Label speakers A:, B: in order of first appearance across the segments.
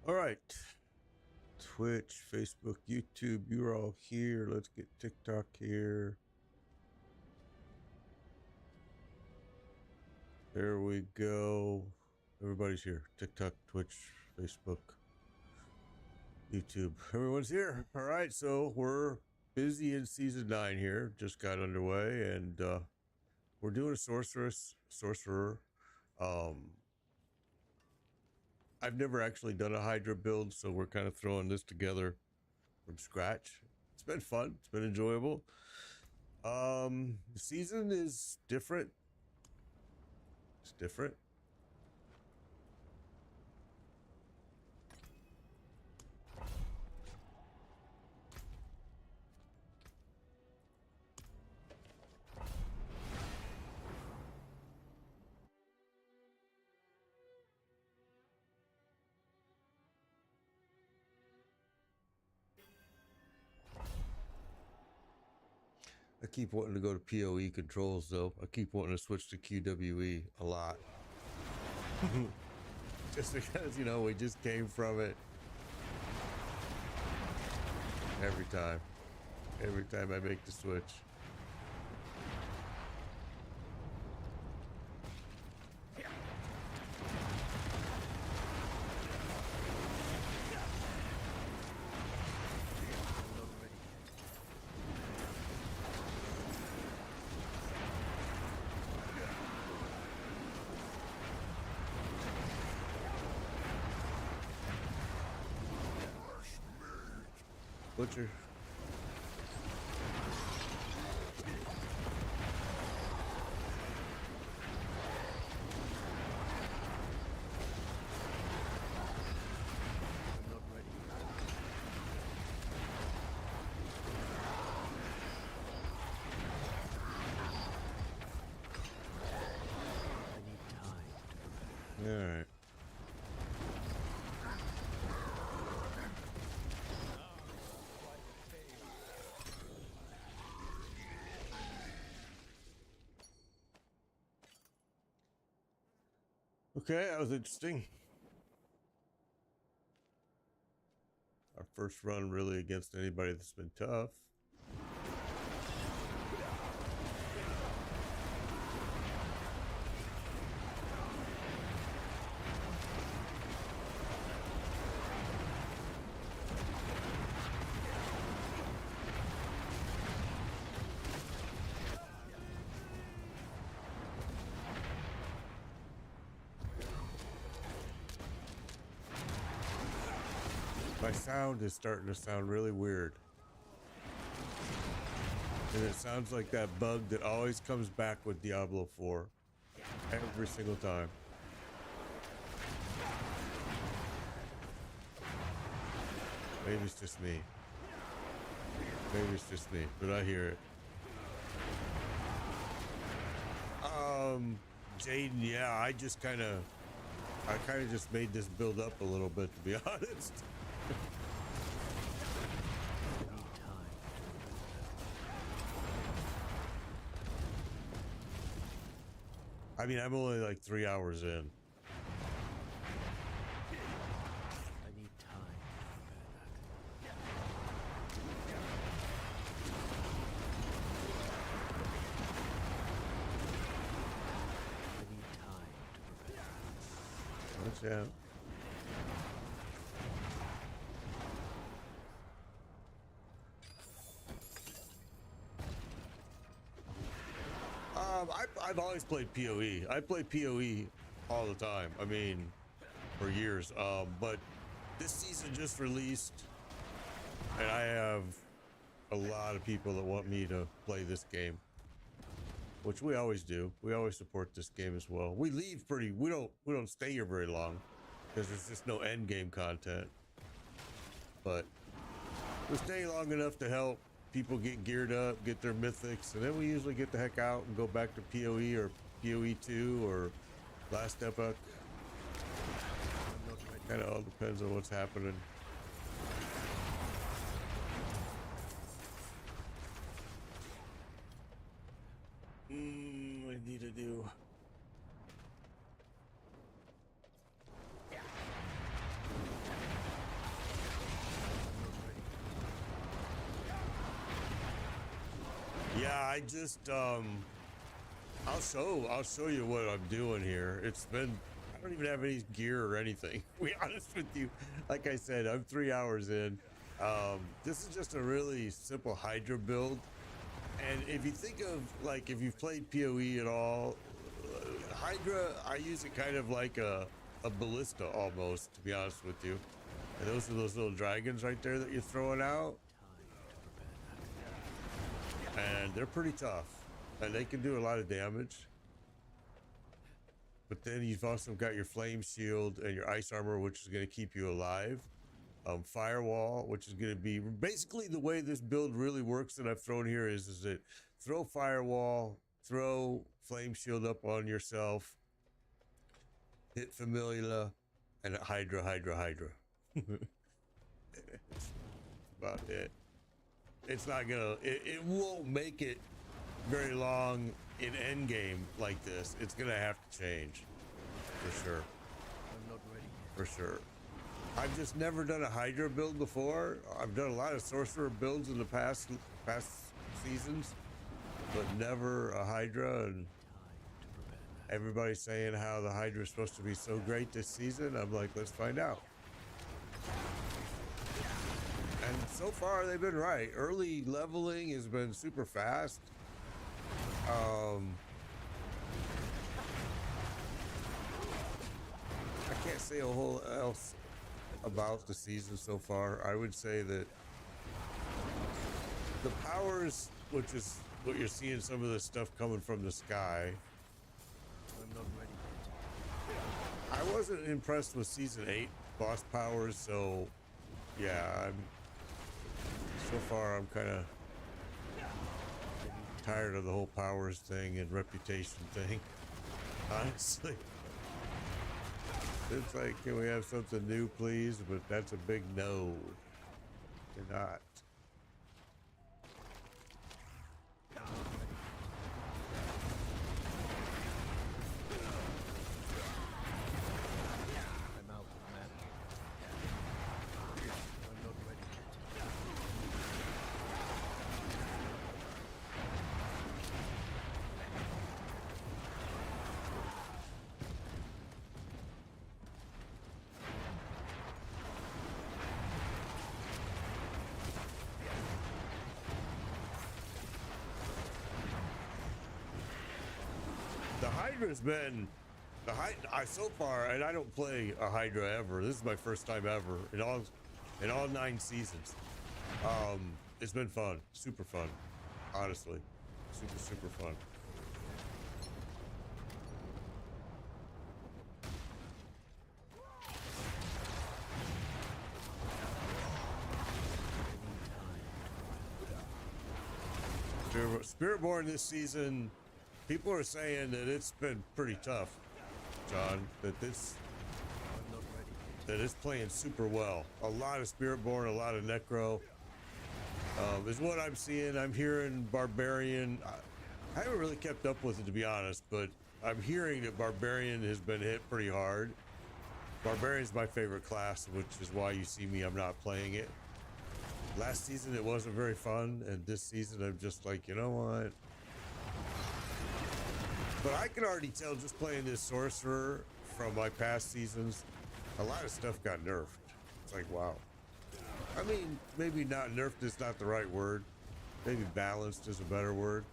A: All right. Twitch, Facebook, YouTube, you're all here. Let's get TikTok here. There we go. Everybody's here. TikTok, Twitch, Facebook, YouTube. Everyone's here. All right, so we're busy in season 9 here. Just got underway, and we're doing a sorcerer. I've never actually done a Hydra build, so we're kind of throwing this together from scratch. It's been fun. It's been enjoyable. The season is different. It's different. I keep wanting to go to PoE controls, though. I keep wanting to switch to QWE a lot. Just because, you know, we just came from it. Every time I make the switch. Butcher. All right. Okay, that was interesting. Our first run really against anybody that's been tough. My sound is starting to sound really weird. And it sounds like that bug that always comes back with Diablo 4. Every single time. Maybe it's just me. Maybe it's just me, but I hear it. Jaden, yeah, I kind of just made this build up a little bit, to be honest. I mean, I'm only like 3 hours in.
B: I need time. I need time to prepare.
A: Watch out. I've always played PoE. I play PoE all the time. I mean, for years. But this season just released, and I have a lot of people that want me to play this game, which we always do. We always support this game as well. We leave we don't stay here very long because there's just no end game content. But we stay long enough to help people get geared up, get their mythics, and then we usually get the heck out and go back to PoE or PoE 2 or Last Epoch. Kind of all depends on what's happening. What I need to do. Yeah, I just I'll show you what I'm doing here. It's been, I don't even have any gear or anything. To be honest with you, like I said, I'm 3 hours in. This is just a really simple Hydra build. And if you think of, like, if you've played PoE at all, Hydra, I use it kind of like a ballista almost, to be honest with you. And those are those little dragons right there that you're throwing out. And they're pretty tough. And they can do a lot of damage. But then you've also got your flame shield and your ice armor, which is going to keep you alive. Firewall, which is going to be basically the way this build really works that I've thrown here is that throw firewall, throw flame shield up on yourself, hit familia, and Hydra. That's about it. It's not gonna, it won't make it very long in endgame like this. It's gonna have to change for sure.
B: I'm not ready yet.
A: For sure. I've just never done a Hydra build before. I've done a lot of Sorcerer builds in the past seasons, but never a Hydra. And everybody's saying how the Hydra is supposed to be so great this season. I'm like, let's find out. And so far they've been right. Early leveling has been super fast. I can't say a whole else about the season so far. I would say that the powers, which is what you're seeing, some of the stuff coming from the sky.
B: I'm not ready yet.
A: I wasn't impressed with season 8 boss powers, so yeah, so far I'm kind of tired of the whole powers thing and reputation thing, honestly. It's like, can we have something new, please? But that's a big no. Cannot.
B: I'm out of mana. I'm not ready yet.
A: The Hydra's been so far, and I don't play a Hydra ever. This is my first time ever in all 9 seasons. It's been fun, super fun, honestly, super fun. Spiritborn this season, people are saying that it's been pretty tough, John. That
B: I'm not ready yet.
A: that it's playing super well. A lot of Spiritborn, a lot of Necro. Is what I'm seeing. I'm hearing Barbarian. I haven't really kept up with it, to be honest, but I'm hearing that Barbarian has been hit pretty hard. Barbarian's my favorite class, which is why you see me, I'm not playing it. Last season it wasn't very fun, and this season I'm just like, you know what? But I can already tell just playing this Sorcerer from my past seasons, a lot of stuff got nerfed. It's like, wow. I mean, maybe not nerfed is not the right word. Maybe balanced is a better word.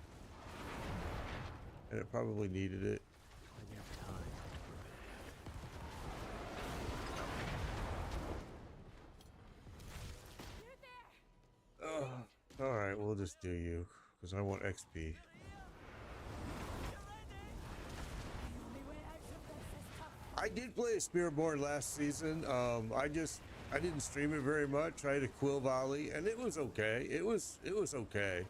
A: And it probably needed it.
B: I need time to prepare.
A: All right, we'll just do you, because I want XP. I did play a Spiritborn last season. I didn't stream it very much. I had a Quill Volley, and it was okay. It was okay.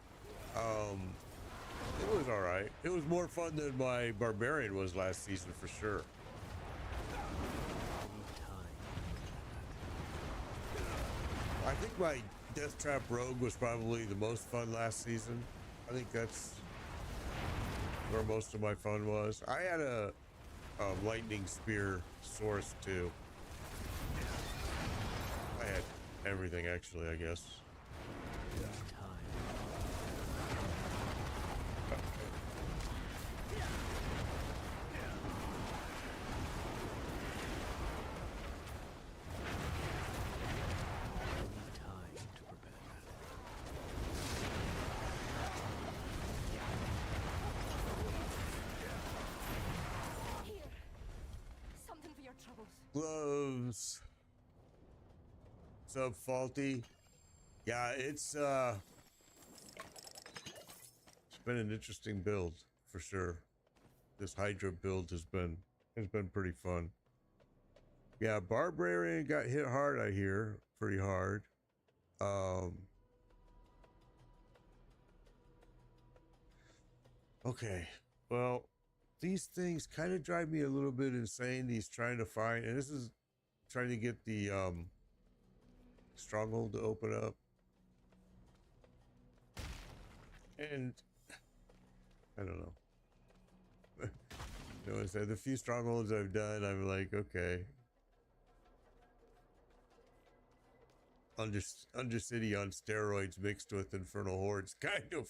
A: It was all right. It was more fun than my Barbarian was last season for sure.
B: I need time.
A: I think my Death Trap Rogue was probably the most fun last season. I think that's where most of my fun was. I had a lightning spear source too. I had everything actually, I guess.
B: I need time.
A: Gloves. Sub faulty. Yeah, it's been an interesting build for sure. This Hydra build has been pretty fun. Yeah, Barbarian got hit hard, I hear, pretty hard. Okay, well, these things kind of drive me a little bit insane. These trying to find, and this is trying to get the stronghold to open up. And I don't know. You know what I said? The few strongholds I've done, I'm like, okay. Undercity on steroids mixed with Infernal Hordes, kind of.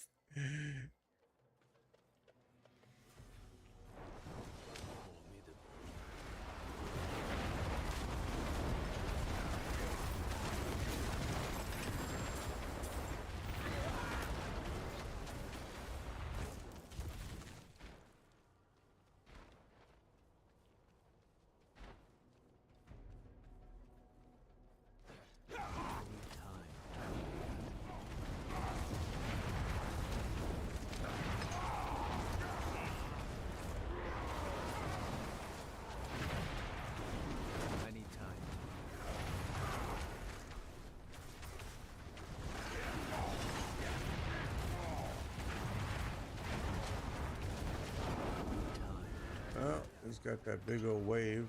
A: Oh, he's got that big old wave.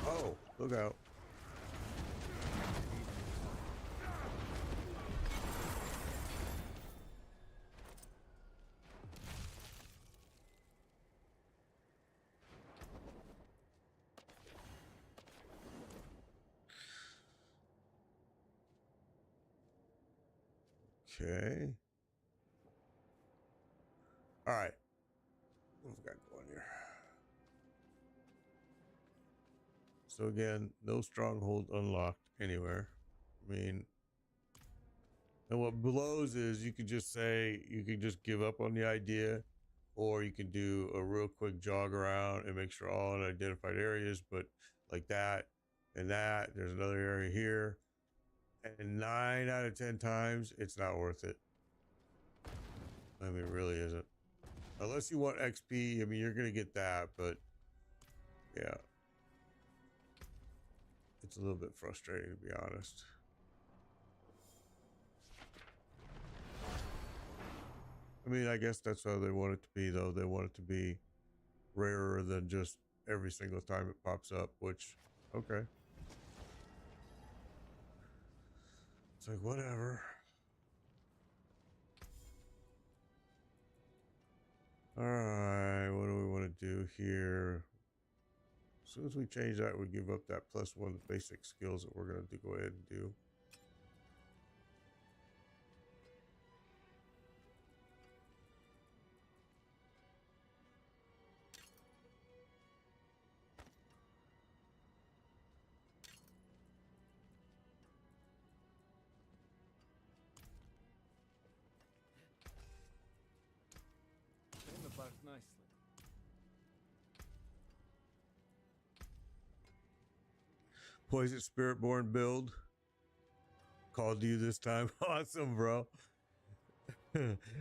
A: Oh, look out. Okay. All right. What have we got going here? So again, no stronghold unlocked anywhere. I mean, and what blows is you could just say, you could just give up on the idea, or you can do a real quick jog around and make sure all unidentified areas, but like that and that, there's another area here. And 9 out of 10 times, it's not worth it. I mean, it really isn't. Unless you want XP, I mean, you're going to get that, but yeah. It's a little bit frustrating, to be honest. I mean, I guess that's how they want it to be, though. They want it to be rarer than just every single time it pops up, which, okay. It's like, whatever. All right, what do we want to do here? As soon as we change that, we give up that +1 basic skills that we're going to go ahead and do.
B: Came about nicely.
A: Poison Spiritborn build. Called you this time. Awesome, bro.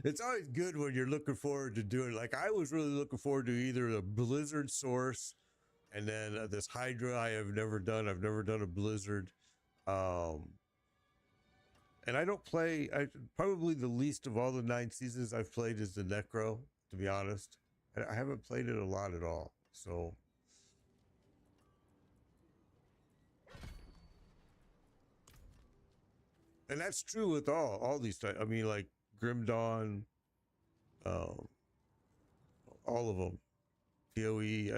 A: It's always good when you're looking forward to doing, like, I was really looking forward to either the Blizzard source and then this Hydra I have never done. I've never done a Blizzard. And I don't play, probably the least of all the 9 seasons I've played is the Necro, to be honest. I haven't played it a lot at all. So and that's true with all these types. I mean, like Grim Dawn, all of them. PoE.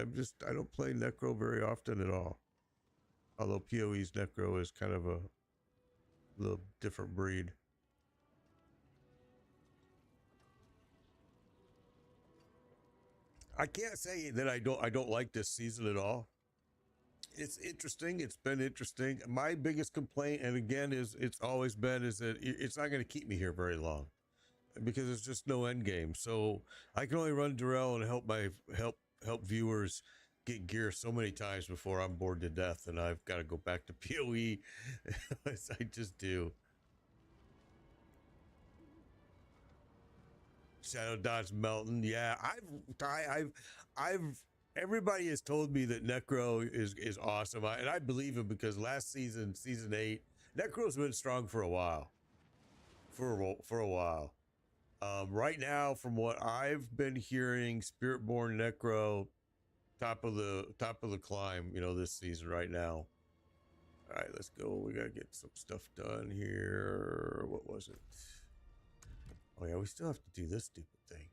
A: I don't play Necro very often at all. Although PoE's Necro is kind of a little different breed. I can't say that I don't like this season at all. It's interesting. It's been interesting. My biggest complaint, and again, is it's always been, is that it's not going to keep me here very long. because there's just no end game. So I can only run Durrell and help viewers get gear so many times before I'm bored to death, and I've got to go back to PoE. I just do. Shadow Dot's melting. Yeah, I've. Everybody has told me that Necro is awesome, and I believe him because last season, season 8, Necro's been strong for a while. For a while. Right now, from what I've been hearing, Spiritborn Necro, top of the climb. You know, this season right now. All right, let's go. We gotta get some stuff done here. What was it? Oh yeah, we still have to do this stupid thing.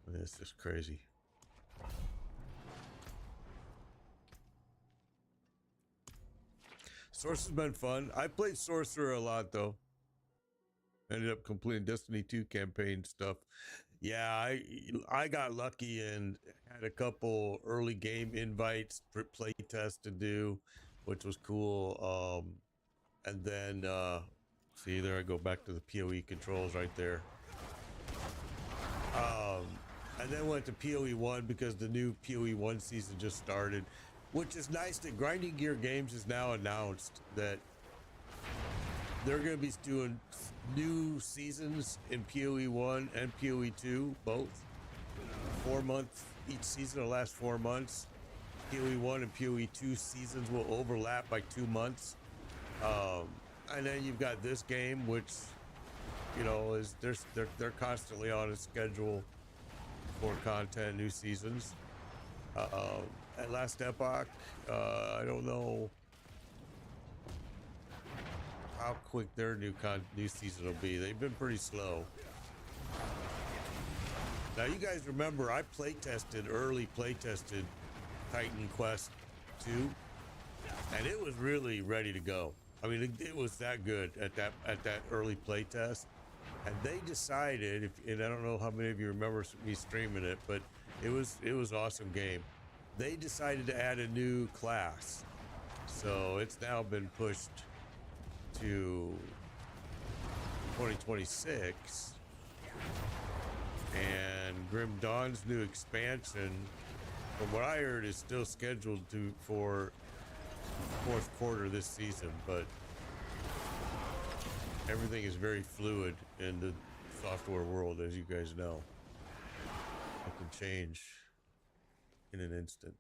A: This is crazy. Source has been fun. I played Sorcerer a lot though. Ended up completing Destiny 2 campaign stuff. Yeah, I got lucky and had a couple early game invites for play test to do, which was cool. And then see, there I go back to the PoE controls right there. And then went to PoE 1 because the new PoE 1 season just started, which is nice that Grinding Gear Games has now announced that they're going to be doing new seasons in PoE 1 and PoE 2, both. 4 months each season will last 4 months. PoE 1 and PoE 2 seasons will overlap by 2 months. And then you've got this game, which, you know, is they're constantly on a schedule for content, new seasons. At Last Epoch, I don't know how quick their new season will be. They've been pretty slow. Now you guys remember I early play tested Titan Quest 2, and it was really ready to go. I mean, it was that good at that early play test. And they decided, and I don't know how many of you remember me streaming it, but it was awesome game. They decided to add a new class, so it's now been pushed to 2026. And Grim Dawn's new expansion, from what I heard, is still scheduled for 4th quarter this season, but everything is very fluid in the software world, as you guys know. It can change in an instant.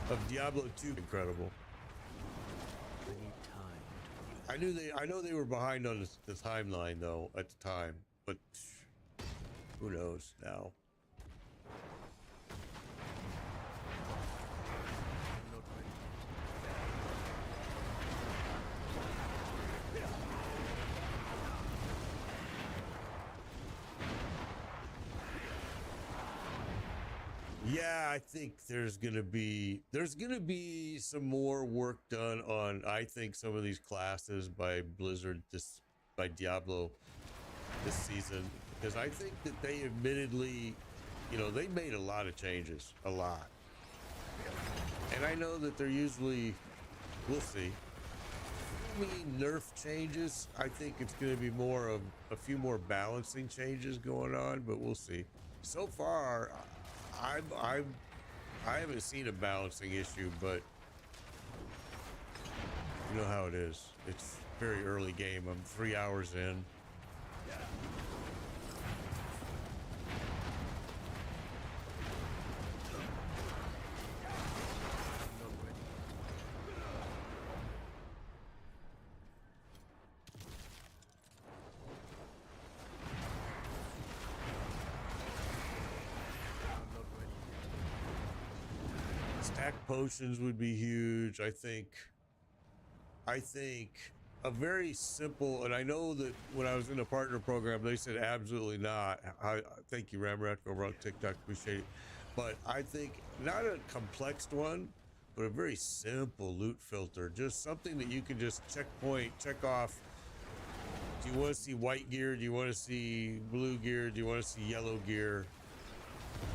A: Of Diablo 2, incredible. I know they were behind on the timeline though at the time, but who knows now. Yeah, I think there's gonna be some more work done on, I think, some of these classes by Blizzard, by Diablo this season, because I think that they admittedly, you know, they made a lot of changes, a lot. And I know that they're usually, we'll see. I mean, nerf changes. I think it's going to be more of a few more balancing changes going on, but we'll see. So far, I haven't seen a balancing issue, but you know how it is. It's very early game. I'm 3 hours in. Stack potions would be huge. I think a very simple, and I know that when I was in a partner program, they said absolutely not. Thank you, Ramrat, over on TikTok, appreciate it. But I think not a complex one, but a very simple loot filter, just something that you can just check off. Do you want to see white gear? Do you want to see blue gear? Do you want to see yellow gear?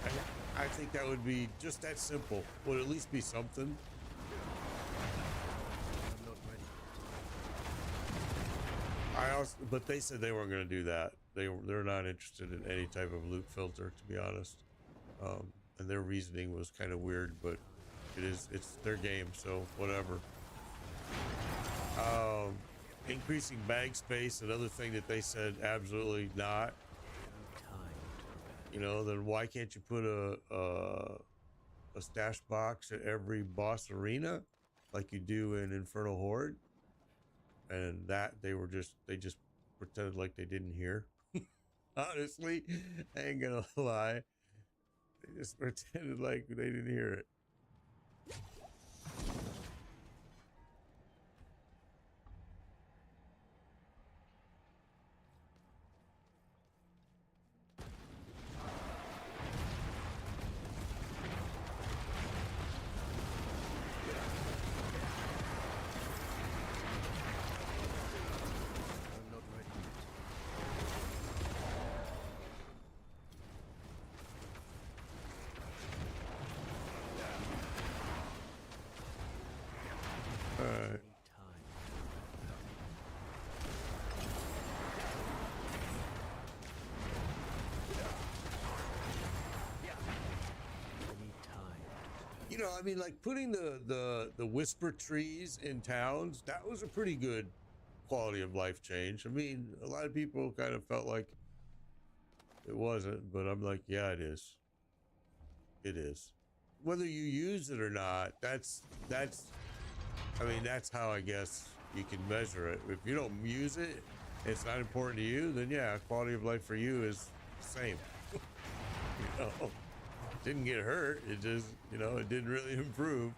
A: And I think that would be just that simple. Would at least be something.
B: I'm not ready.
A: But they said they weren't going to do that. They're not interested in any type of loot filter, to be honest. And their reasoning was kind of weird, but it's their game, so whatever. Increasing bag space, another thing that they said absolutely not. You know, then why can't you put a stash box at every boss arena like you do in Infernal Horde? And that they just pretended like they didn't hear. Honestly, I ain't gonna lie. They just pretended like they didn't hear it.
B: I'm not ready.
A: All right. You know, I mean, like putting the whisper trees in towns, that was a pretty good quality of life change. I mean, a lot of people kind of felt like it wasn't, but I'm like, yeah, it is. It is. Whether you use it or not, that's I mean, that's how I guess you can measure it. If you don't use it, it's not important to you, then yeah, quality of life for you is the same. You know, didn't get hurt. It just, you know, it didn't really improve.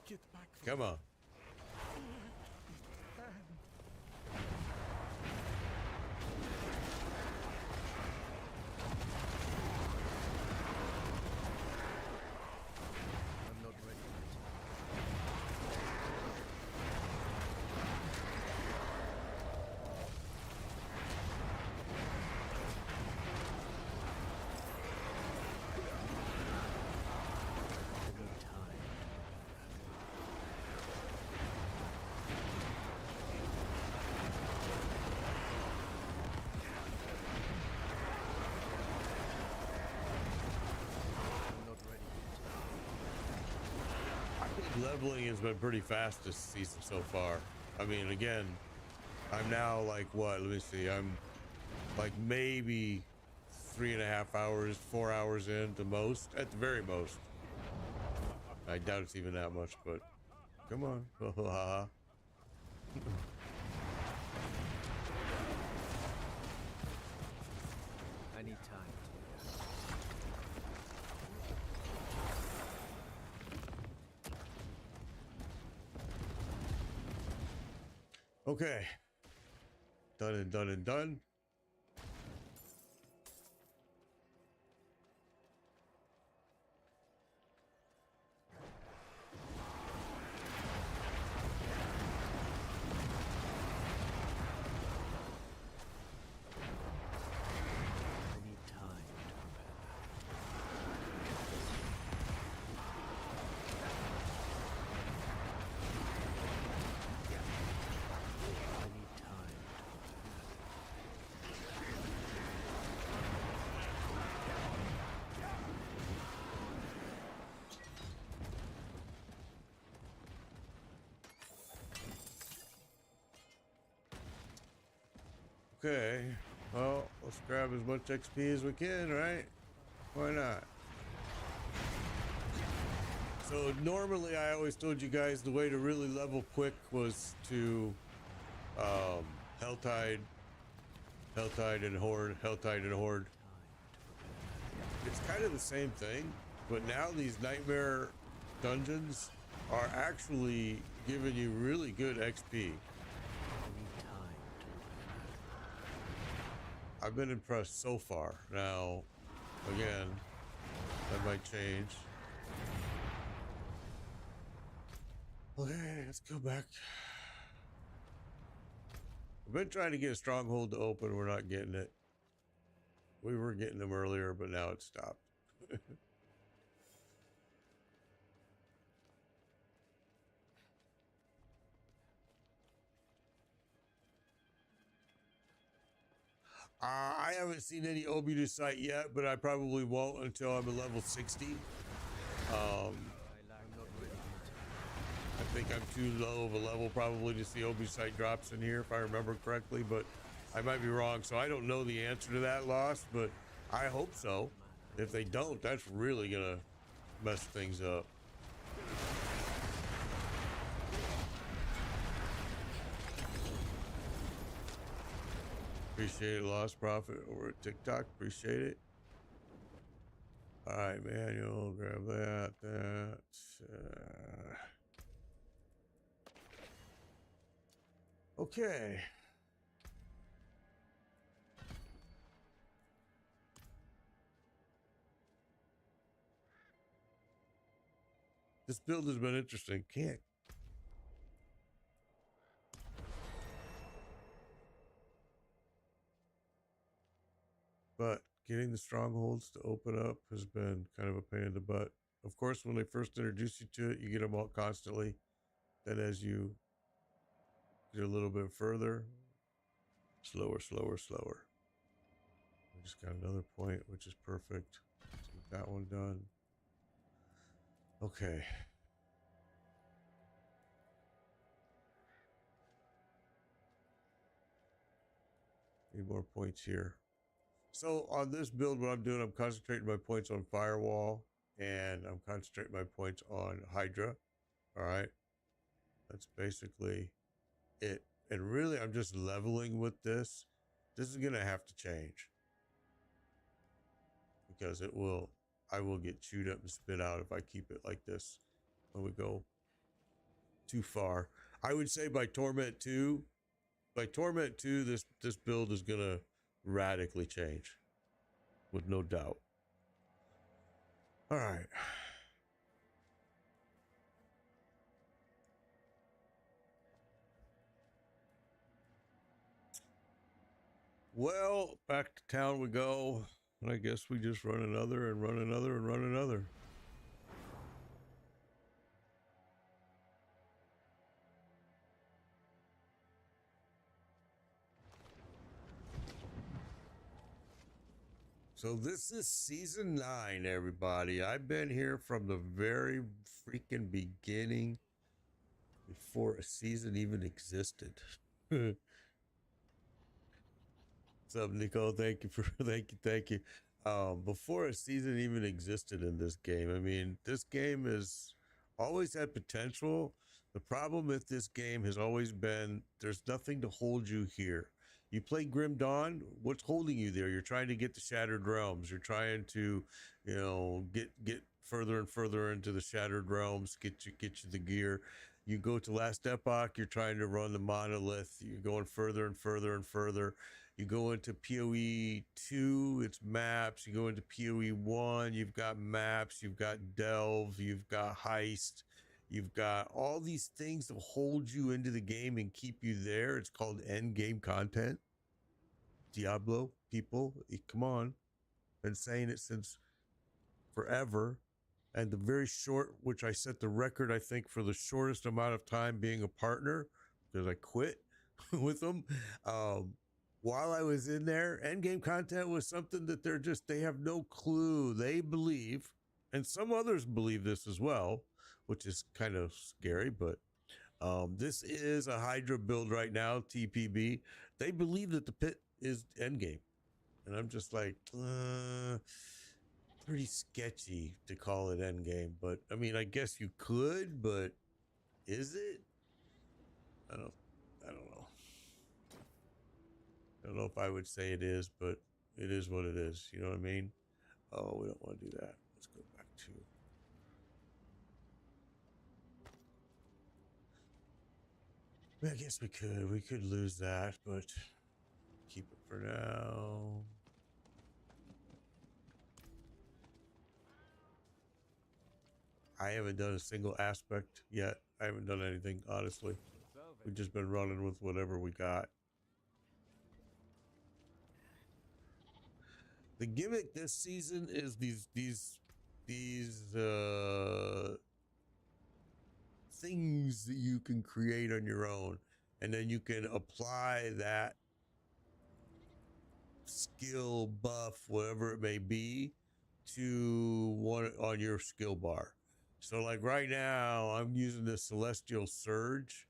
B: Get back.
A: Come on.
B: I'm not ready. I'm not ready.
A: I think leveling has been pretty fast this season so far. I mean, again, I'm now like what? Let me see. I'm like maybe 3.5 hours, 4 hours in to most, at the very most. I doubt it's even that much, but come on.
B: I need time.
A: Okay. Done and done and done.
B: I need time. I need time.
A: Okay. Well, let's grab as much XP as we can, right? Why not? So normally I always told you guys the way to really level quick was to Helltide and Horde. It's kind of the same thing, but now these nightmare dungeons are actually giving you really good XP. I've been impressed so far. Now, again, that might change. Okay, let's go back. We've been trying to get a stronghold to open. We're not getting it. We were getting them earlier, but now it stopped. I haven't seen any Obi site yet, but I probably won't until I'm at level 60. I think I'm too low of a level probably to see Obi site drops in here, if I remember correctly, but I might be wrong. So I don't know the answer to that, Lost, but I hope so. If they don't, that's really gonna mess things up. Appreciate it, Lost Profit over at TikTok. Appreciate it. All right, manual, grab that. Okay. This build has been interesting. Can't. But getting the strongholds to open up has been kind of a pain in the butt. Of course, when they first introduce you to it, you get them out constantly. Then as you get a little bit further, slower. We just got another point, which is perfect. Let's get that one done. Okay. Need more points here. So on this build, what I'm doing, I'm concentrating my points on Firewall, and I'm concentrating my points on Hydra. All right. That's basically it. And really, I'm just leveling with this. This is going to have to change. Because I will get chewed up and spit out if I keep it like this when we go too far. I would say by Torment 2, this build is going to radically change. With no doubt. All right. Well, back to town we go. And I guess we just run another and run another and run another. So this is season 9, everybody. I've been here from the very freaking beginning, before a season even existed. What's up, Nico? Thank you for thank you. Before a season even existed in this game. I mean, this game has always had potential. The problem with this game has always been there's nothing to hold you here. You play Grim Dawn, what's holding you there? You're trying to get the Shattered Realms. You're trying to, get further and further into the Shattered Realms, get you the gear. You go to Last Epoch, you're trying to run the Monolith. You're going further and further and further. You go into PoE 2, it's maps. You go into PoE 1, you've got maps, you've got Delve, you've got Heist. You've got all these things to hold you into the game and keep you there. It's called end game content. Diablo, people, come on. Been saying it since forever. And the very short, which I set the record, I think, for the shortest amount of time being a partner, because I quit with them. While I was in there, end game content was something that they have no clue. They believe, and some others believe this as well, which is kind of scary, but This is a Hydra build right now, TPB. They believe that the pit is endgame. And I'm just like, pretty sketchy to call it endgame. But I mean, I guess you could, but is it? I don't know. I don't know if I would say it is, but it is what it is. You know what I mean? Oh, we don't want to do that. Let's go back to. I guess we could. We could lose that, but keep it for now. I haven't done a single aspect yet. I haven't done anything, honestly. We've just been running with whatever we got. The gimmick this season is these things that you can create on your own, and then you can apply that skill buff, whatever it may be, to one on your skill bar. So like right now I'm using the Celestial Surge,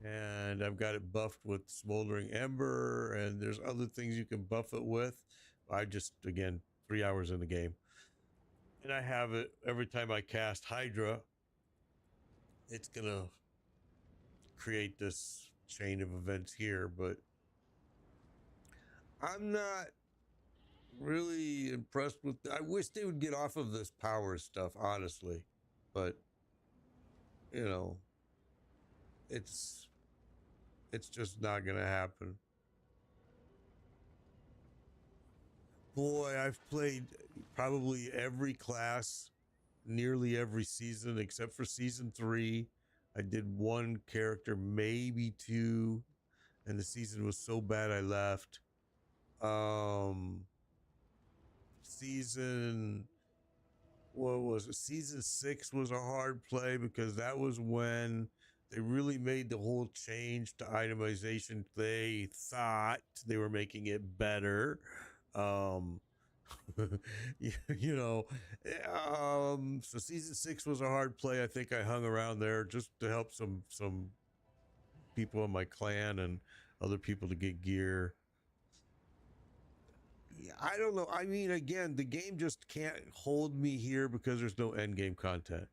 A: and I've got it buffed with Smoldering Ember, and there's other things you can buff it with. I just, again, 3 hours in the game, and I have it every time I cast Hydra. It's gonna create this chain of events here, but I'm not really impressed with. I wish they would get off of this power stuff, honestly, but you know, it's just not gonna happen. Boy, I've played probably every class, nearly every season except for season 3. I did one character, maybe 2, and the season was so bad I left. Season, what was it? Season 6 was a hard play because that was when they really made the whole change to itemization. They thought they were making it better. You know, so season 6 was a hard play. I think I hung around there just to help some people in my clan and other people to get gear. I don't know. I mean, again, the game just can't hold me here because there's no end game content.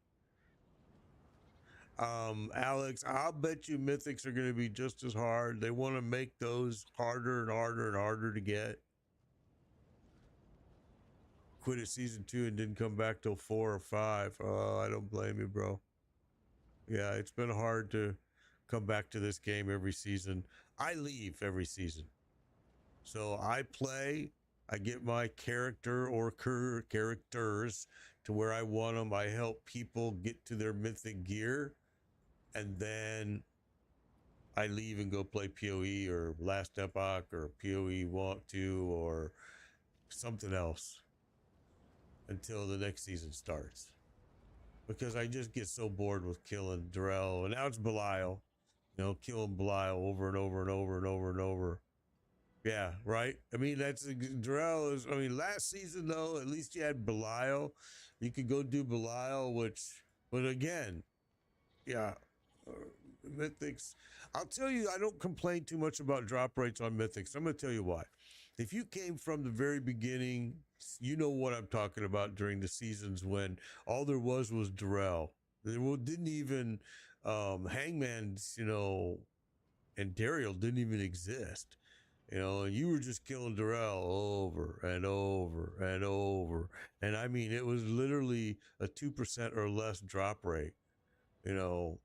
A: Alex, I'll bet you mythics are going to be just as hard. They want to make those harder and harder and harder to get. Quit at season 2 and didn't come back till 4 or 5. Oh, I don't blame you, bro. Yeah, it's been hard to come back to this game every season. I leave every season. So I play, I get my character or characters to where I want them. I help people get to their mythic gear, and then I leave and go play PoE or Last Epoch or PoE Want to or something else until the next season starts. Because I just get so bored with killing Drell, and now it's Belial. You know, killing Belial over and over and over and over and over. Yeah, right. I mean, that's Drell is. I mean, last season though, at least you had Belial. You could go do Belial, but again, yeah, Mythics. I'll tell you, I don't complain too much about drop rates on Mythics. I'm gonna tell you why. If you came from the very beginning, you know what I'm talking about during the seasons when all there was Drell. There didn't even Hangman's, you know, and Daryl didn't even exist. You know, and you were just killing Darrell over and over and over. And I mean, it was literally a 2% or less drop rate. You know,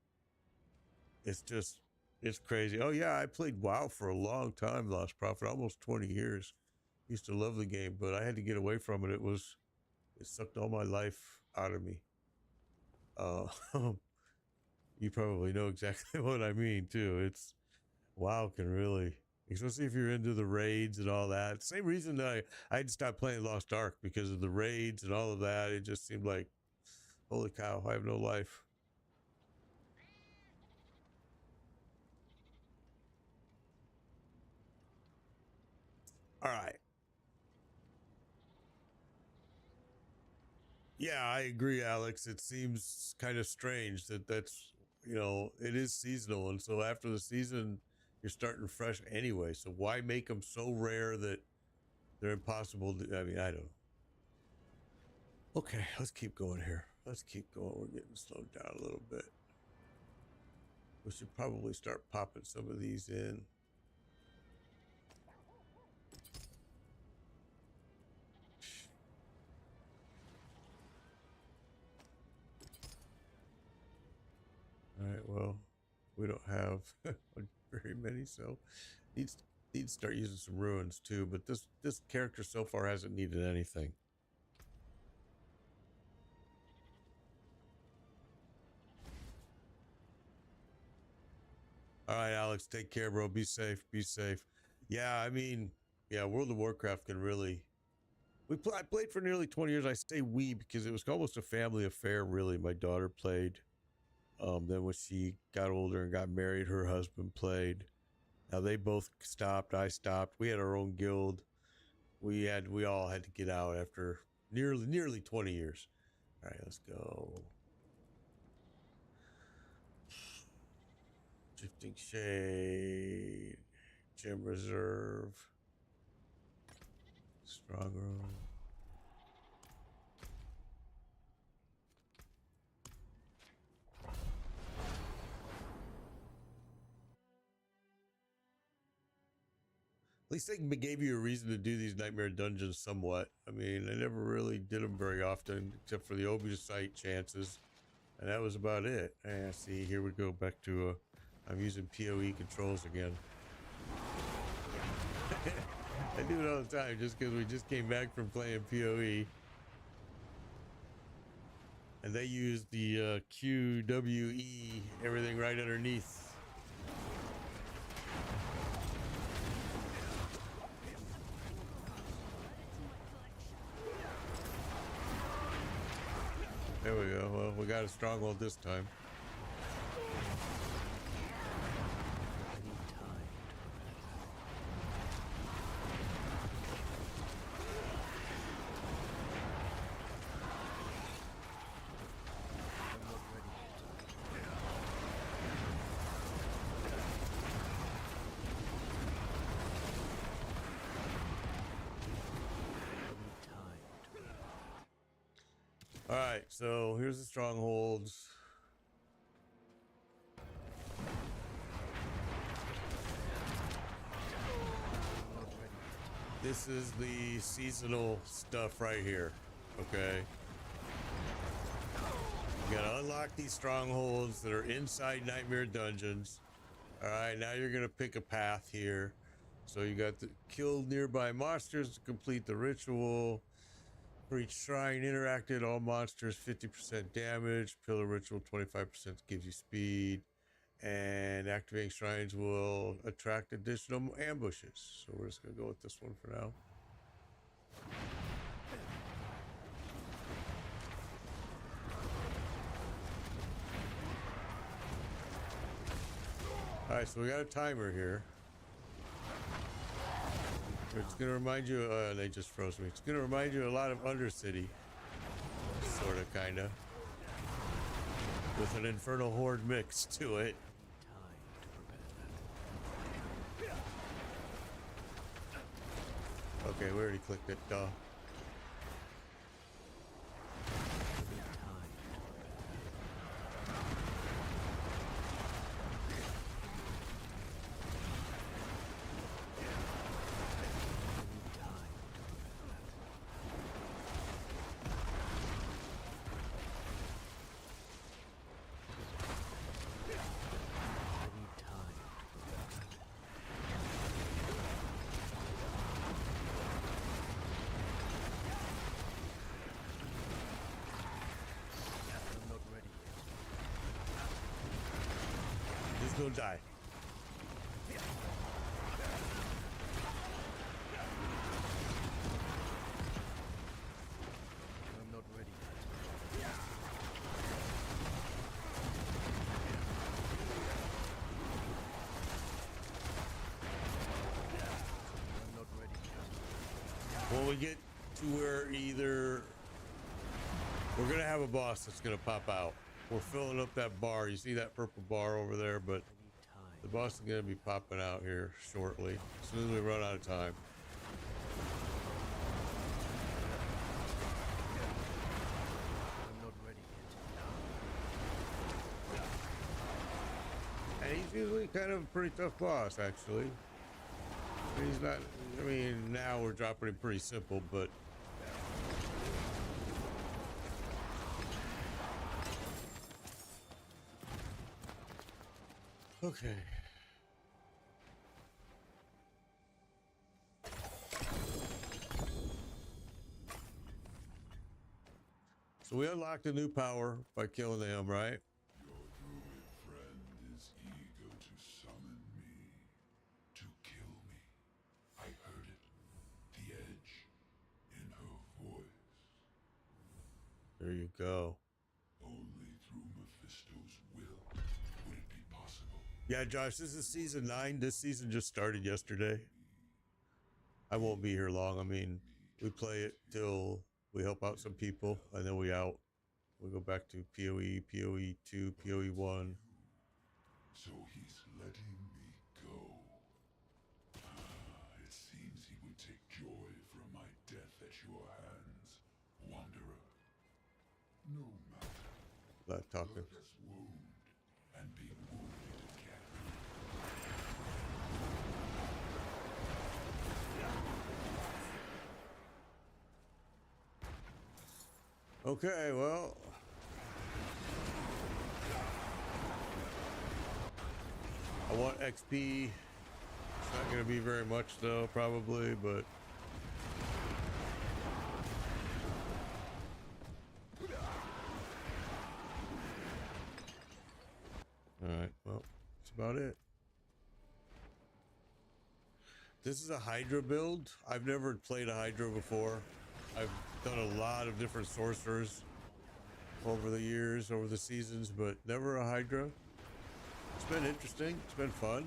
A: it's just, it's crazy. Oh, yeah, I played WoW for a long time, Lost Prophet, almost 20 years. Used to love the game, but I had to get away from it. It sucked all my life out of me. You probably know exactly what I mean, too. WoW can really, especially if you're into the raids and all that. Same reason that I had to stop playing Lost Ark, because of the raids and all of that. It just seemed like, holy cow, I have no life. All right. Yeah, I agree, Alex. It seems kind of strange that that's you know, it is seasonal, and so after the season, you're starting fresh anyway. So why make them so rare that they're impossible to? I mean, I don't know. Okay, let's keep going here. Let's keep going. We're getting slowed down a little bit. We should probably start popping some of these in. All right, well, we don't have very many, so need to start using some ruins too. But this character so far hasn't needed anything. All right, Alex, take care, bro. Be safe. Be safe. Yeah, I mean, yeah, World of Warcraft can really. I played for nearly 20 years. I say we because it was almost a family affair, really. My daughter played. Then when she got older and got married, her husband played. Now they both stopped. I stopped. We had our own guild. We all had to get out after nearly 20 years. All right, let's go. Drifting Shade, Gem Reserve, Strong Room. At least they gave you a reason to do these nightmare dungeons somewhat. I mean, I never really did them very often, except for the Obusight chances, and that was about it. And see, here we go back to I'm using PoE controls again. I do it all the time just because we just came back from playing PoE. And they use the QWE, everything right underneath. There we go. Well, we got a stronghold this time. All right, so here's the strongholds. This is the seasonal stuff right here, okay? You gotta unlock these strongholds that are inside Nightmare Dungeons. All right, now you're gonna pick a path here. So you got to kill nearby monsters to complete the ritual. For each shrine interacted, all monsters 50% damage. Pillar ritual 25% gives you speed. And activating shrines will attract additional ambushes. So we're just gonna go with this one for now. All right, so we got a timer here. It's gonna remind you, they just froze me. It's gonna remind you a lot of Undercity. Sorta, kinda. With an Infernal Horde mix to it. Okay, we already clicked it, duh. Don't die.
B: I'm not ready. I'm not ready.
A: When we get to where either we're gonna have a boss that's gonna pop out. We're filling up that bar. You see that purple bar over there, but
B: I need time.
A: the boss is going to be popping out here shortly, as soon as we run out of time.
B: I'm not ready yet.
A: And he's usually kind of a pretty tough boss, actually. He's not, I mean, now we're dropping him pretty simple, but okay. So we unlocked a new power by killing him, right?
C: Your druid friend is eager to summon me, to kill me. I heard it, the edge in her voice.
A: There you go.
C: Only through Mephisto's will would it be possible.
A: Yeah, Josh, this is season 9. This season just started yesterday. I won't be here long. I mean, we play it till we help out some people, and then we out. We go back to PoE, PoE 2, PoE 1.
C: So he's letting me go. It seems he would take joy from my death at your hands, Wanderer. No matter.
A: Not talking.
C: Let us wound and be wounded again.
A: Okay, well. I want XP. It's not going to be very much though, probably, but. Alright, well, that's about it. This is a Hydra build. I've never played a Hydra before. I've done a lot of different sorcerers over the years, over the seasons, but never a Hydra. It's been interesting. It's been fun.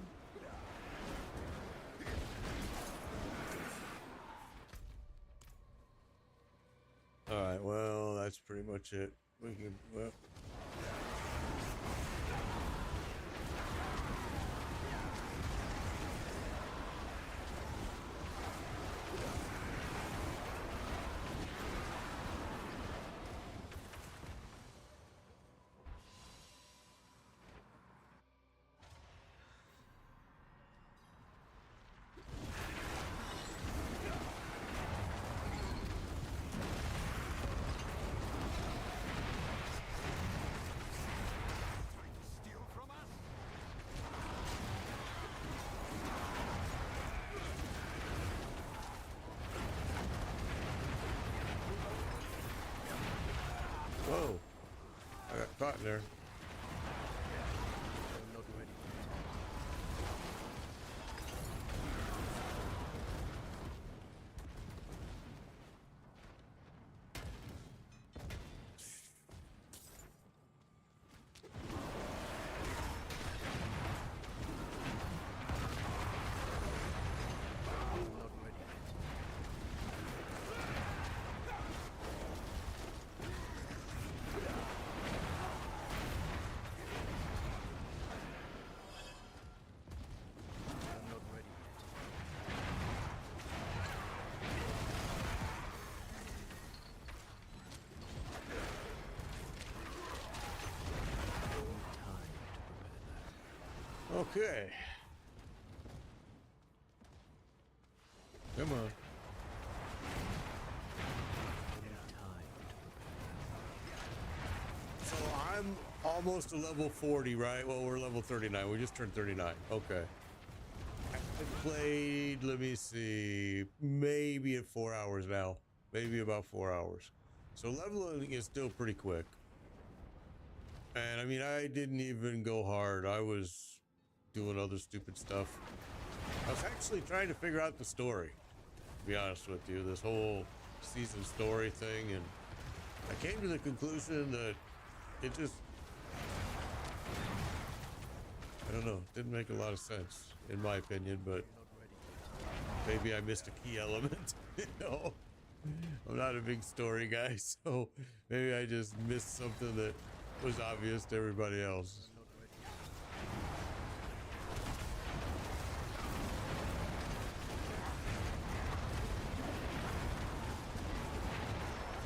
A: Alright, well, that's pretty much it. We can, well. Whoa, I got caught in there.
B: I'm not ready yet. I'm not ready yet. I'm not ready yet. I need time to prepare that.
A: Okay. Come on.
B: I need time to prepare
A: So I'm almost to level 40, right? Well, we're level 39. We just turned 39. Okay. I've played, let me see, maybe at 4 hours now. Maybe about 4 hours. So leveling is still pretty quick. And I mean, I didn't even go hard. I was doing other stupid stuff. I was actually trying to figure out the story, to be honest with you, this whole season story thing. And I came to the conclusion that it just, I don't know, didn't make a lot of sense, in my opinion, but
B: that. Not ready yet.
A: maybe I missed a key element. You know, I'm not a big story guy, so maybe I just missed something that was obvious to everybody else.
B: I'm not ready.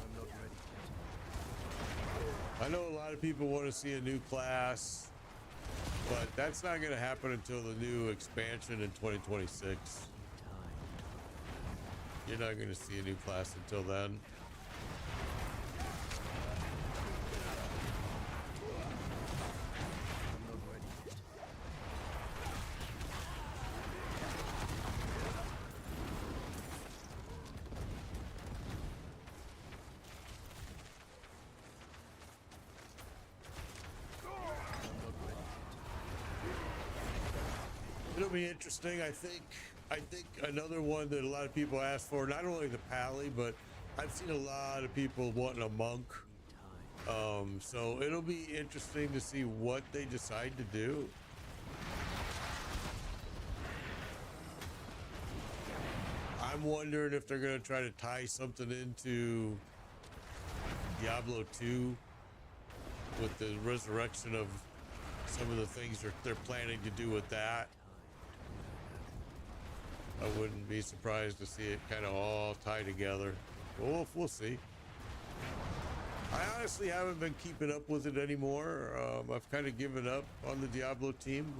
B: I'm not ready yet.
A: I know a lot of people want to see a new class, but that's not going to happen until the new expansion in 2026.
B: Time.
A: You're not going to see a new class until then.
B: I'm not ready yet. I'm not ready yet.
A: It'll be interesting. I think another one that a lot of people ask for, not only the pally, but I've seen a lot of people wanting a monk.
B: Time.
A: So it'll be interesting to see what they decide to do. I'm wondering if they're going to try to tie something into Diablo 2 with the resurrection of some of the things they're planning to do with that. I wouldn't be surprised to see it kind of all tie together. Well, we'll see. I honestly haven't been keeping up with it anymore. I've kind of given up on the Diablo team.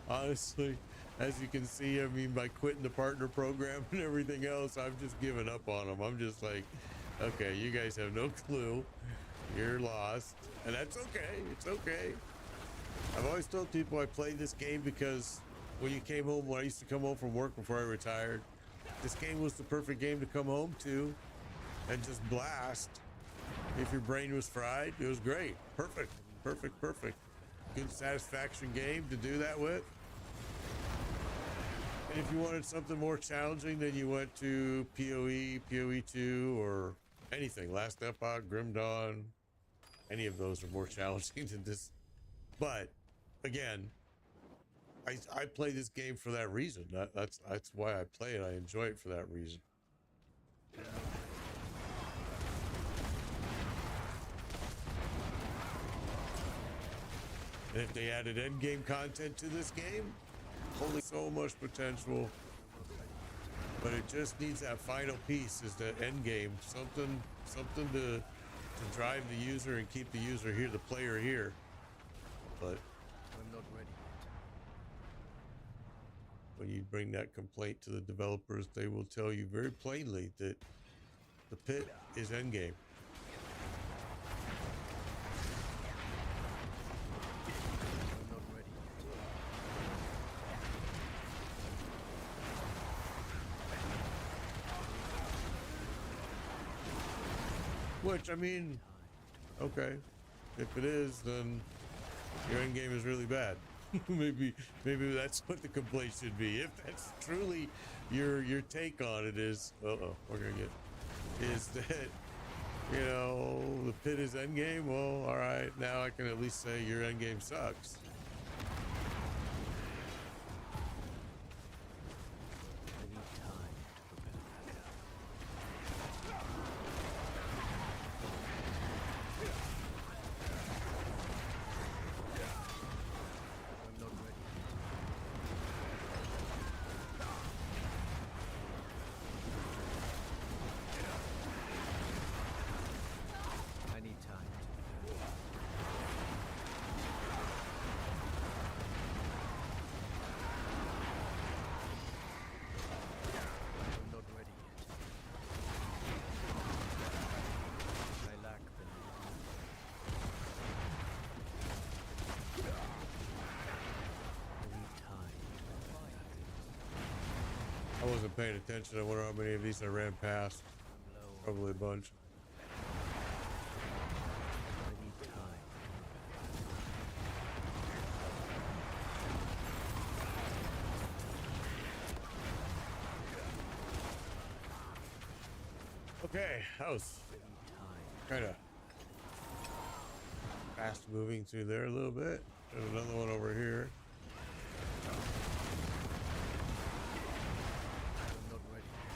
A: Honestly, as you can see, I mean, by quitting the partner program and everything else, I've just given up on them. I'm just like, okay, you guys have no clue. You're lost. And that's okay. It's okay. I've always told people I played this game because when I used to come home from work before I retired, this game was the perfect game to come home to and just blast. If your brain was fried, it was great. Perfect. Good satisfaction game to do that with. And if you wanted something more challenging, then you went to PoE, PoE 2, or anything. Last Epoch, Grim Dawn. Any of those are more challenging than this. But again, I play this game for that reason. That's why I play it. I enjoy it for that reason. And if they added endgame content to this game, holy, so much potential. But it just needs that final piece, is the endgame, something to drive the user and keep the user here, the player here. But
B: I'm not ready yet.
A: when you bring that complaint to the developers, they will tell you very plainly that the pit is endgame.
B: I'm not ready yet.
A: Which, I mean, okay, if it is, then your end game is really bad. maybe that's what the complaint should be. If that's truly your take on it is, we're gonna get, is that, you know, the pit is end game. Well, all right, now I can at least say your end game sucks.
B: I need time to prepare that. I'm not ready yet. I need time to prepare. I'm not ready yet. I lack the need. I need time to prepare.
A: I wasn't paying attention. I wonder how many of these I ran past.
B: I'm low.
A: Probably a bunch.
B: I need time.
A: Okay, that was
B: I need time.
A: kind of fast moving through there a little bit. There's another one over here.
B: I'm not ready yet.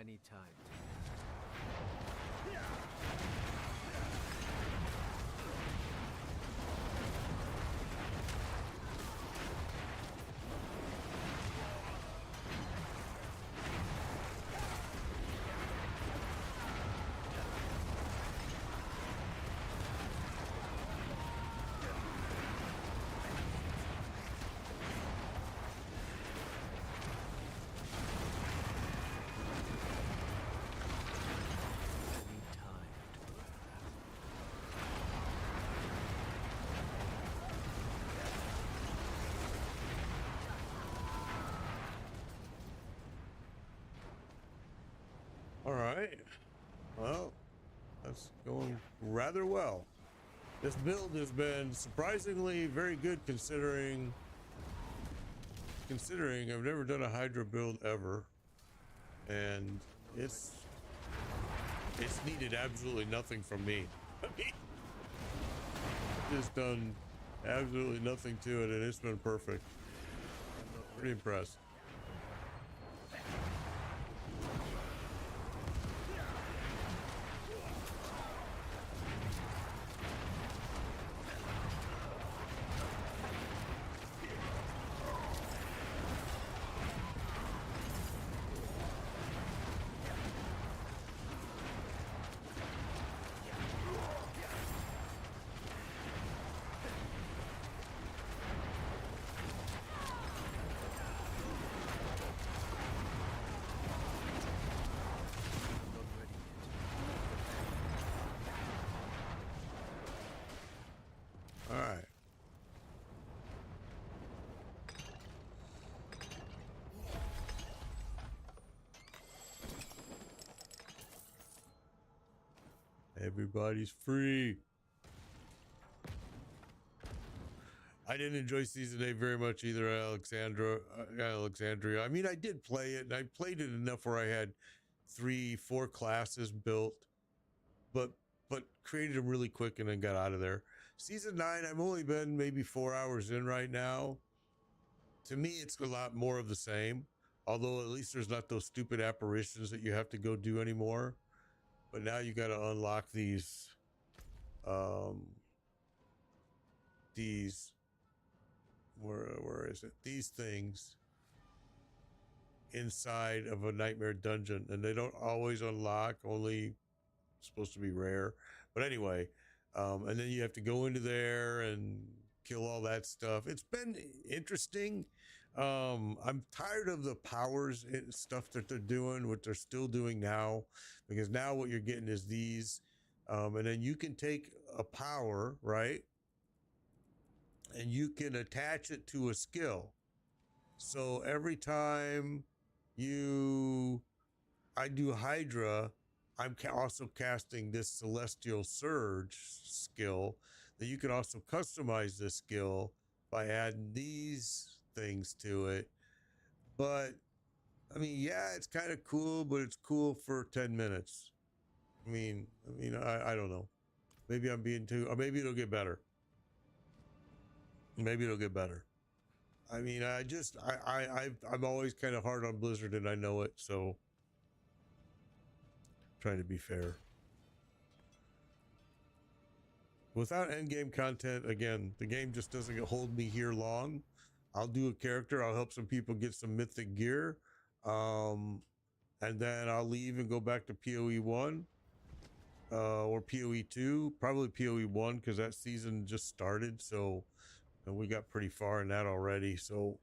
B: need time. I need time to prepare that.
A: All right. Well, that's going rather well. This build has been surprisingly very good considering I've never done a Hydra build ever, and it's needed absolutely nothing from me. I mean, just done absolutely nothing to it, and it's been perfect. Pretty impressed.
B: I'm not ready yet.
A: All right. Everybody's free. I didn't enjoy season 8 very much either, Alexandria. I mean, I did play it, and I played it enough where I had 3-4 classes built, but created them really quick and then got out of there. Season 9, I've only been maybe 4 hours in right now. To me, it's a lot more of the same, although at least there's not those stupid apparitions that you have to go do anymore. But now you got to unlock these where is it? These things inside of a nightmare dungeon, and they don't always unlock, only supposed to be rare. But anyway, and then you have to go into there and kill all that stuff. It's been interesting. I'm tired of the powers and stuff that they're doing, what they're still doing now, because now what you're getting is these, and then you can take a power, right? And you can attach it to a skill. So every time I do Hydra, I'm also casting this Celestial Surge skill that you can also customize this skill by adding these things to it. But I mean, yeah, it's kind of cool, but it's cool for 10 minutes. I don't know. Maybe I'm being too, or maybe it'll get better. Maybe it'll get better. I mean, I'm always kind of hard on Blizzard, and I know it, so trying to be fair. Without endgame content, again, the game just doesn't hold me here long. I'll do a character, I'll help some people get some mythic gear, and then I'll leave and go back to PoE 1 or PoE 2, probably PoE 1 because that season just started, so and we got pretty far in that already, so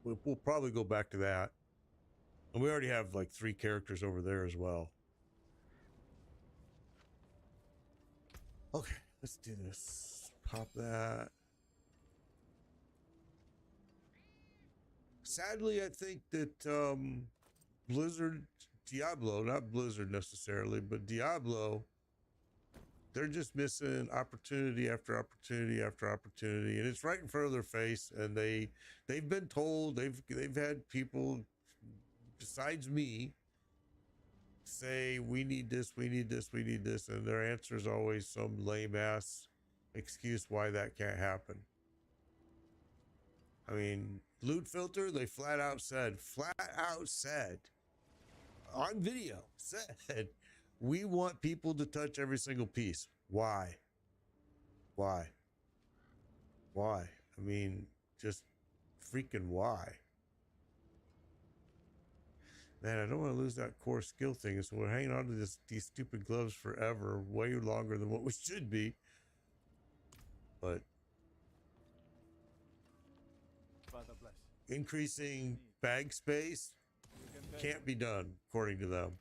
A: we'll probably go back to that. And we already have like 3 characters over there as well. Okay, let's do this. Pop that. Sadly, I think that Blizzard, Diablo, not Blizzard necessarily, but Diablo, they're just missing opportunity after opportunity after opportunity, and it's right in front of their face. And they've been told, they've had people besides me say we need this, we need this, we need this, and their answer is always some lame ass excuse why that can't happen. I mean, loot filter, they flat out said, on video said, we want people to touch every single piece. Why? Why? Why? I mean, just freaking why? Man, I don't want to lose that core skill thing, so we're hanging on to these stupid gloves forever, way longer than what we should be. But
B: Father bless.
A: increasing bag space can't be done, according to them.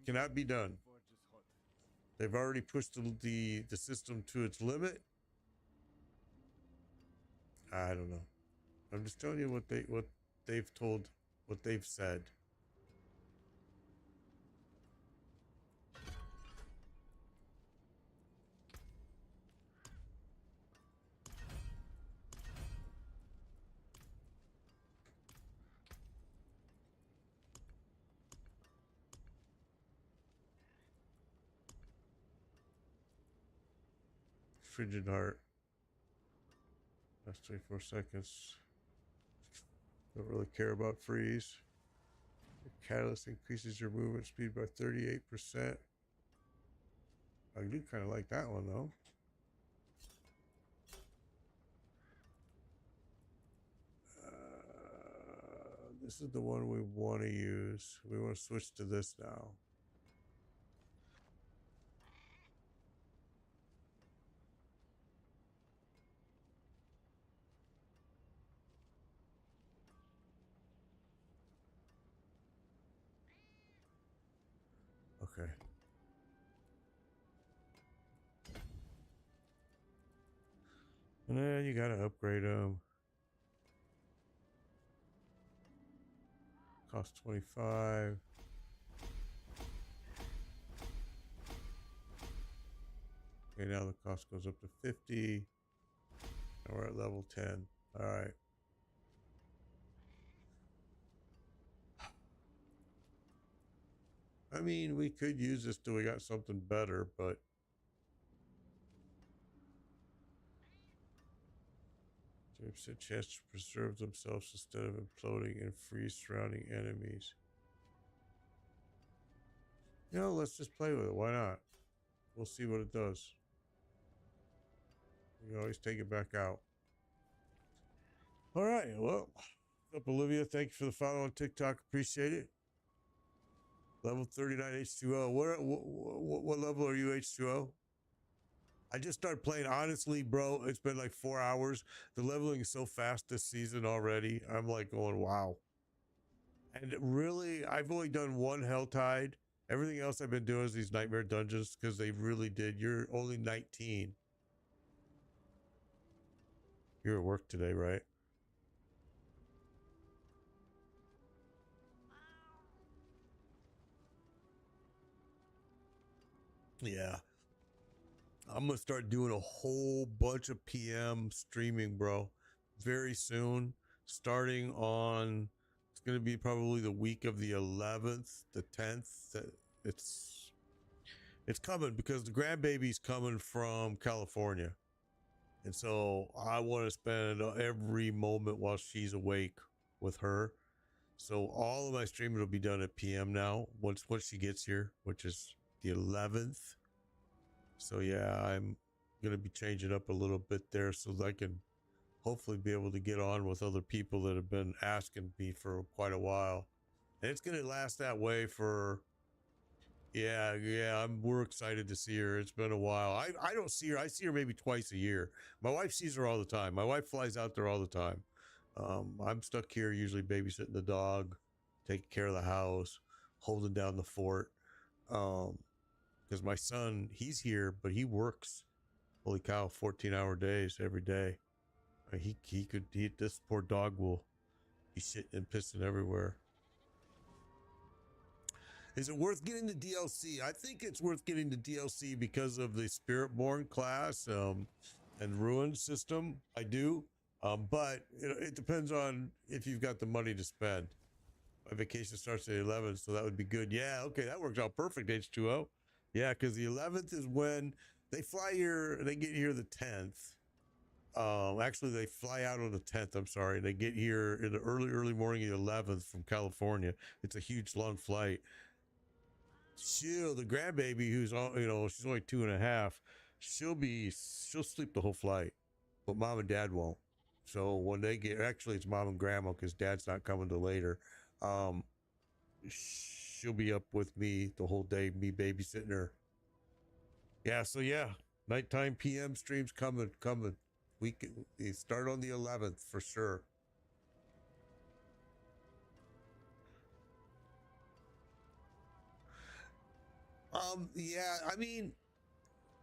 A: Cannot be done. They've already pushed the system to its limit. I don't know. I'm just telling you what they've told, what they've said. Frigid heart. That's 24 seconds. Don't really care about freeze. The catalyst increases your movement speed by 38%. I do kind of like that one though. This is the one we want to use. We want to switch to this now. Okay. And then you gotta upgrade them. Cost 25. Okay, now the cost goes up to 50. And we're at level 10. All right. I mean, we could use this till we got something better, but 30% chance to preserve themselves instead of imploding and freeze surrounding enemies. You know, let's just play with it. Why not? We'll see what it does. You can always take it back out. All right. Well, what's up, Olivia? Thank you for the follow on TikTok. Appreciate it. Level 39 H2O. What level are you, H2O? I just started playing. Honestly, bro, it's been like 4 hours. The leveling is so fast this season already. I'm like going, wow. And really, I've only done one Helltide. Everything else I've been doing is these nightmare dungeons because they really did. You're only 19. You're at work today, right? Yeah. I'm going to start doing a whole bunch of PM streaming, bro. Very soon. Starting on, it's going to be probably the week of the 11th, the 10th. It's coming because the grandbaby's coming from California. And so I want to spend every moment while she's awake with her. So all of my streaming will be done at PM now once she gets here, which is the 11th. So yeah, I'm going to be changing up a little bit there so that I can hopefully be able to get on with other people that have been asking me for quite a while. And it's going to last that way for, we're excited to see her. It's been a while. I don't see her. I see her maybe twice a year. My wife sees her all the time. My wife flies out there all the time. I'm stuck here usually babysitting the dog, taking care of the house, holding down the fort. Because my son, he's here, but he works, holy cow, 14-hour days every day. This poor dog will be shitting and pissing everywhere. Is it worth getting the DLC? I think it's worth getting the DLC because of the Spiritborn class and Ruin system. I do. But it depends on if you've got the money to spend. My vacation starts at 11, so that would be good. Yeah, okay, that works out perfect, H2O. Yeah, because the 11th is when they fly here. They get here the 10th. Actually, they fly out on the 10th. I'm sorry. They get here in the early morning of the 11th from California. It's a huge, long flight. the grandbaby who's all, you know, she's only 2.5. She'll sleep the whole flight, but mom and dad won't. So when they get, actually it's mom and grandma because dad's not coming till later. She'll be up with me the whole day, me babysitting her. Yeah, so yeah, nighttime PM streams coming. They start on the 11th for sure. Yeah, I mean,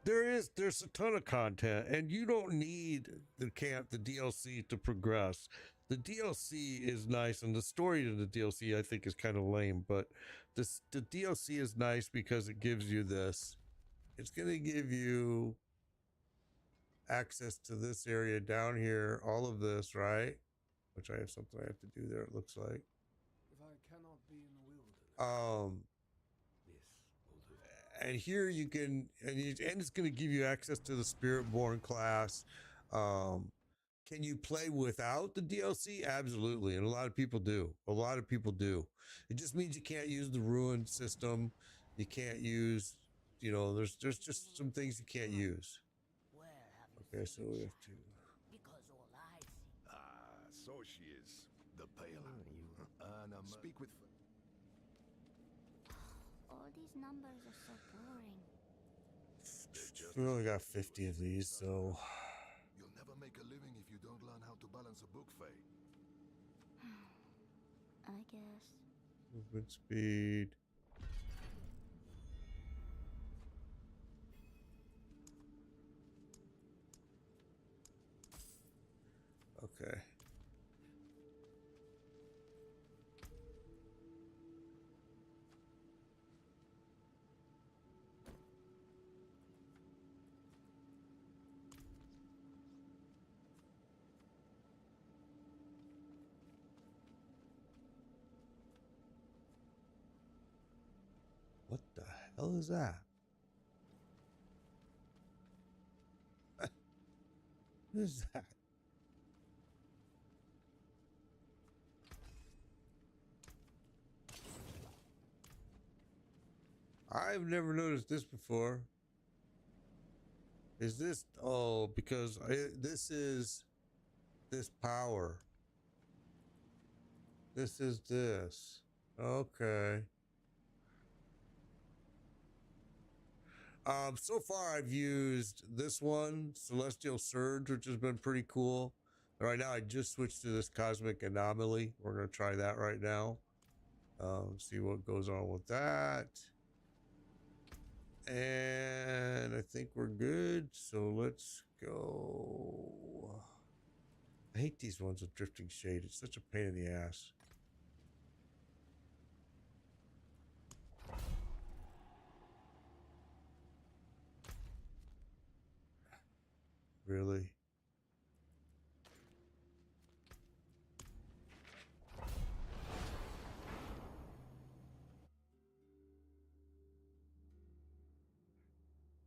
A: there's a ton of content, and you don't need the DLC to progress. The DLC is nice, and the story of the DLC I think is kind of lame, but the DLC is nice because it gives you this. It's gonna give you access to this area down here, all of this, right? Which I have something I have to do there, it looks like.
B: If I cannot be in the wilderness, this will do.
A: And here you can, and it's going to give you access to the Spiritborn class. Can you play without the DLC? Absolutely, and a lot of people do. It just means you can't use the ruined system. You can't use, you know, there's just some things you can't use. Okay, so we have to.
D: Because all I see.
E: Ah, so she is. The pale. Speak with.
D: All these numbers are so boring.
A: We only got 50 of these, so.
E: You'll never make a living if you don't learn how to balance a book, Faye.
D: I guess.
A: Movement speed. Okay. What the hell is that? What is that? I've never noticed this before. Is this, oh, because this is this power. This is this. Okay. So far I've used this one, Celestial Surge, which has been pretty cool. Right now I just switched to this Cosmic Anomaly. We're gonna try that right now. See what goes on with that. And I think we're good, so let's go. I hate these ones with drifting shade. It's such a pain in the ass. Really?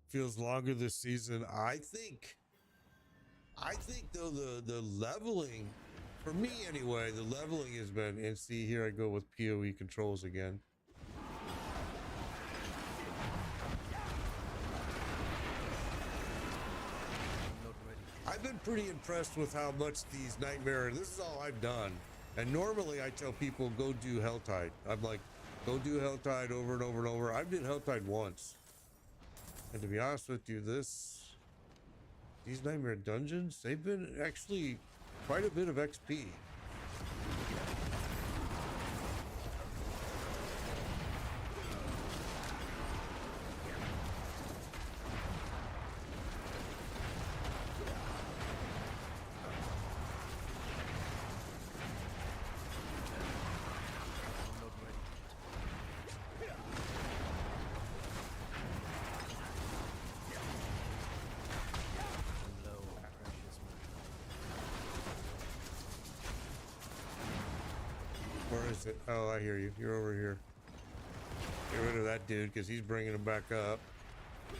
A: Feels longer this season. I think though the leveling, for me anyway, the leveling has been, and see here I go with PoE controls again. I've been pretty impressed with how much these Nightmare, this is all I've done. And normally I tell people go do Helltide. I'm like, go do Helltide over and over and over. I've done Helltide once. And to be honest with you, these Nightmare dungeons, they've been actually quite a bit of XP. Oh, I hear you. You're over here. Get rid of that dude because he's bringing him back up.
B: I'm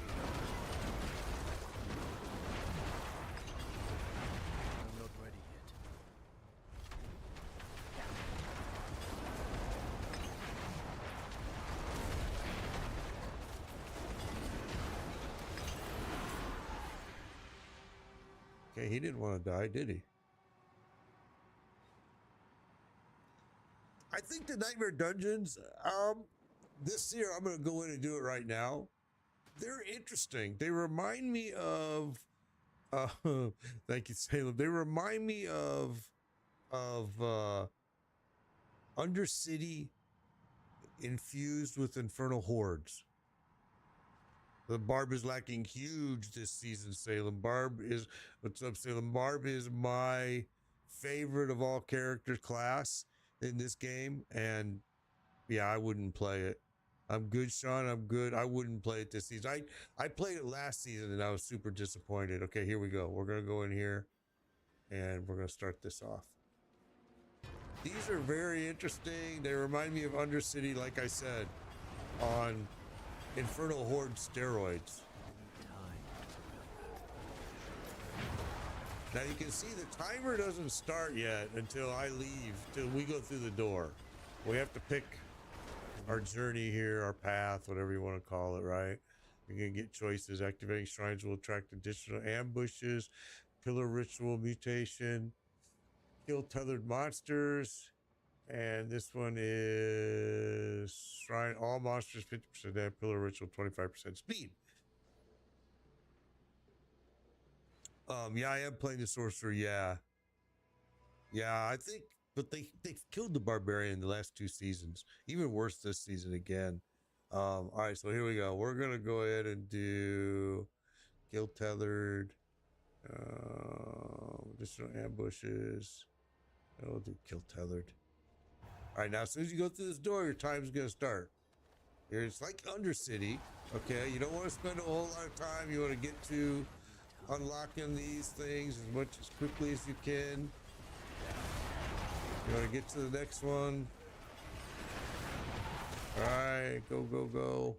B: not ready yet.
A: Okay, he didn't want to die, did he? I think the Nightmare Dungeons, this year, I'm going to go in and do it right now. They're interesting. They remind me of, thank you, Salem. They remind me of Undercity infused with Infernal Hordes. The Barb is lacking huge this season, Salem. Barb is, what's up, Salem? Barb is my favorite of all character class in this game. And yeah, I wouldn't play it. I'm good, Sean. I'm good. I wouldn't play it this season. I played it last season and I was super disappointed. Okay, here we go. We're going to go in here and we're going to start this off. These are very interesting. They remind me of Undercity, like I said, on Infernal Horde steroids. Now you can see the timer doesn't start yet until I leave, till we go through the door. We have to pick our journey here, our path, whatever you want to call it, right? You're going to get choices. Activating shrines will attract additional ambushes, pillar ritual mutation, kill tethered monsters, and this one is shrine, all monsters 50% damage, pillar ritual 25% speed. Yeah, I am playing the sorcerer. Yeah, I think, but they've killed the barbarian in the last 2 seasons. Even worse this season again. All right, so here we go. We're gonna go ahead and do kill tethered, additional ambushes. We'll do kill tethered. All right, now as soon as you go through this door, your time's gonna start. It's like Undercity, okay? You don't want to spend a whole lot of time. You want to get to unlocking these things as quickly as you can. You want to get to the next one. All right, go, go, go.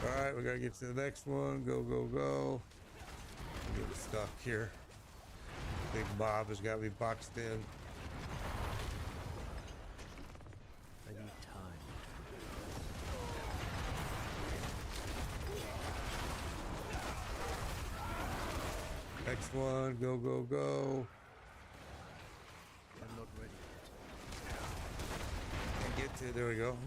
A: All right, we gotta get to the next one. Go, go, go. Get stuck here. Big Bob has got me boxed in.
F: I need time.
A: Next one, go, go, go.
F: I'm not ready
A: And get to, there we go.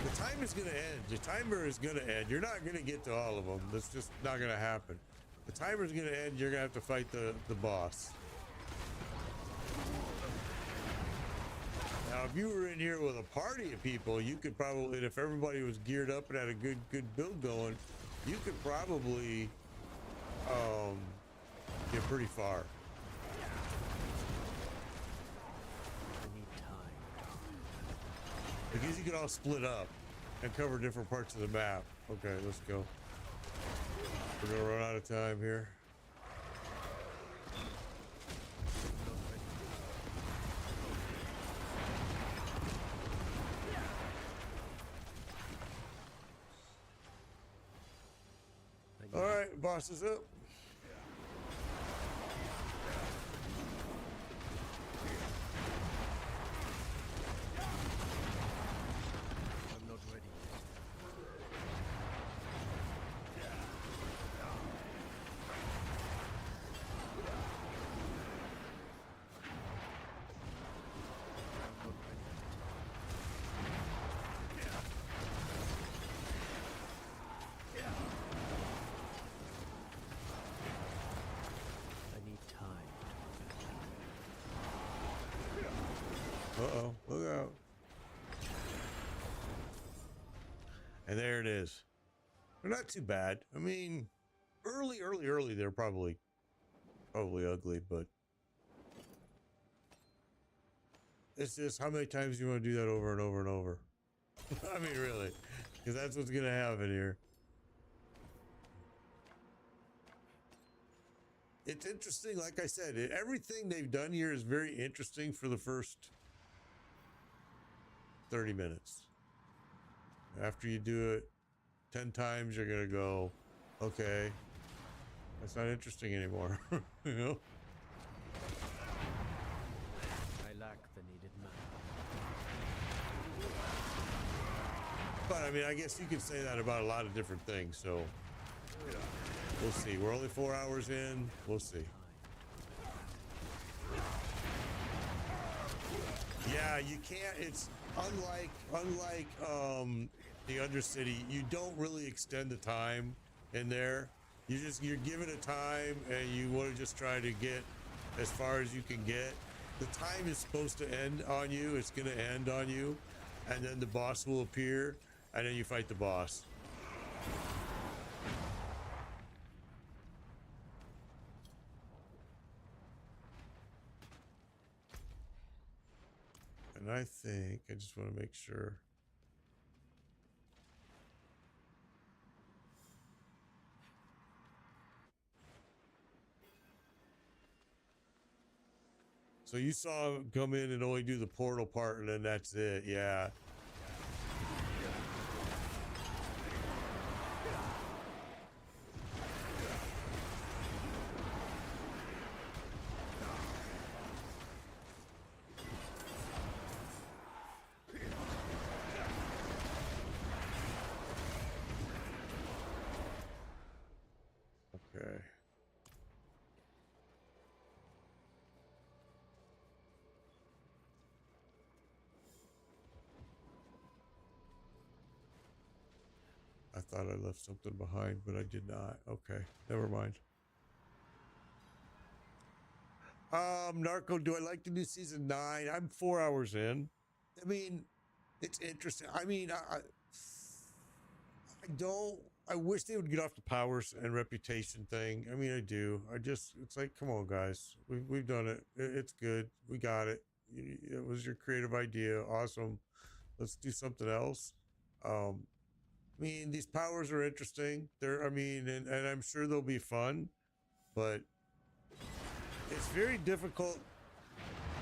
A: The time is going to end. The timer is going to end. You're not going to get to all of them. That's just not going to happen. The timer is going to end. You're going to have to fight the boss. Now, if you were in here with a party of people, you could probably, and if everybody was geared up and had a good build going, you could probably get pretty far. Because you could all split up and cover different parts of the map. Okay, let's go. We're gonna run out of time here. All right, boss is up.
F: I'm not ready. I need time.
A: Uh-oh, look out. And there it is. They're not too bad. I mean, early, they're probably ugly, but it's just how many times do you want to do that over and over and over? I mean, really, because that's what's going to happen here. It's interesting, like I said, everything they've done here is very interesting for the first 30 minutes. After you do it 10 times, you're going to go, okay, that's not interesting anymore. You know?
F: I lack the needed mana.
A: But I mean, I guess you could say that about a lot of different things. So we'll see. We're only 4 hours in. We'll see. Yeah, you can't. It's unlike the Undercity. You don't really extend the time in there. You're given a time, and you want to just try to get as far as you can get. The time is supposed to end on you. It's going to end on you, and then the boss will appear, and then you fight the boss. And I think I just want to make sure. So you saw him come in and only do the portal part, and then that's it. Yeah. Okay. I thought I left something behind, but I did not. Okay, never mind. Narco, do I like the new season 9? I'm 4 hours in. I mean, it's interesting. I mean, I don't. I wish they would get off the powers and reputation thing. I mean, I do. It's like, come on, guys. We've done it. It's good. We got it. It was your creative idea. Awesome. Let's do something else. I mean, these powers are interesting. I mean, and I'm sure they'll be fun, but it's very difficult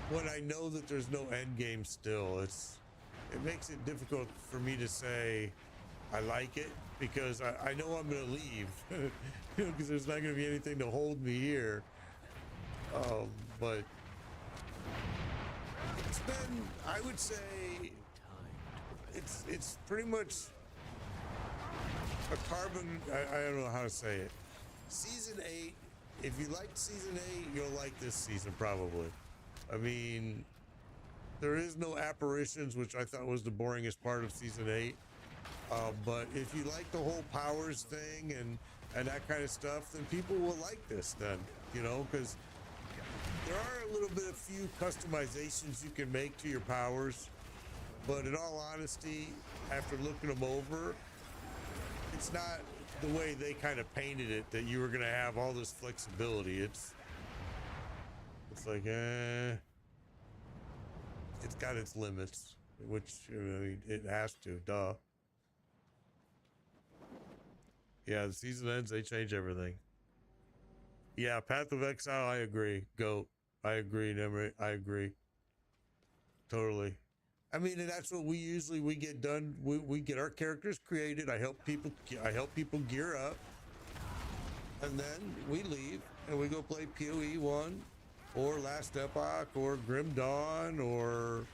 A: when I know that there's no end game still. It makes it difficult for me to say I like it, because I know I'm going to leave, because there's not going to be anything to hold me here. But it's been, I would say, it's pretty much a carbon, I don't know how to say it. Season 8, if you liked season 8, you'll like this season probably. I mean, there is no apparitions, which I thought was the boringest part of season 8. But if you like the whole powers thing and that kind of stuff, then people will like this then, you know, because there are a little bit of few customizations you can make to your powers. But in all honesty, after looking them over, it's not the way they kind of painted it, that you were going to have all this flexibility. It's like, it's got its limits, which, I mean, it has to, duh. Yeah, the season ends, they change everything. Yeah, Path of Exile, I agree. GOAT. I agree, Nemri. I agree. Totally. I mean, and that's what we get done. We get our characters created. I help people gear up. And then we leave and we go play PoE 1 or Last Epoch or Grim Dawn or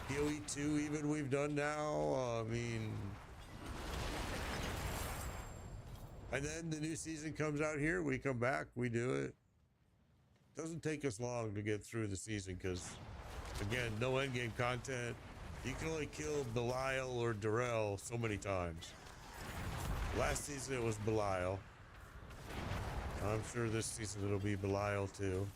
A: PoE 2 even we've done now. I mean, and then the new season comes out here, we come back, we do it. Doesn't take us long to get through the season because, again, no endgame content. You can only kill Belial or Darrell so many times. Last season it was Belial. I'm sure this season it'll be Belial too.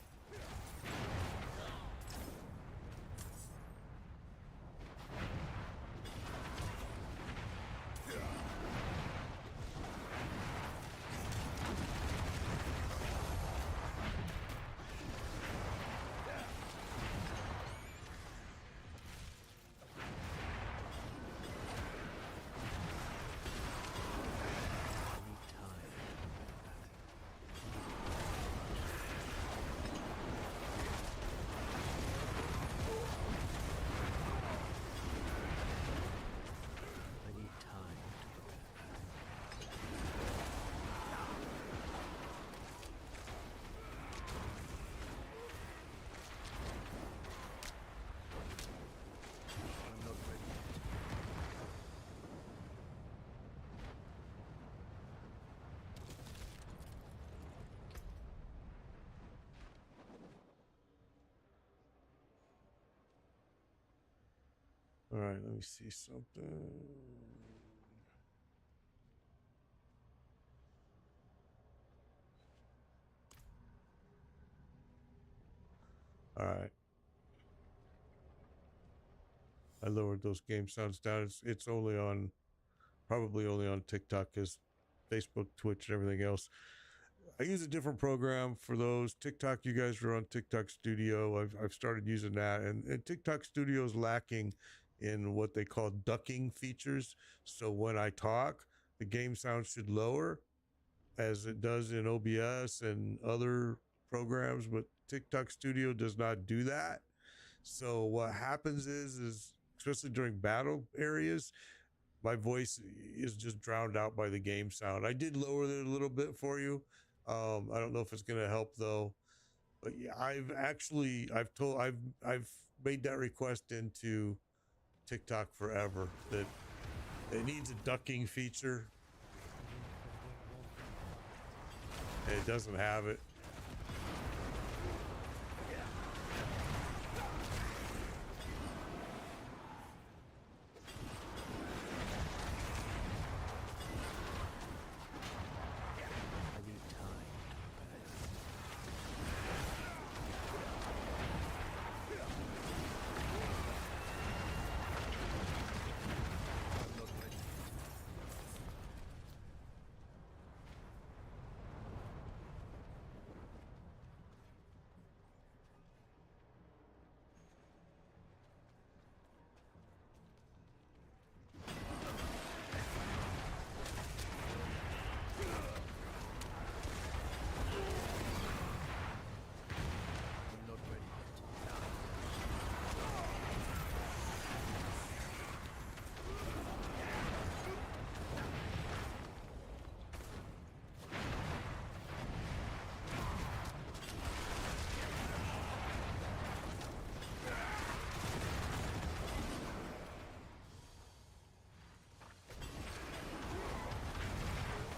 A: right, let me see something. All right. I lowered those game sounds down. It's only on, probably only on TikTok, because Facebook, Twitch, and everything else. I use a different program for those. TikTok, you guys are on TikTok Studio. I've started using that, and TikTok Studio is lacking in what they call ducking features. So when I talk, the game sound should lower, as it does in OBS and other programs, but TikTok Studio does not do that. So what happens is especially during battle areas, my voice is just drowned out by the game sound. I did lower it a little bit for you. I don't know if it's going to help though, but yeah, I've made that request into TikTok forever, that it needs a ducking feature, and it doesn't have it.
F: I need time. I'm not ready. I'm not ready yet.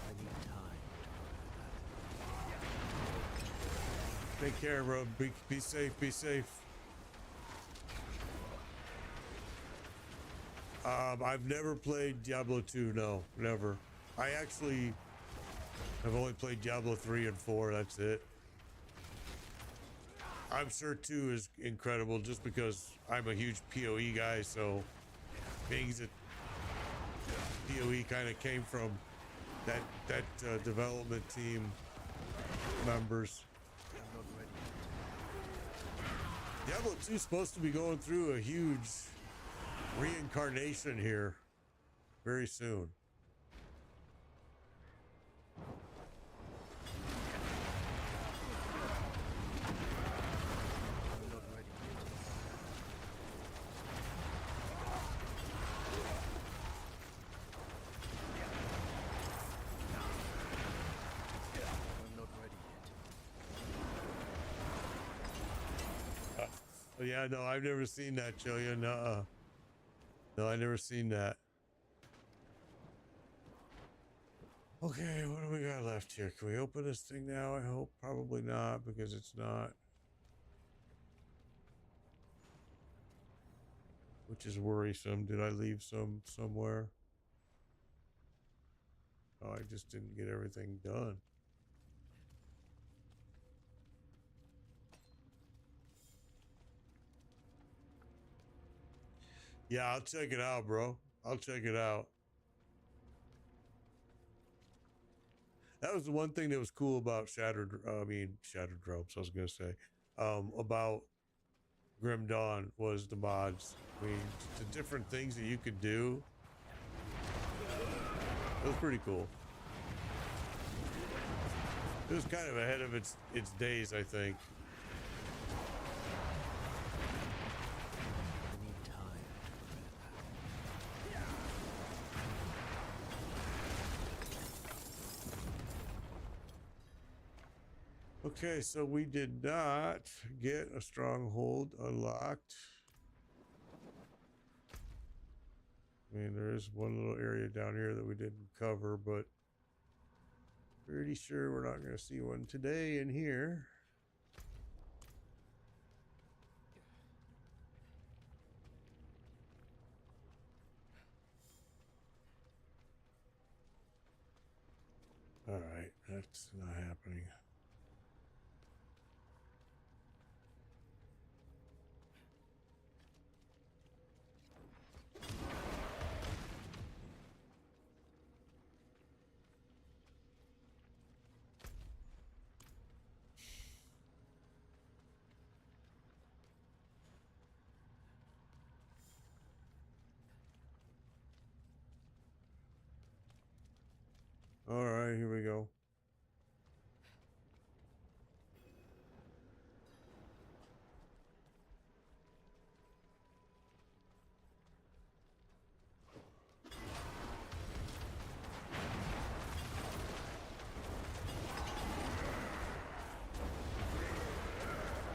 F: I need time.
A: Take care, bro. Be safe. Be safe. I've never played Diablo 2. No, never. I actually have only played Diablo 3 and 4. That's it. I'm sure 2 is incredible just because I'm a huge PoE guy. So being that PoE kind of came from that development team members.
F: I'm not ready yet.
A: Diablo 2 is supposed to be going through a huge reincarnation here very soon.
F: I'm not ready yet. I'm not ready yet.
A: Oh, yeah, no, I've never seen that, Jillian. No, I never seen that. Okay, what do we got left here? Can we open this thing now? I hope. Probably not, because it's not. Which is worrisome. Did I leave some somewhere? Oh, I just didn't get everything done. Yeah, I'll check it out, bro. I'll check it out. That was the one thing that was cool about Shattered Ropes, I was going to say. About Grim Dawn was the mods. I mean, the different things that you could do. It was pretty cool. It was kind of ahead of its days, I think.
F: I need time.
A: Okay, so we did not get a stronghold unlocked. I mean, there is one little area down here that we didn't cover, but pretty sure we're not going to see one today in here. it's not happening. All right, here we go.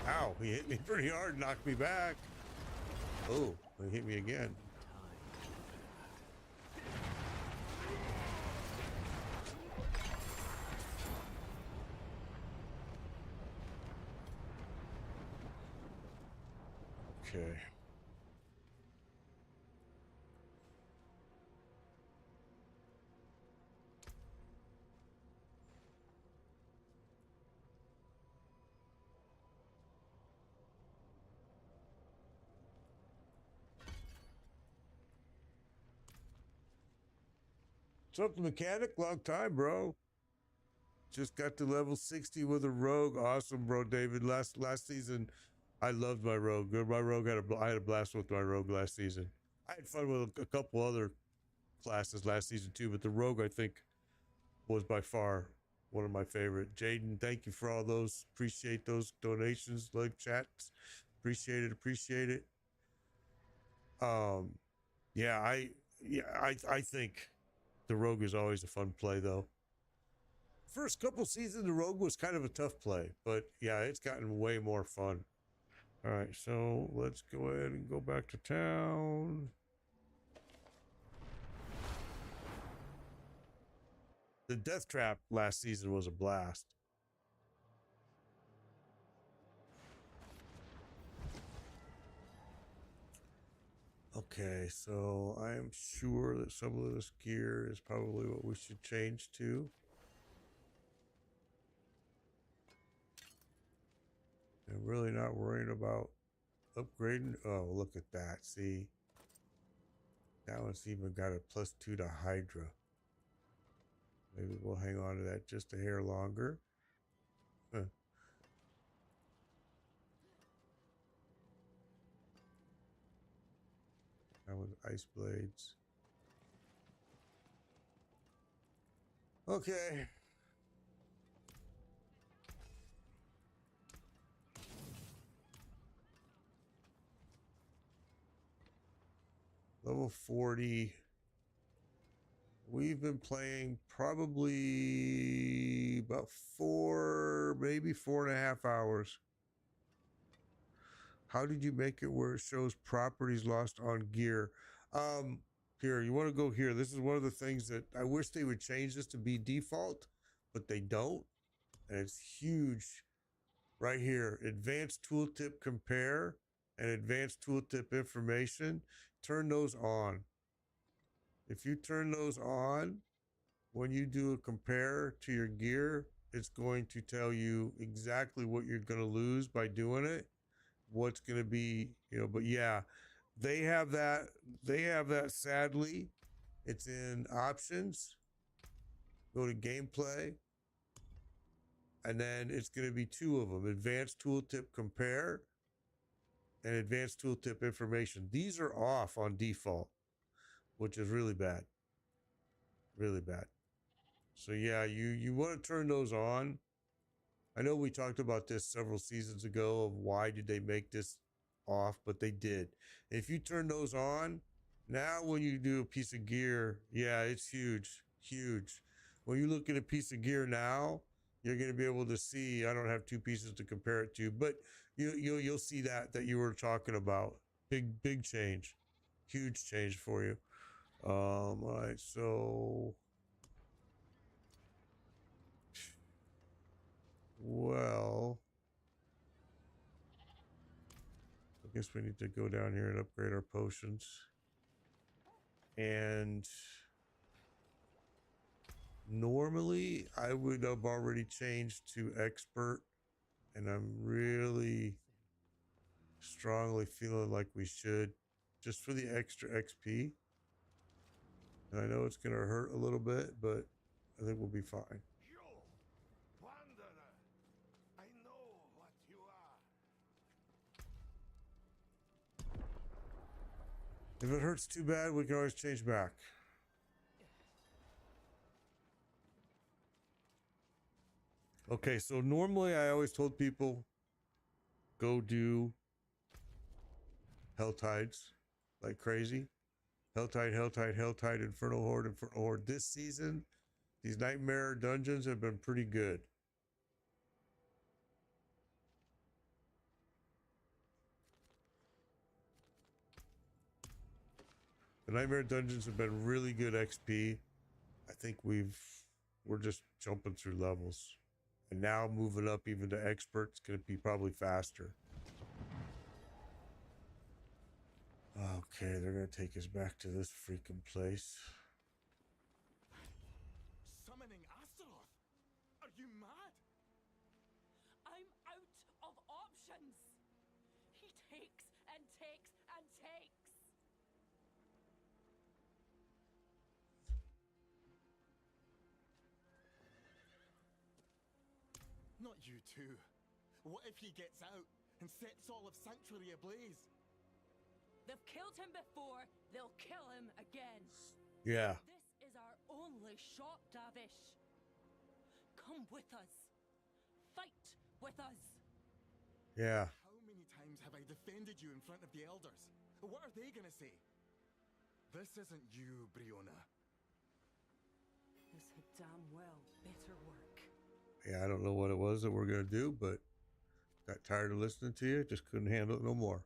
A: Ow, he hit me pretty hard, knocked me back. Oh, he hit me again. Okay. What's up, mechanic? Long time, bro. Just got to level 60 with a rogue. Awesome, bro, David. Last season, I loved my rogue. My rogue I had a blast with my rogue last season. I had fun with a couple other classes last season too, but the rogue I think was by far one of my favorite. Jaden, thank you for all those. Appreciate those donations, live chats. Appreciate it. Yeah, I think the rogue is always a fun play though. First couple seasons, the rogue was kind of a tough play, but yeah, it's gotten way more fun. All right, so let's go ahead and go back to town. The death trap last season was a blast. Okay, so I am sure that some of this gear is probably what we should change to. I'm really not worrying about upgrading. Oh, look at that. See? That one's even got a +2 to Hydra. Maybe we'll hang on to that just a hair longer. Huh. That was ice blades. Okay. Level 40. We've been playing probably about 4, maybe 4.5 hours. How did you make it where it shows properties lost on gear? Here, you want to go here. This is one of the things that I wish they would change this to be default, but they don't. And it's huge right here. Advanced tooltip compare and advanced tooltip information. Turn those on. If you turn those on, when you do a compare to your gear, it's going to tell you exactly what you're going to lose by doing it, what's going to be, but yeah, they have that sadly. It's in options. Go to gameplay, and then it's going to be 2 of them: advanced tooltip compare and advanced tooltip information. These are off on default, which is really bad. Really bad. So yeah, you want to turn those on. I know we talked about this several seasons ago of why did they make this off, but they did. If you turn those on, now when you do a piece of gear, yeah, it's huge, huge. When you look at a piece of gear now, you're going to be able to see. I don't have 2 pieces to compare it to, but you'll see that you were talking about. Big change, huge change for you. All right, so. Well, I guess we need to go down here and upgrade our potions. And Normally, I would have already changed to expert, and I'm really strongly feeling like we should, just for the extra XP. And I know it's going to hurt a little bit, but I think we'll be fine.
E: You, wanderer, I know what you are.
A: If it hurts too bad, we can always change back. Okay, so normally I always told people, go do Helltides like crazy. Helltide, Helltide, Helltide, Infernal Horde, Infernal Horde. This season, these Nightmare dungeons have been pretty good. The Nightmare dungeons have been really good XP. I think we're just jumping through levels. And now moving up even to expert, it's going to be probably faster. Okay, they're going to take us back to this freaking place.
G: Summoning Astaroth? Are you mad?
H: I'm out of options. He takes and takes and takes.
G: Not you too. What if he gets out and sets all of Sanctuary ablaze?
H: They've killed him before, they'll kill him again.
A: Yeah.
H: This is our only shot, Davish. Come with us. Fight with us.
A: Yeah.
G: How many times have I defended you in front of the elders? What are they gonna say? This isn't you, Briona.
H: This had damn well better work.
A: Yeah, I don't know what it was that we're going to do, but got tired of listening to you. Just couldn't handle it no more.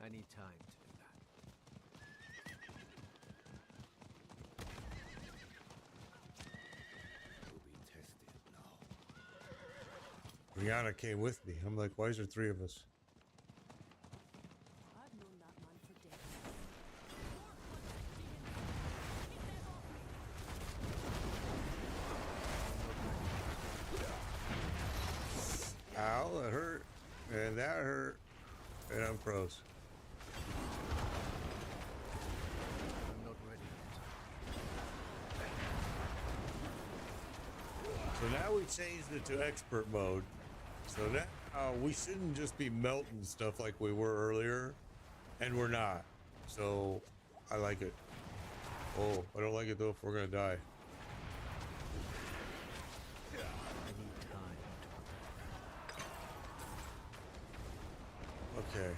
F: I need time to do that.
E: Will be tested now.
A: Rihanna came with me. I'm like, why is there three of us?
H: I've known that man for days.
A: Ow, that hurt. And that hurt. And I'm froze.
F: I'm not ready yet.
A: So now we changed it to expert mode. So now we shouldn't just be melting stuff like we were earlier. And we're not. So I like it. Oh, I don't like it though if we're going to die.
F: I need time to prepare.
A: Okay.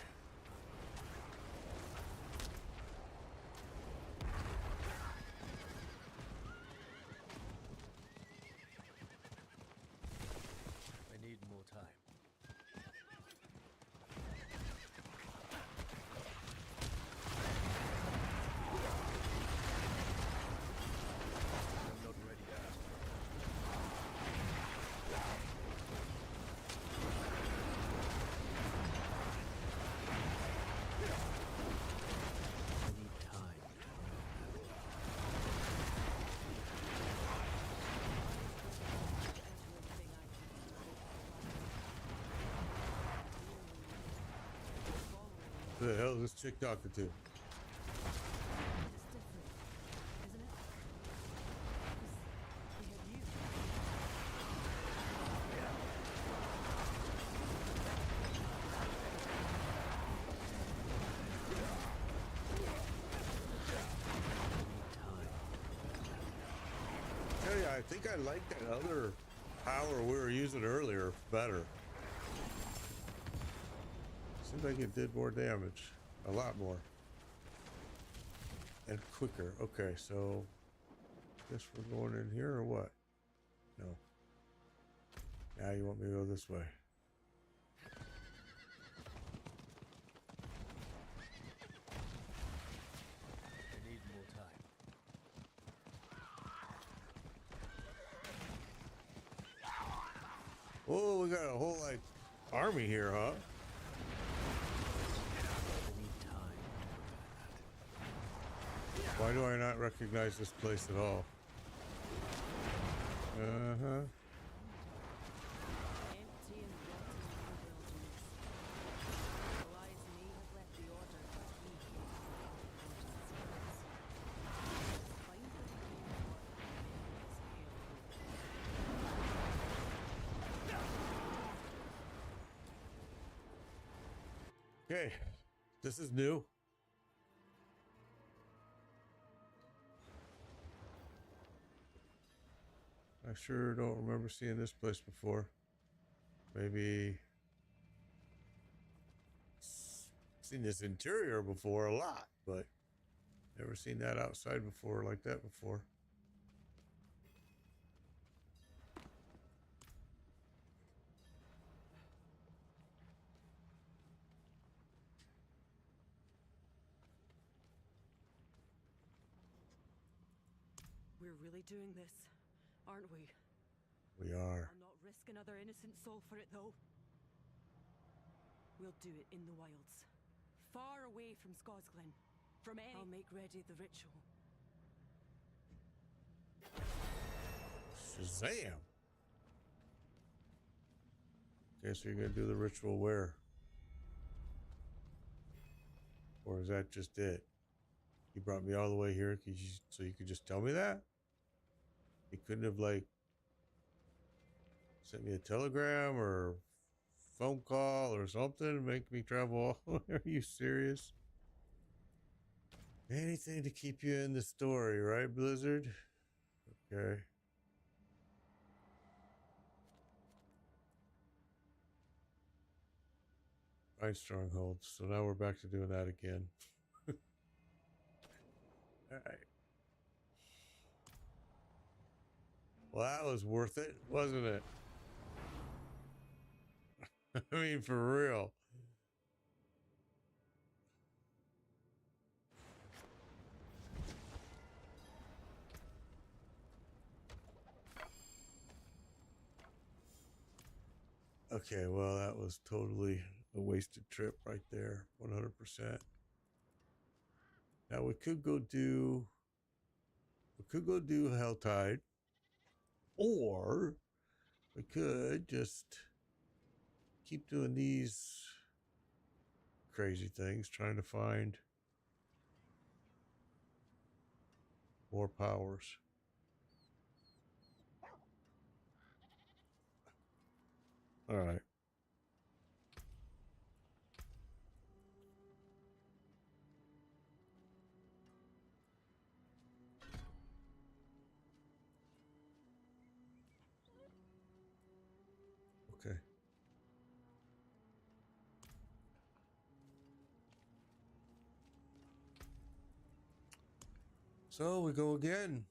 F: I need more time. I'm not ready yet. I need time.
A: Who the hell is this chick talking to?
H: It's different, isn't it? Because we have you.
A: Tell you, I think I like that other power we were using earlier better. Seems like it did more damage. A lot more. And quicker. Okay, so guess we're going in here or what? No. Now you want me to go this way.
F: I need more time.
A: Oh, we got a whole like army here, huh?
F: I need time to
A: Why do I not recognize this place at all? Uh-huh.
H: Empty and rotting in the wilderness. Allies may have left the order, but he came to the secrets. Find the beginning of
A: Okay, this is new. I sure don't remember seeing this place before. Maybe seen this interior before a lot, but never seen that outside before like that before.
H: We're really doing this, aren't we?
A: We are.
H: I'll not risk another innocent soul for it, though. We'll do it in the wilds. Far away from Scosglen. From any... I'll make ready the ritual.
A: Shazam! Okay, so you're gonna do the ritual where? Or is that just it? You brought me all the way here so you could just tell me that? You couldn't have, like, sent me a telegram or phone call or something to make me travel all the way? Are you serious? Anything to keep you in the story, right, Blizzard? Okay. Find strongholds. So now we're back to doing that again. All right. Well, that was worth it, wasn't it? I mean, for real. Okay, well, that was totally a wasted trip right there. 100%. Now we could go do Helltide, or we could just keep doing these crazy things, trying to find more powers. All right. Okay. So we go again.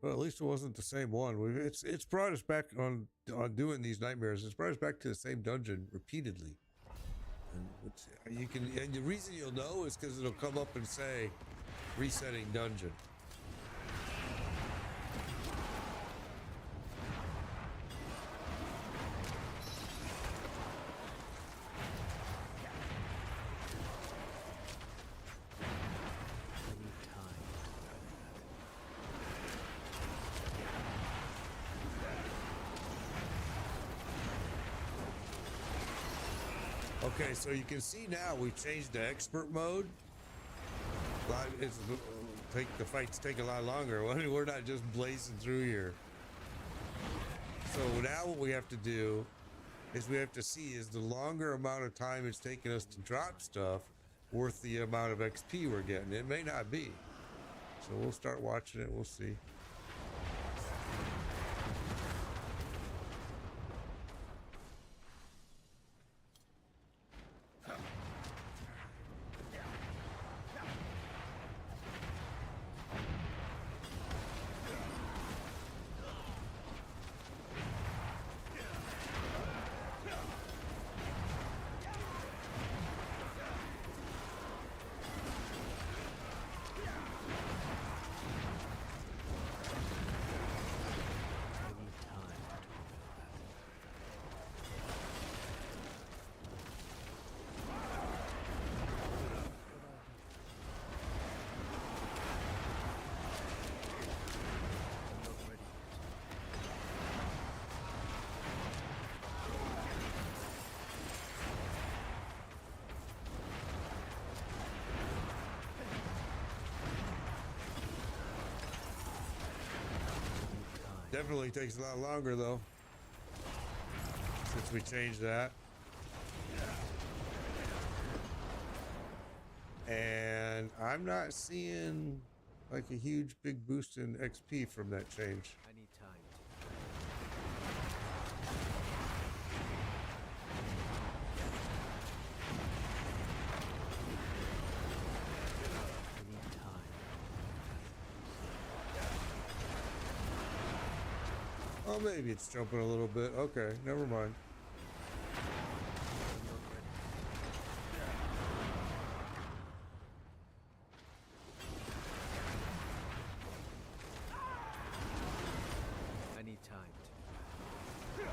A: Well, at least it wasn't the same one. It's brought us back on doing these nightmares. It's brought us back to the same dungeon repeatedly. And the reason you'll know is because it'll come up and say resetting dungeon. Okay, so you can see now we've changed to expert mode. The fights take a lot longer. I mean, we're not just blazing through here. So now what we have to do is we have to see, is the longer amount of time it's taking us to drop stuff worth the amount of XP we're getting? It may not be. So we'll start watching it. We'll see. Definitely takes a lot longer though, since we changed that. And I'm not seeing like a huge big boost in XP from that change.
F: I need time to. I need time.
A: Oh, maybe it's jumping a little bit. Okay, never mind.
F: I'm not ready. I need time to. I need time.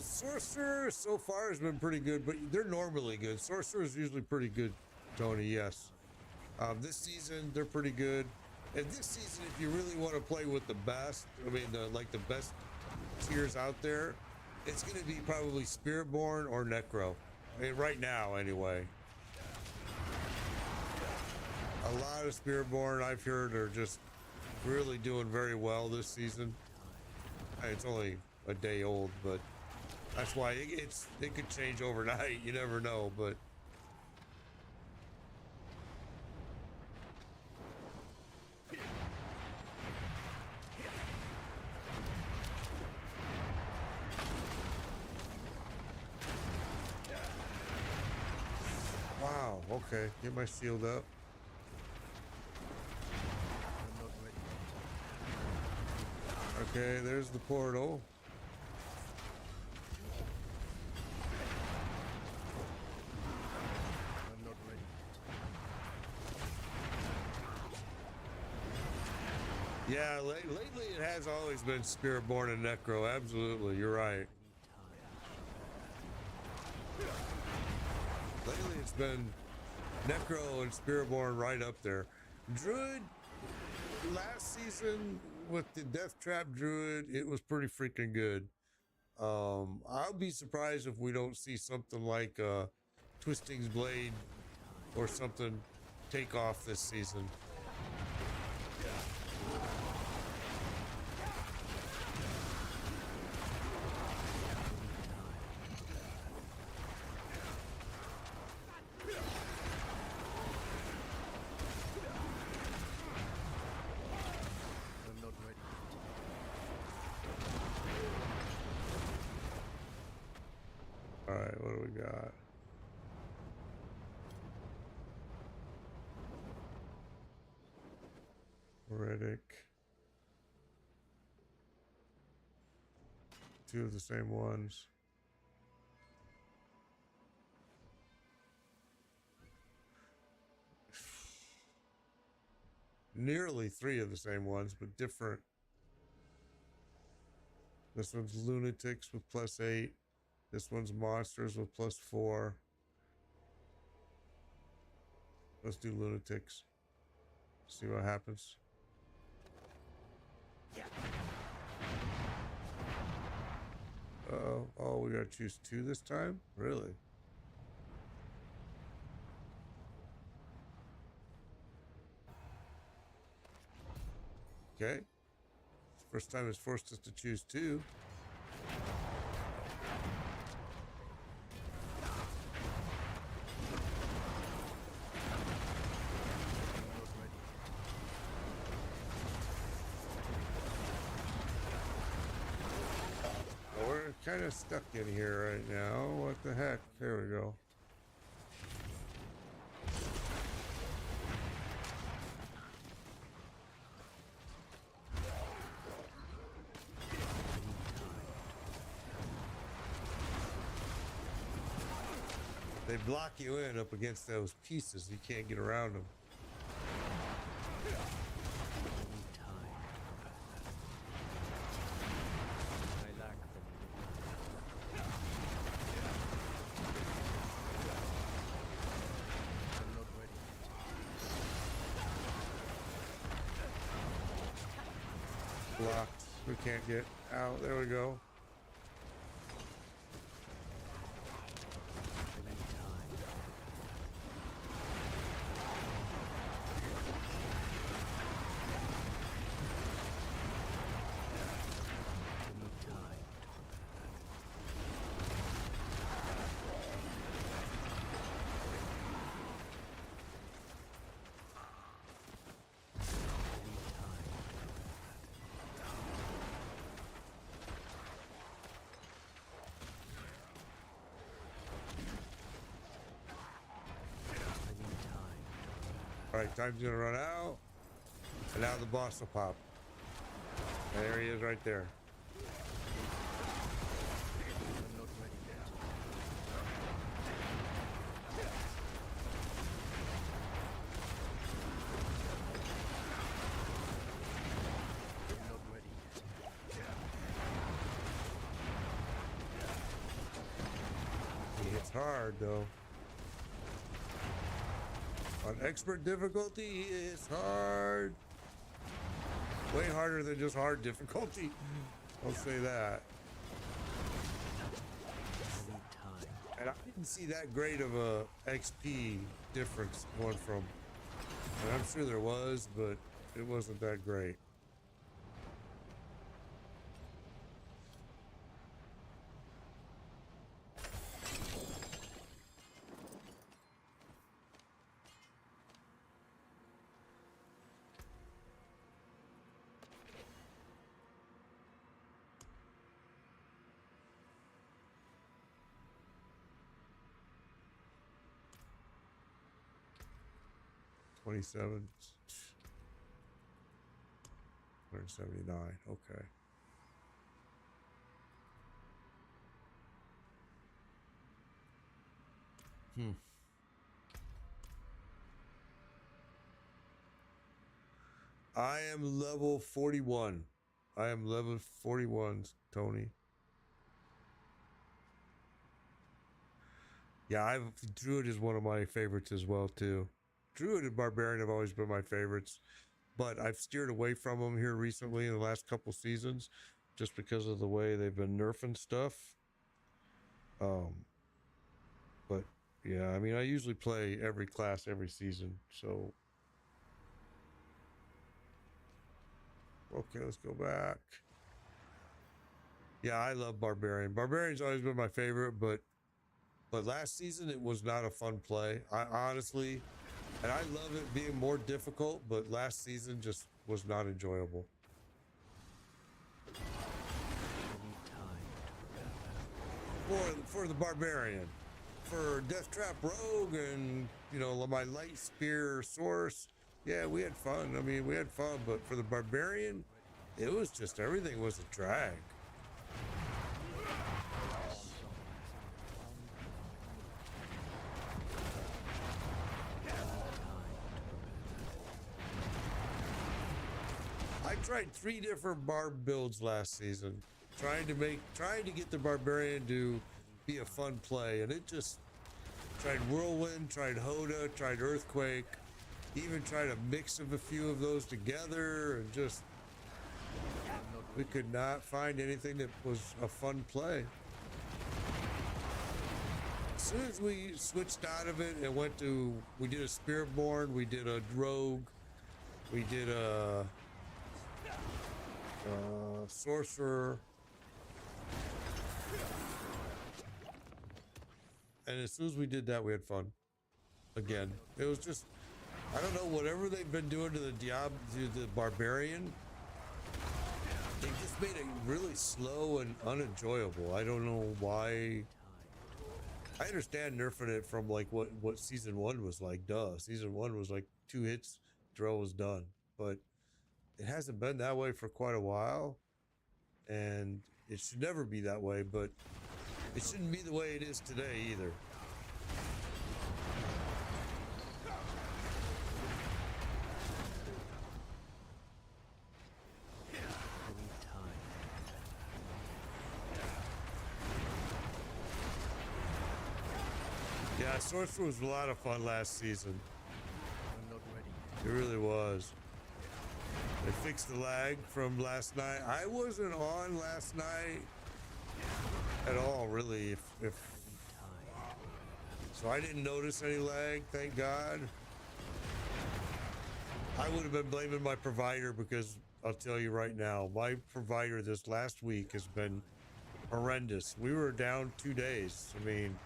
A: Sorcerer so far has been pretty good, but they're normally good. Sorcerer is usually pretty good, Tony. Yes. This season they're pretty good, and this season, if you really want to play with the best, I mean, like the best tiers out there, it's going to be probably Spiritborn or Necro. I mean, right now, anyway. A lot of Spiritborn I've heard are just really doing very well this season. It's only a day old, but that's why it could change overnight. You never know, but wow. Okay, get my shield up.
F: I'm not ready.
A: Okay, there's the portal.
F: I'm not ready.
A: Yeah, lately it has always been Spiritborn and Necro. Absolutely, you're right. Lately it's been Necro and Spiritborn right up there. Druid, last season with the Death Trap Druid, it was pretty freaking good. I'll be surprised if we don't see something like Twisting's Blade or something take off this season.
F: I'm not ready.
A: All right, what do we got? Reddick. Two of the same ones. Nearly three of the same ones, but different. This one's Lunatics with +8. This one's Monsters with +4. Let's do Lunatics. See what happens. Uh-oh. Oh, we gotta choose 2 this time? Really? Okay. First time it's forced us to choose 2. We're kind of stuck in here right now. What the heck? There we go. They block you in up against those pieces. You can't get around them.
F: I need time. I lack them. I'm not ready.
A: Blocked. We can't get out. There we go. Alright, time's gonna run out. And now the boss will pop. There he is right there.
F: I'm not ready yet. I'm not ready yet.
A: He hits hard though. On expert difficulty, it's hard. Way harder than just hard difficulty. I'll say that.
F: I need time.
A: And I didn't see that great of a XP difference going from. And I'm sure there was, but it wasn't that great. $27. 179. Okay. I am level 41. I am level 41, Tony. Yeah, Druid is one of my favorites as well too. Druid and Barbarian have always been my favorites, but I've steered away from them here recently in the last couple seasons, just because of the way they've been nerfing stuff. But yeah, I mean, I usually play every class every season, so. Okay, let's go back. Yeah, I love Barbarian. Barbarian's always been my favorite, but last season it was not a fun play. I honestly, and I love it being more difficult, but last season just was not enjoyable.
F: I need time to prepare better.
A: For the Barbarian, for Death Trap Rogue, and you know, my Light Spear Source, yeah, we had fun. I mean, we had fun, but for the Barbarian, it was just everything was a drag. I tried 3 different barb builds last season, trying to get the Barbarian to be a fun play, and it just tried Whirlwind, tried Hoda, tried Earthquake, even tried a mix of a few of those together, and just we could not find anything that was a fun play. As soon as we switched out of it and we did a Spiritborn, we did a Rogue, we did a Sorcerer, and as soon as we did that, we had fun again. It was just, I don't know, whatever they've been doing to the Barbarian, they just made it really slow and unenjoyable. I don't know why. I understand nerfing it from like what season 1 was like. Duh, season 1 was like 2 hits, drill was done, but it hasn't been that way for quite a while, and it should never be that way, but it shouldn't be the way it is today either.
F: I need time.
A: Yeah, Sorcerer was a lot of fun last season.
F: I'm not ready yet.
A: It really was. They fixed the lag from last night. I wasn't on last night at all, really. If so, I didn't notice any lag, thank God. I would have been blaming my provider, because I'll tell you right now, my provider this last week has been horrendous. We were down 2 days. I mean,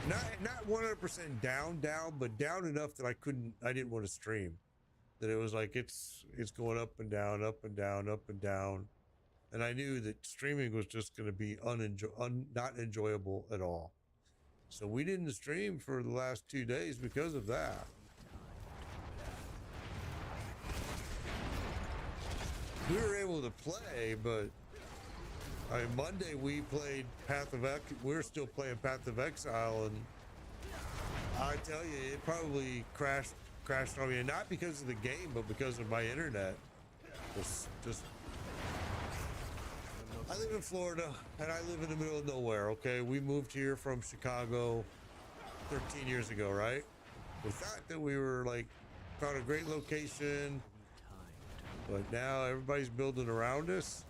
A: not 100% down, but down enough that I didn't want to stream. That it was like it's going up and down, up and down, up and down, and I knew that streaming was just going to be not enjoyable at all. So we didn't stream for the last 2 days because of that. we were able to play, but Monday we played Path of Ex. We're still playing Path of Exile, and I tell you, it probably crashed on me, and not because of the game, but because of my internet. Just I live in Florida, and I live in the middle of nowhere. Okay, we moved here from Chicago 13 years ago, right? We thought that we were like found a great location, but now everybody's building around us,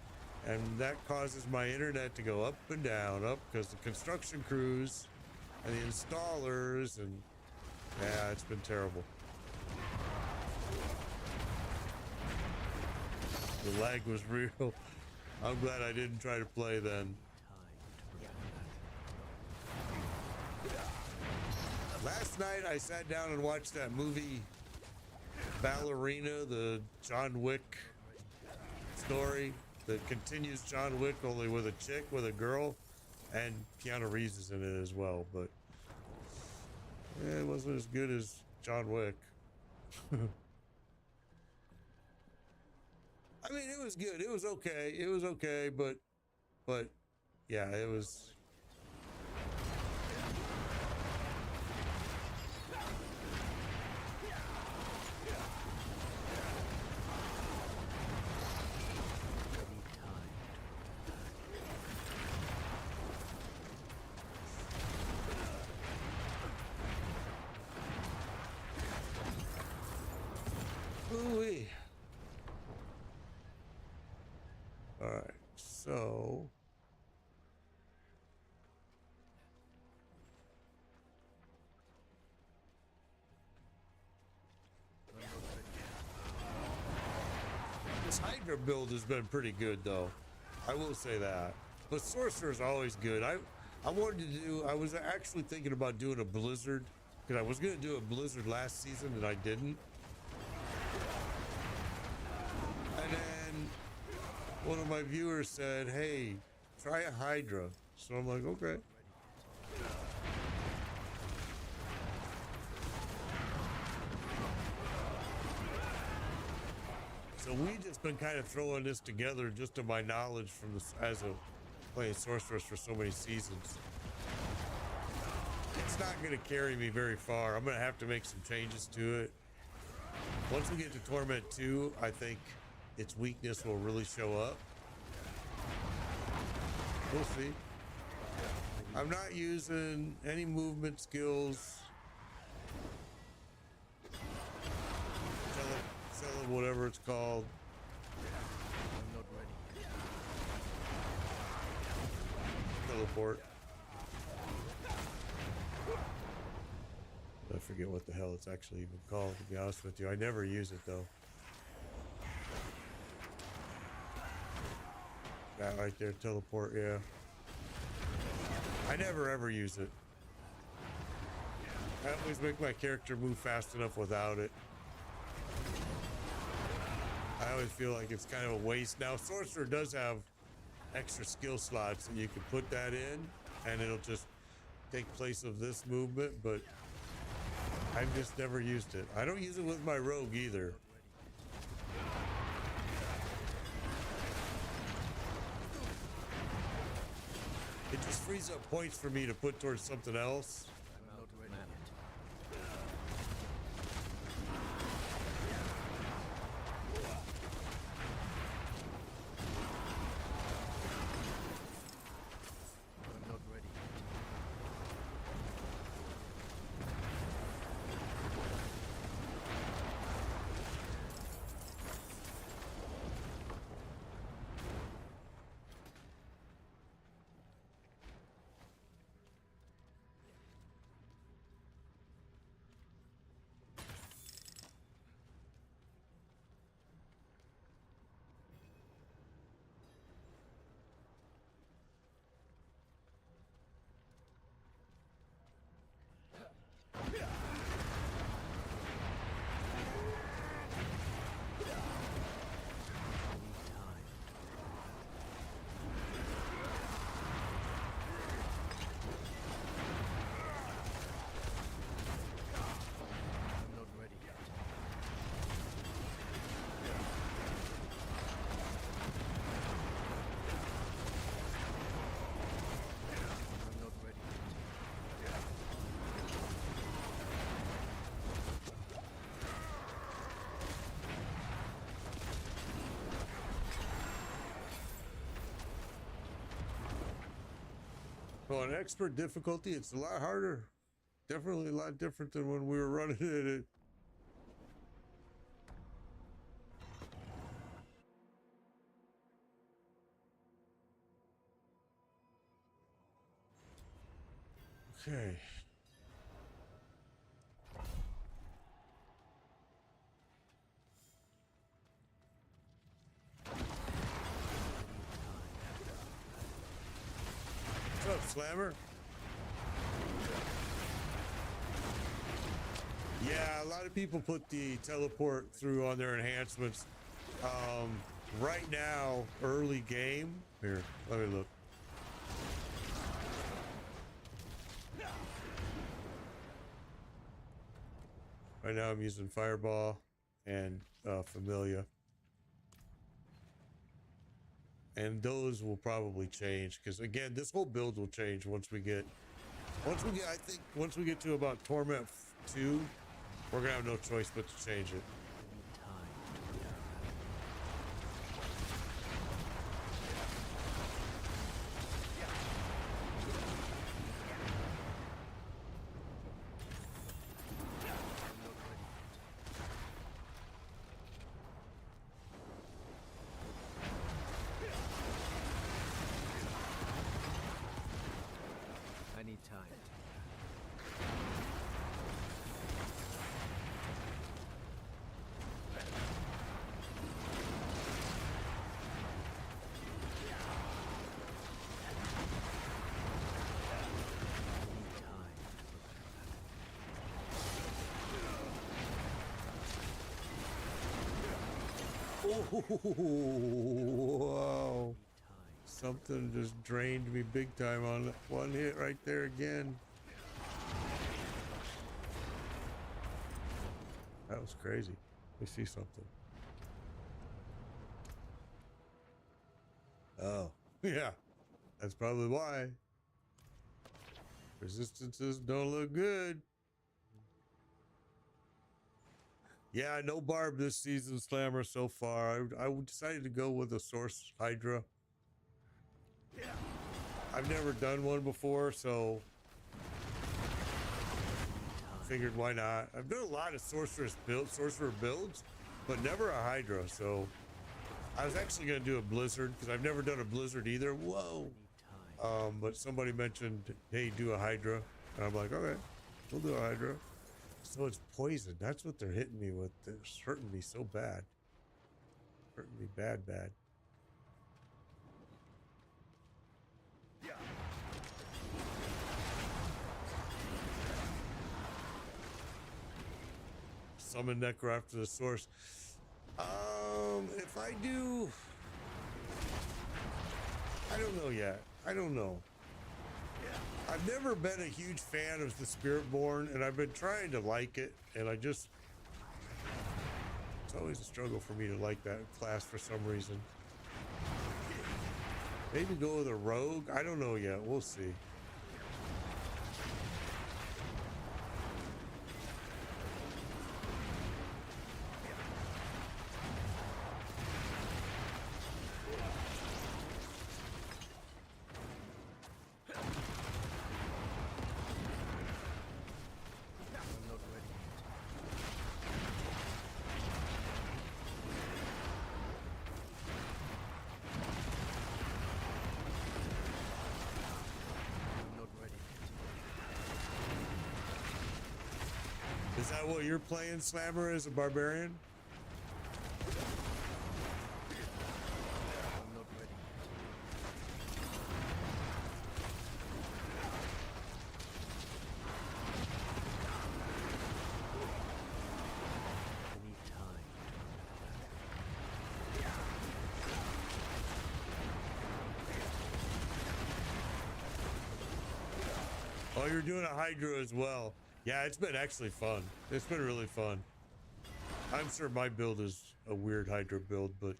A: and that causes my internet to go up and down, up because the construction crews and the installers, and yeah, it's been terrible. The lag was real. I'm glad I didn't try to play then. Last night I sat down and watched that movie Ballerina, the John Wick story that continues John Wick only with a chick, with a girl, and Keanu Reeves is in it as well, but it wasn't as good as John Wick. I mean, it was good. It was okay. It was okay, but yeah, it was. Ooh-wee. All right, so this Hydra build has been pretty good, though. I will say that. But Sorcerer is always good. I wanted to do. I was actually thinking about doing a Blizzard, because I was going to do a Blizzard last season and I didn't. And then one of my viewers said, "Hey, try a Hydra." So I'm like, okay. So we just been kind of throwing this together, just to my knowledge from this, as a playing Sorceress for so many seasons. It's not going to carry me very far. I'm going to have to make some changes to it. Once we get to Torment 2, I think its weakness will really show up. We'll see. I'm not using any movement skills. Whatever it's called.
F: I'm not ready.
A: Teleport. I forget what the hell it's actually even called, to be honest with you. I never use it though. That right there, teleport, yeah. I never ever use it. I always make my character move fast enough without it. I always feel like it's kind of a waste. Now, Sorcerer does have extra skill slots that you can put that in, and it'll just take place of this movement, but I've just never used it. I don't use it with my rogue either. It just frees up points for me to put towards something else.
F: I'm not ready. I'm not ready.
A: So on expert difficulty, it's a lot harder. Definitely a lot different than when we were running it. Okay. What's up, Slammer? Yeah, a lot of people put the teleport through on their enhancements. Right now, early game. Here, let me look. Right now I'm using Fireball and Familia. And those will probably change because again, this whole build will change once we get I think once we get to about Torment 2, we're gonna have no choice but to change it.
F: I need time.
A: Whoa. Something just drained me big time on that one hit right there again. That was crazy. Let me see something. Oh, yeah. That's probably why. Resistances don't look good. Yeah, no barb this season, Slammer, so far. I decided to go with a Source Hydra. I've never done one before, so figured why not. I've done a lot of sorcerer builds, but never a Hydra, so I was actually going to do a Blizzard because I've never done a Blizzard either. Whoa. But somebody mentioned, hey, do a Hydra. And I'm like, okay, we'll do a Hydra. So it's poison. That's what they're hitting me with. They're hurting me so bad. Hurting me bad. Summon Necro after the source. If I do, I don't know yet. I don't know. I've never been a huge fan of the Spiritborn, and I've been trying to like it, and it's always a struggle for me to like that class for some reason. Maybe go with a rogue? I don't know yet. We'll see. Is that what you're playing, Slammer, as a barbarian?
F: I'm not ready. I need time.
A: Oh, you're doing a Hydra as well. Yeah, it's been actually fun. It's been really fun. I'm sure my build is a weird Hydra build, but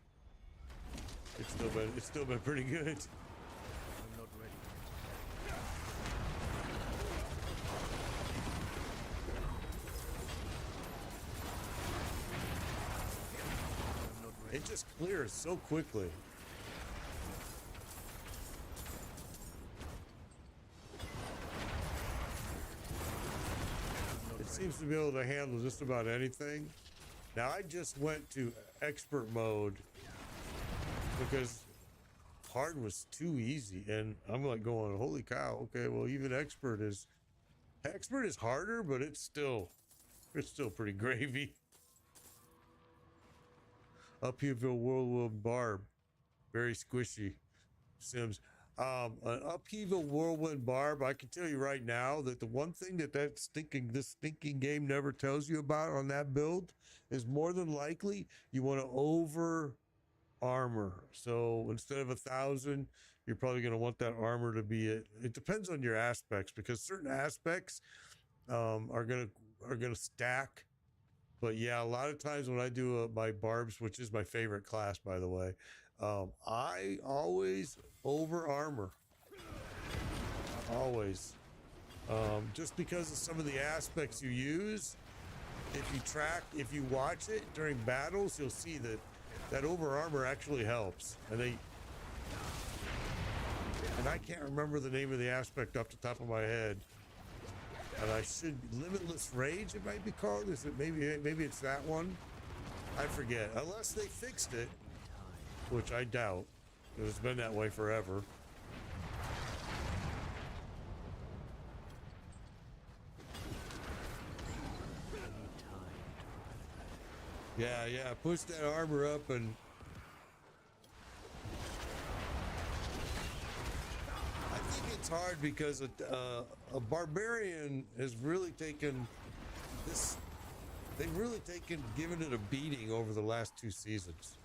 A: it's still been pretty good.
F: I'm not ready. I'm not ready.
A: It just clears so quickly. seems to be able to handle just about anything. Now I just went to expert mode because hard was too easy, and I'm like going, holy cow, okay, well even expert is harder, but it's still pretty gravy. Upheaval whirlwind barb, very squishy. Sims, an upheaval whirlwind barb, I can tell you right now that the one thing this stinking game never tells you about on that build is more than likely you want to over armor. So instead of 1,000, you're probably going to want that armor to be it depends on your aspects, because certain aspects are gonna stack. But yeah, a lot of times when I do my barbs, which is my favorite class, by the way, I always over armor, always, just because of some of the aspects you use. If you watch it during battles, you'll see that over armor actually helps. And I can't remember the name of the aspect off the top of my head. And I should, limitless rage it might be called. Is it maybe it's that one? I forget. Unless they fixed it, which I doubt. It's been that way forever. Yeah, push that armor up. And I think it's hard because a barbarian has really taken this. They've really given it a beating over the last 2 seasons.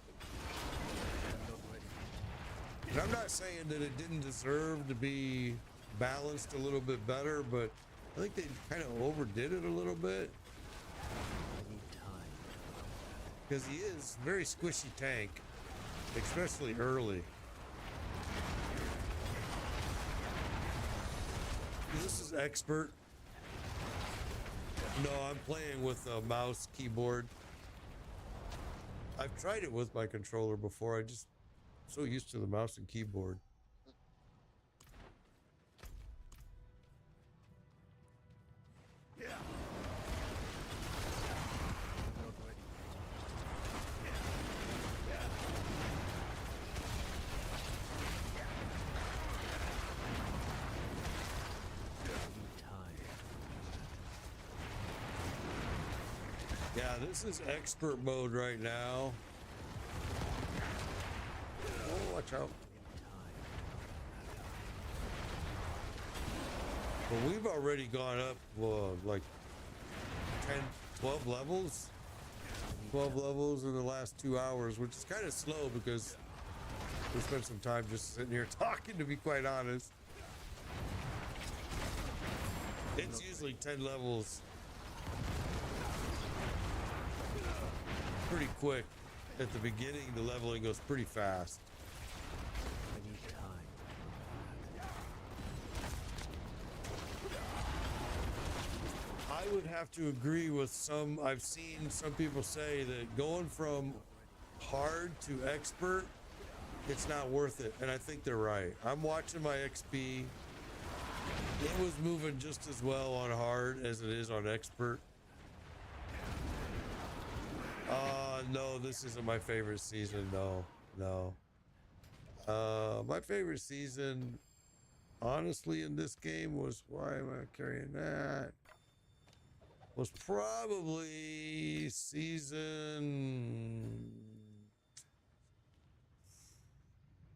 A: And I'm not saying that it didn't deserve to be balanced a little bit better, but I think they kind of overdid it a little bit. Because he is a very squishy tank, especially early. This is expert. No, I'm playing with a mouse keyboard. I've tried it with my controller before. I just so used to the mouse and keyboard. Yeah, this is expert mode right now. Oh, watch out. But we've already gone up like 10, 12 levels. 12 levels in the last 2 hours, which is kind of slow because we spent some time just sitting here talking, to be quite honest. It's usually 10 levels. Pretty quick. At the beginning, the leveling goes pretty fast. I would have to agree with some. I've seen some people say that going from hard to expert, it's not worth it. And I think they're right. I'm watching my XP. It was moving just as well on hard as it is on expert. No, this isn't my favorite season. No. My favorite season, honestly, in this game was, why am I carrying that? Was probably season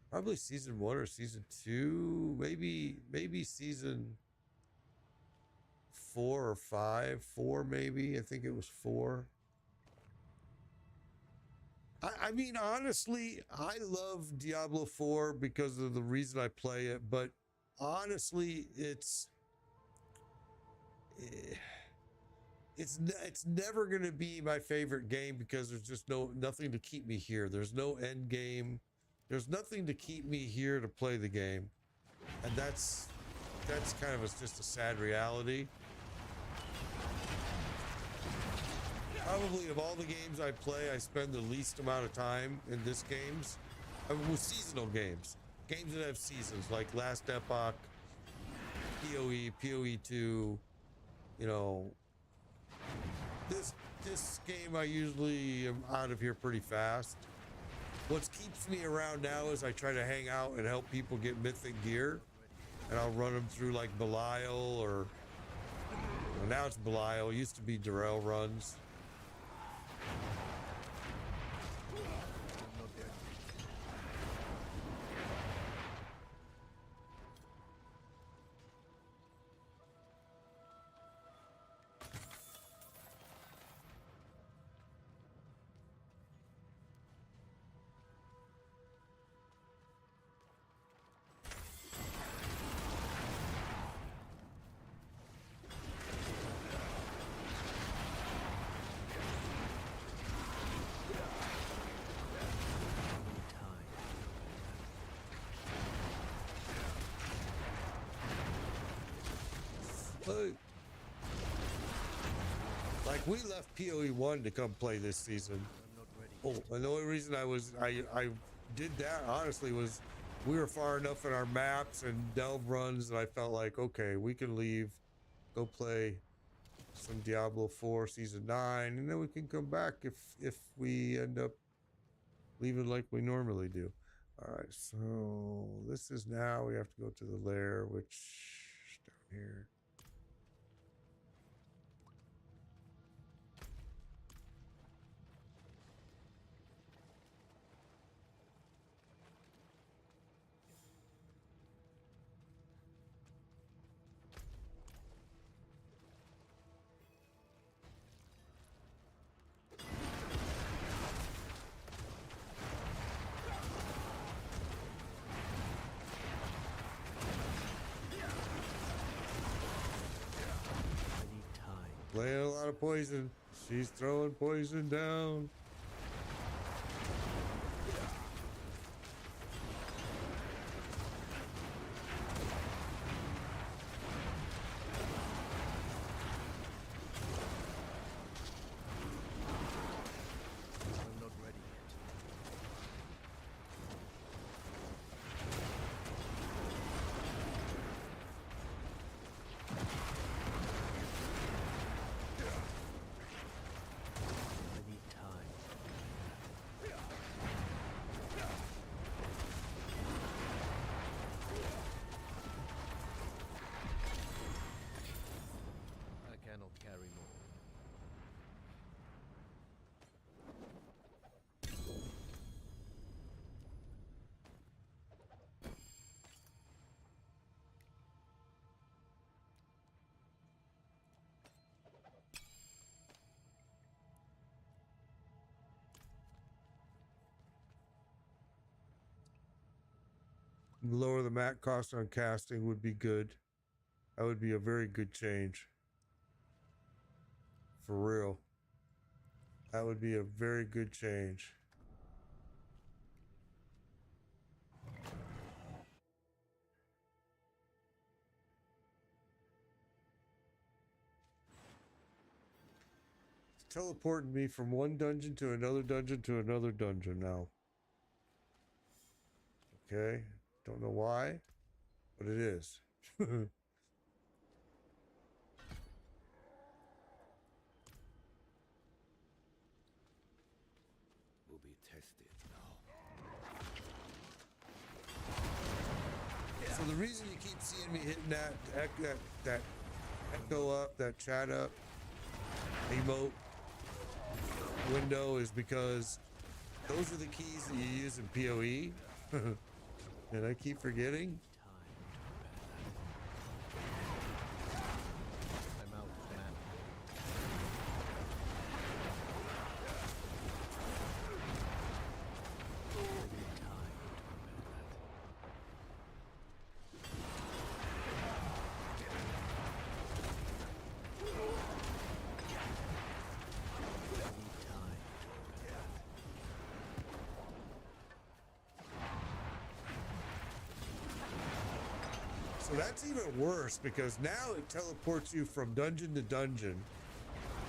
A: 1 or season 2, maybe season 4 or 5. 4 maybe. I think it was 4. I mean, honestly, I love Diablo 4 because of the reason I play it, but honestly, it's never going to be my favorite game because there's just nothing to keep me here. There's no end game. There's nothing to keep me here to play the game. And that's kind of just a sad reality. Probably of all the games I play, I spend the least amount of time in this games. I mean, with seasonal games. Games that have seasons, like Last Epoch, PoE, PoE 2, you know, this game I usually am out of here pretty fast. What keeps me around now is I try to hang out and help people get mythic gear, and I'll run them through like Belial or well, now it's Belial. It used to be Darrell runs. Like we left PoE 1 to come play this season. Oh, and the only reason I did that honestly was we were far enough in our maps and delve runs that I felt like, okay, we can leave, go play some Diablo 4 Season 9, and then we can come back if we end up leaving like we normally do. All right, so this is now we have to go to the lair, which is down here. Playing a lot of poison. She's throwing poison down.
F: I'm not ready yet. I need time. I cannot carry more.
A: Lower the mat cost on casting would be good. That would be a very good change. For real. That would be a very good change. It's teleporting me from one dungeon to another dungeon to another dungeon now. Okay. Don't know why, but it is.
E: Will be tested now.
A: So the reason you keep seeing me hitting that echo up, that chat up, emote window is because those are the keys that you use in PoE. And I keep forgetting.
F: I'm out of mana. I need time to prepare that. I need time to prepare that.
A: So that's even worse because now it teleports you from dungeon to dungeon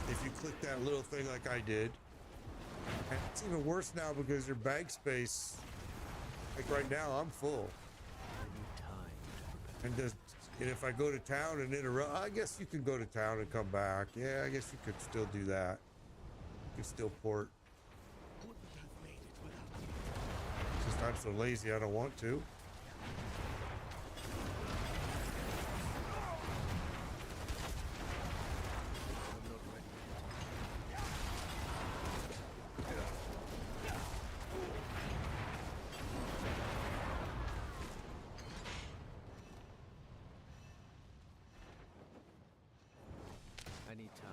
A: if you click that little thing like I did. And it's even worse now because your bag space, like right now, I'm full.
F: I need time to prepare.
A: And And if I go to town and interrupt, I guess you can go to town and come back. Yeah, I guess you could still do that. You can still port. It's just I'm so lazy, I don't want to.
F: I need time.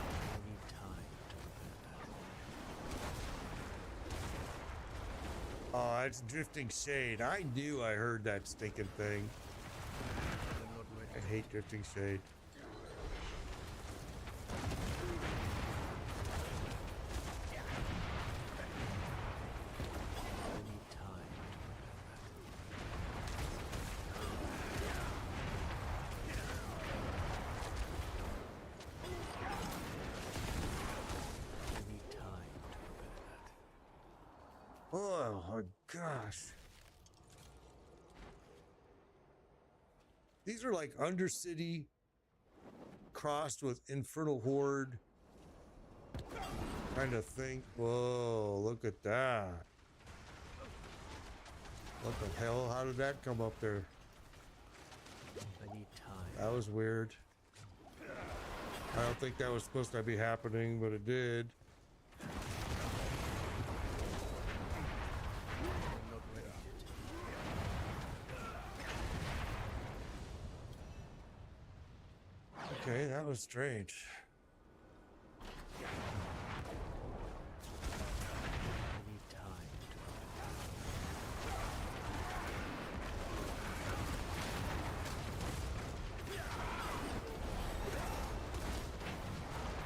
F: I need time to prepare that.
A: Oh, it's drifting shade. I knew I heard that stinking thing.
F: I'm not
A: I
F: ready.
A: hate drifting shade.
F: I need time to prepare that. I need time to prepare that.
A: Oh my gosh. These are like Undercity crossed with Infernal Horde kind of thing. Whoa, look at that. What the hell? How did that come up there?
F: I need time.
A: That was weird. I don't think that was supposed to be happening, but it did.
F: I'm not ready yet.
A: Okay, that was strange.
F: I need time to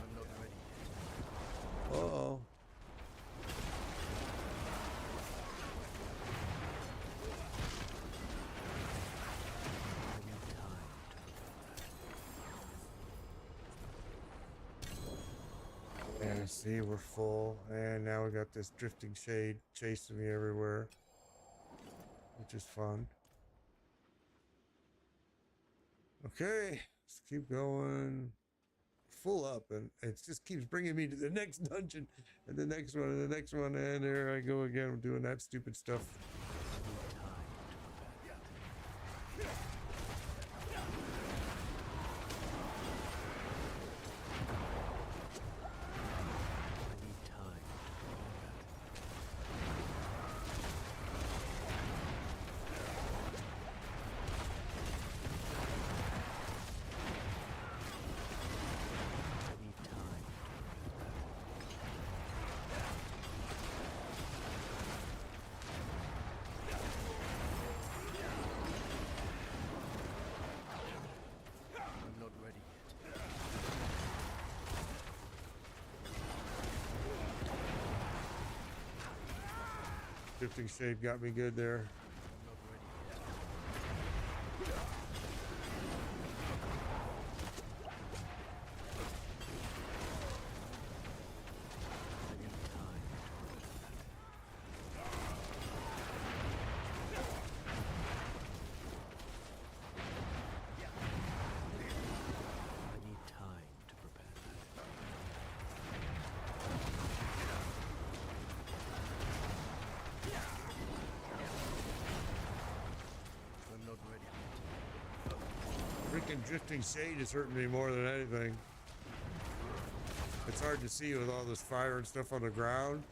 F: I'm not ready yet.
A: Uh-oh.
F: I need time to prepare that.
A: Yeah, see, we're full. And now we got this drifting shade chasing me everywhere, which is fun. Okay, let's keep going. Full up, and it just keeps bringing me to the next dungeon and the next one and the next one, and there I go again. I'm doing that stupid stuff.
F: I need time to prepare that. I need time to prepare that. I need time to prepare that. I'm not ready yet.
A: Drifting shade got me good there.
F: I'm not ready yet. I need time to prepare that. I need time to prepare that. I'm not ready yet.
A: Freaking drifting shade is hurting me more than anything. It's hard to see with all this fire and stuff on the ground.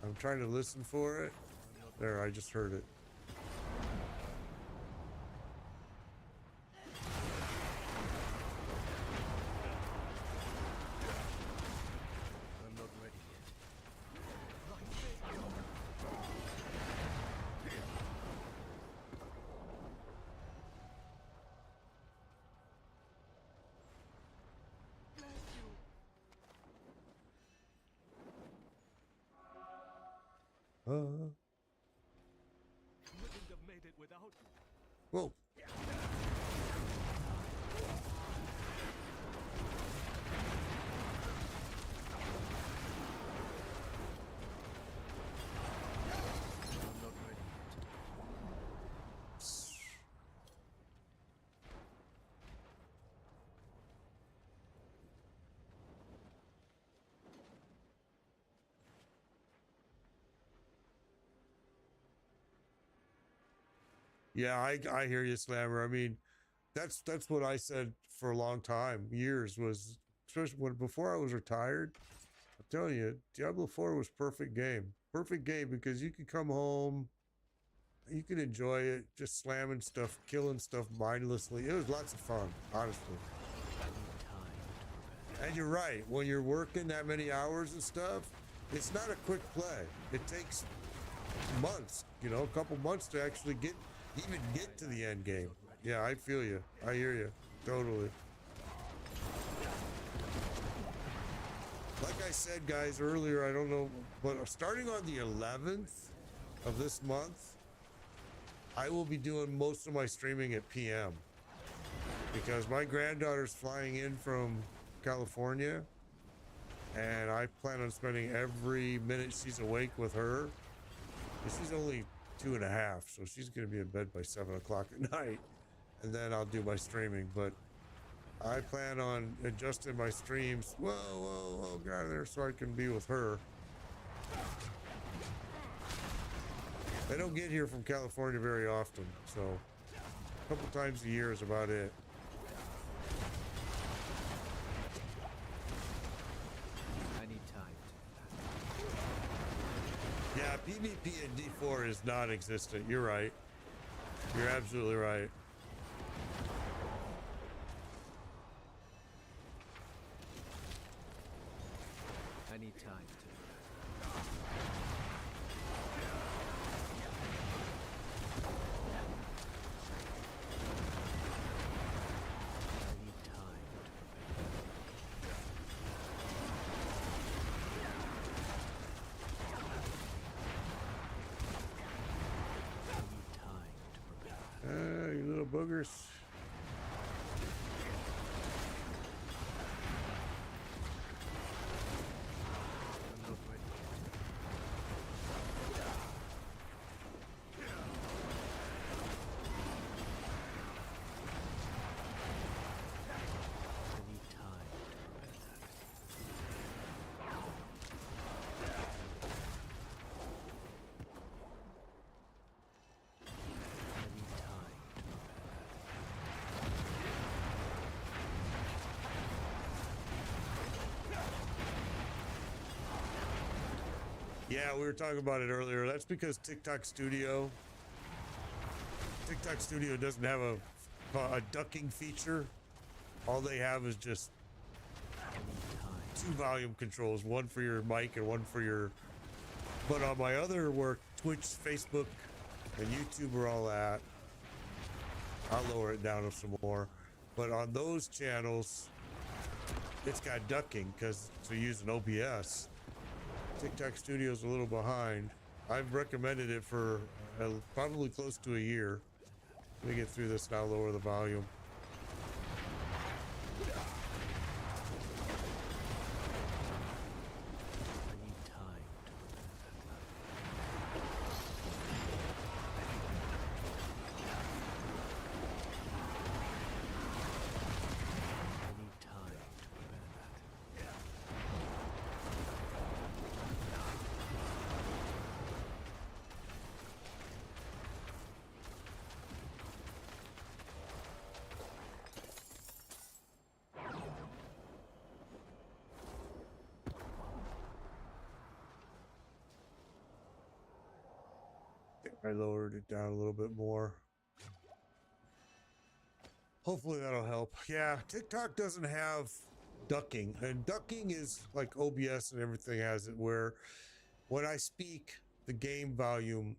A: I'm trying to listen for it. There, I just heard it.
F: I'm not ready yet.
A: Wouldn't
B: have made it without you.
A: Whoa. Yeah, I hear you, Slammer. I mean, that's what I said for a long time, years, was especially when before I was retired. I'm telling you, Diablo 4 was perfect game. Perfect game because you could come home, you could enjoy it, just slamming stuff, killing stuff mindlessly. It was lots of fun, honestly. And you're right, when you're working that many hours and stuff, it's not a quick play. It takes months, you know, a couple months to actually even get to the end game. Yeah, I feel you. I hear you. Totally. Like I said, guys, earlier, I don't know, but starting on the 11th of this month, I will be doing most of my streaming at PM because my granddaughter's flying in from California, and I plan on spending every minute she's awake with her. She's only 2.5, so she's going to be in bed by 7 o'clock at night, and then I'll do my streaming. But I plan on adjusting my streams. Whoa, get out of there so I can be with her. They don't get here from California very often, so a couple times a year is about it.
F: I need time.
A: Yeah, PvP in D4 is non-existent. You're right. You're absolutely right.
F: I need time.
A: You little boogers. Yeah, we were talking about it earlier. That's because TikTok Studio doesn't have a ducking feature. All they have is just 2 volume controls, one for your mic and one for your... But on my other work, Twitch, Facebook, and YouTube are all at. I'll lower it down some more. But on those channels, it's got ducking because they're using OBS. TikTok Studio's a little behind. I've recommended it for probably close to a year. Let me get through this now, lower the volume. I lowered it down a little bit more. Hopefully that'll help. Yeah, TikTok doesn't have ducking, and ducking is like OBS and everything has it, where when I speak, the game volume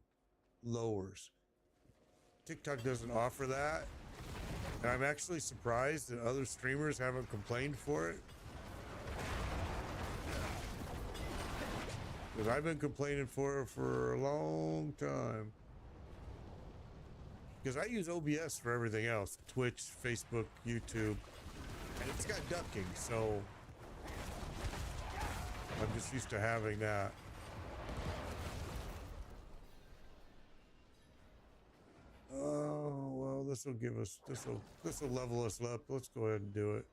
A: lowers. TikTok doesn't offer that, and I'm actually surprised that other streamers haven't complained for it. Because I've been complaining for it for a long time. Because I use OBS for everything else. Twitch, Facebook, YouTube. And it's got ducking, so I'm just used to having that. Oh, well, this will give us, this will level us up. Let's go ahead and do it.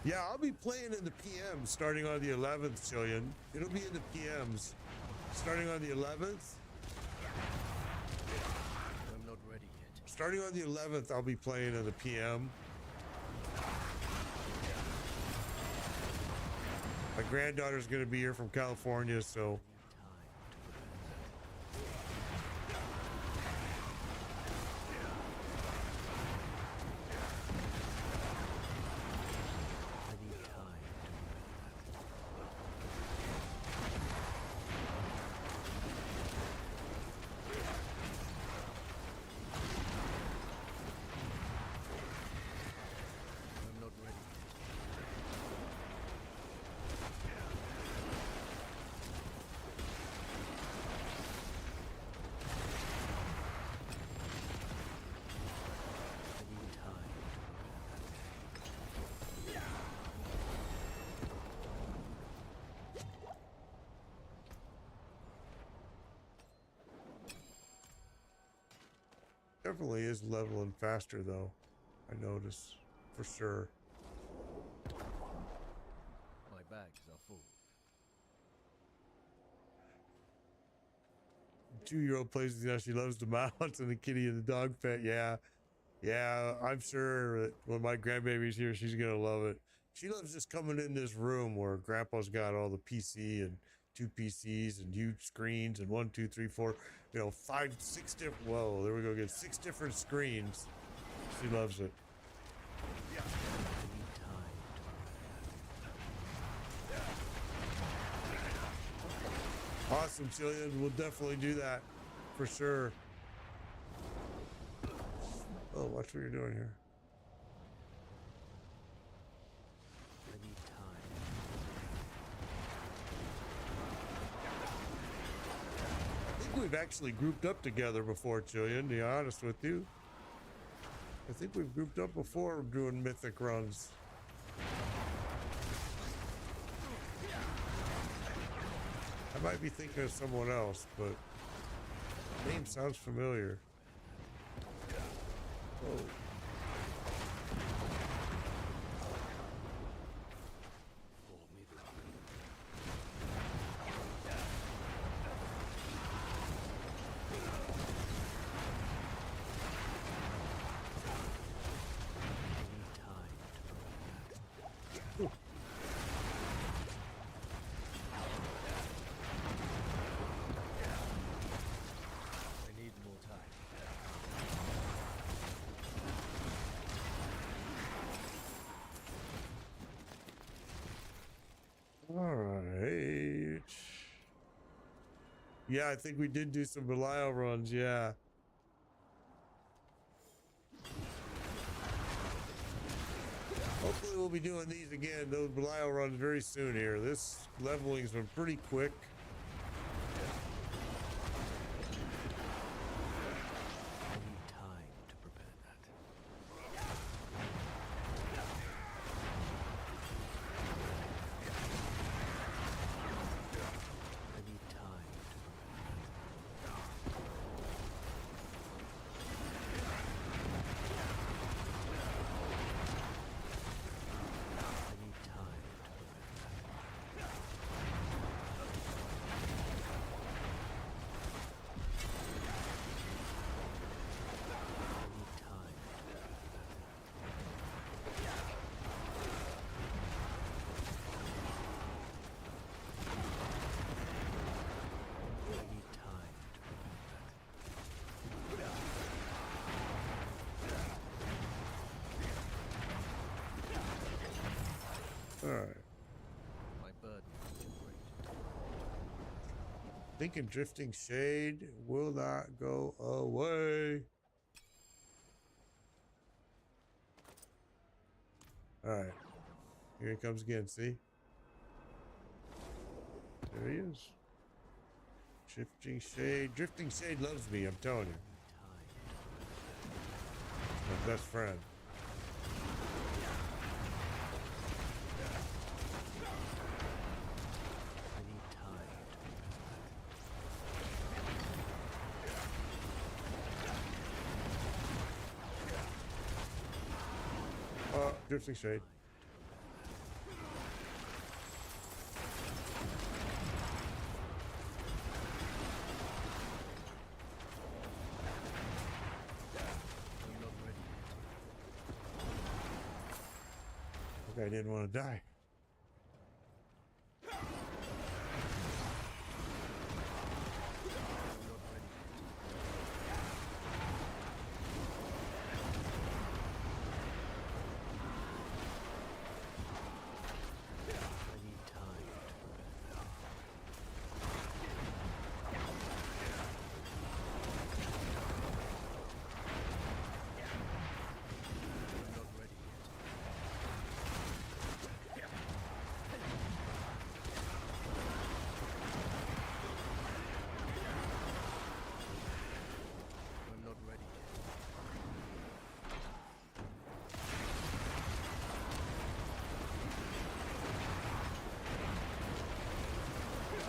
A: Yeah, I'll be playing in the PM starting on the 11th, Cillian. It'll be in the PMs starting on the 11th.
F: I'm not ready yet.
A: Starting on the 11th, I'll be playing in the PM. My granddaughter's going to be here from California, so definitely is leveling faster though. I notice for sure.
F: My bags are full.
A: 2-year-old plays, you know, she loves the mouse and the kitty and the dog pet. Yeah. Yeah, I'm sure that when my grandbaby's here, she's gonna love it. She loves just coming in this room where grandpa's got all the PC and 2 PCs and huge screens and 1, 2, 3, 4, 5, 6 different, whoa, there we go again, 6 different screens. She loves it. Awesome, Cillian. We'll definitely do that for sure. Oh, watch what you're doing here.
F: I need time.
A: I think we've actually grouped up together before, Cillian, to be honest with you. I think we've grouped up before doing mythic runs. I might be thinking of someone else, but name sounds familiar. Oh. All right. Yeah, I think we did do some Belial runs, yeah. Hopefully we'll be doing these again, those Belial runs very soon here. This leveling's been pretty quick.
F: I need time to prepare that. I need time to prepare that. I need time to prepare that. I need time to prepare that. I need time to prepare that.
A: All right.
F: My burden is too great.
A: Thinking Drifting Shade will not go away. All right. Here he comes again, see? There he is. Drifting Shade. Drifting Shade loves me, I'm telling you. My best friend.
F: I need time to prepare that.
A: Drifting Shade. guy didn't want to die.
F: I need time to prepare. I'm not ready yet. I'm not ready yet.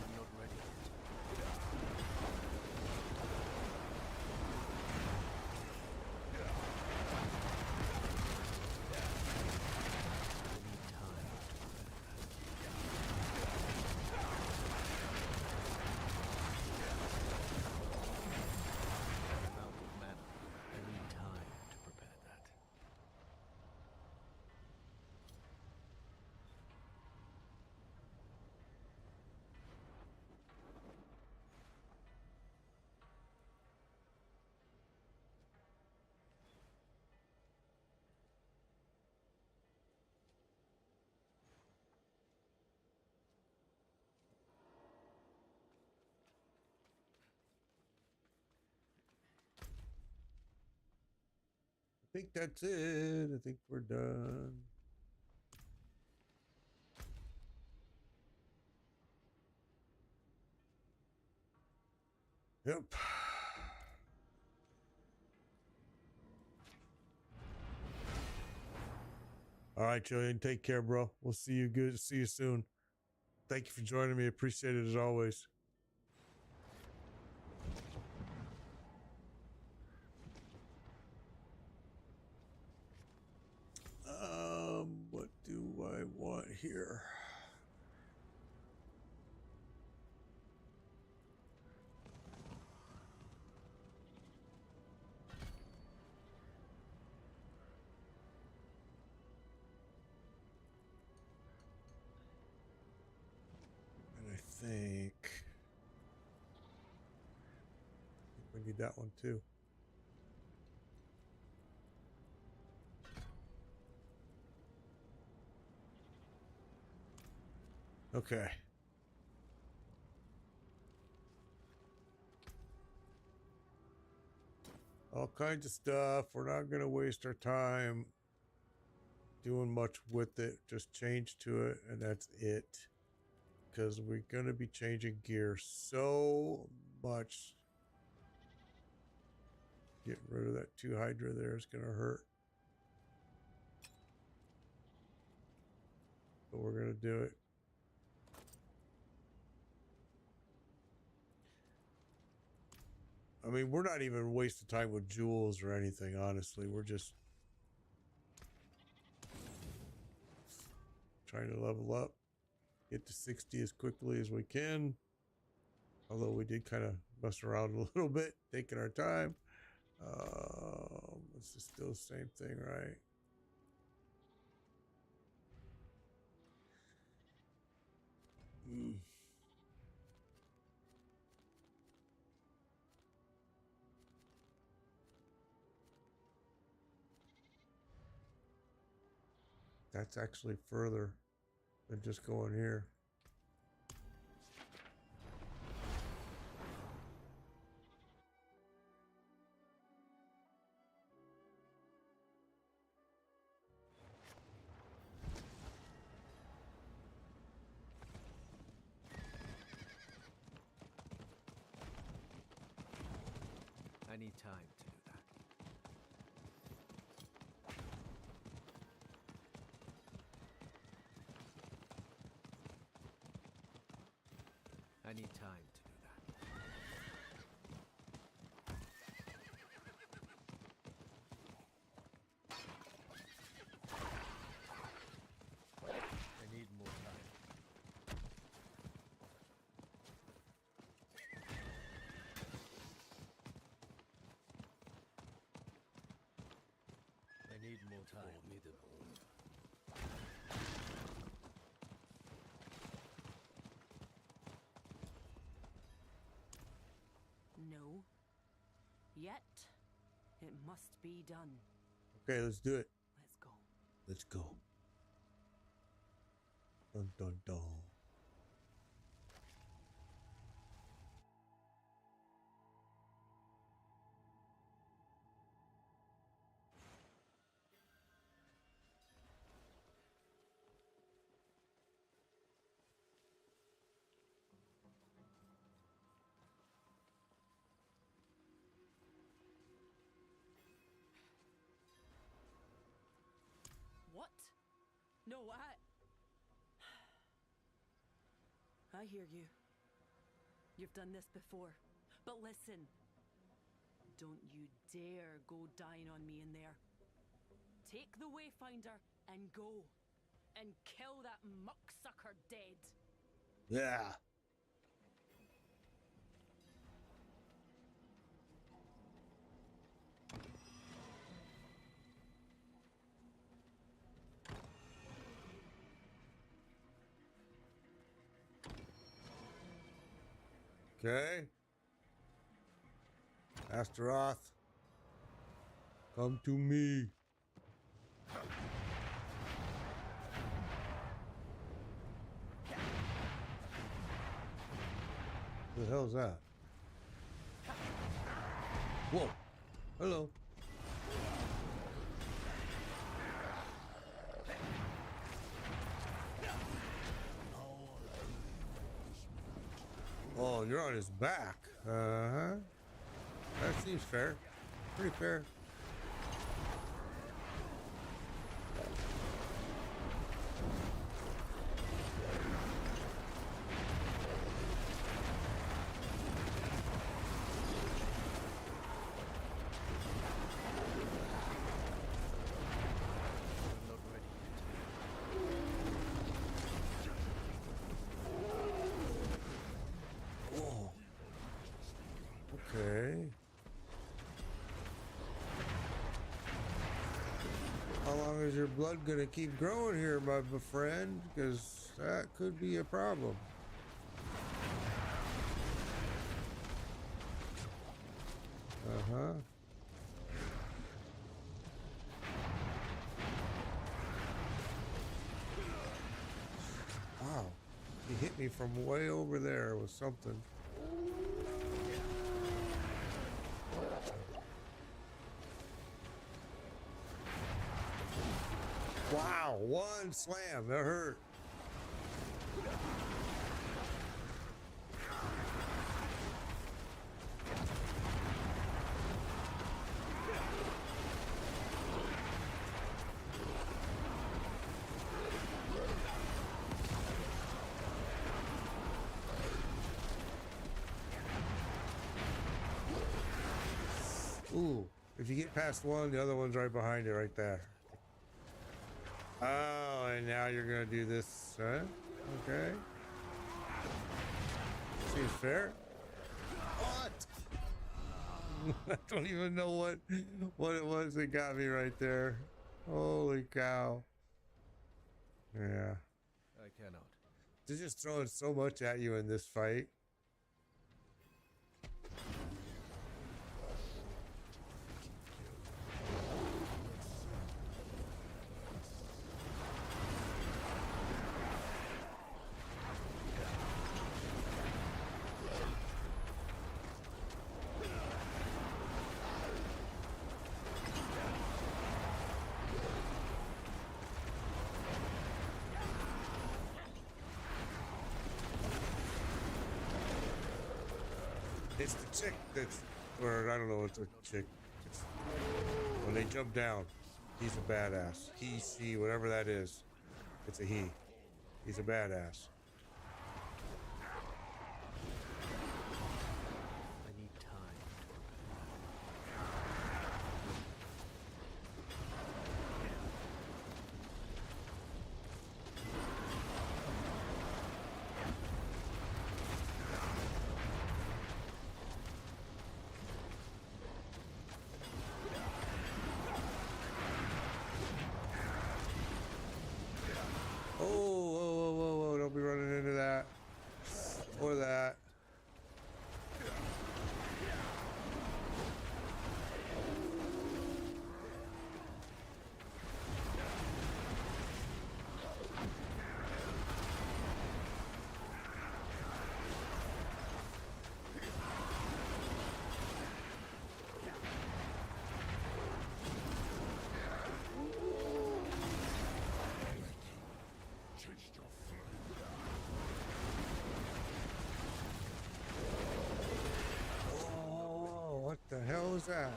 F: I'm not ready yet. I need time to prepare. I'm out of mana. I need time to prepare that.
A: I think that's it. I think we're done. Yep. All right, Julian. Take care, bro. We'll see you good. See you soon. Thank you for joining me. Appreciate it as always. What do I want here? And I think we need that one too. Okay. All kinds of stuff. We're not going to waste our time doing much with it. Just change to it, and that's it. Because we're going to be changing gear so much. Getting rid of that 2 Hydra there is going to hurt. But we're going to do it. I mean, we're not even wasting time with jewels or anything, honestly. We're just trying to level up, get to 60 as quickly as we can. Although we did kind of mess around a little bit, taking our time. This is still the same thing, right? That's actually further than just going here.
F: I need time to do that. I need time to do that. I need more time. I need more time.
H: Yet, it must be done.
A: Okay, let's do it.
H: Let's go.
A: Let's go. Dun dun dun.
H: What? No, I hear you. You've done this before. But listen. Don't you dare go dying on me in there. Take the Wayfinder and go. And kill that mucksucker dead.
A: Yeah. Okay. Astaroth, come to me. What the hell's that? Whoa. Hello. Oh, you're on his back. Uh-huh. That seems fair. Pretty fair.
F: I'm not ready yet.
A: Whoa. Okay. How long is your blood gonna keep growing here, my friend? Because that could be a problem. Uh-huh. Wow. He hit me from way over there with something. Wow, one slam, that hurt. Ooh, if you get past one, the other one's right behind you, right there. Oh, and now you're gonna do this, huh? Okay. Seems fair. What? I don't even know what it was that got me right there. Holy cow. Yeah.
F: I cannot.
A: They're just throwing so much at you in this fight. It's the chick that's, or I don't know, it's a chick. It's, when they jump down, he's a badass. He, she, whatever that is, it's a he. He's a badass.
F: I need time.
A: hell is that?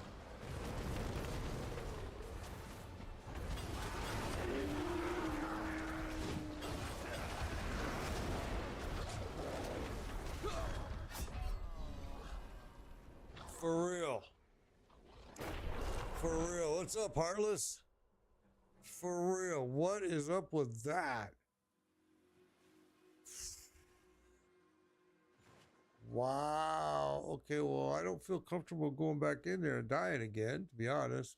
A: For real. For real. What's up, Heartless? For real. What is up with that? Wow. Okay, well, I don't feel comfortable going back in there and dying again, to be honest.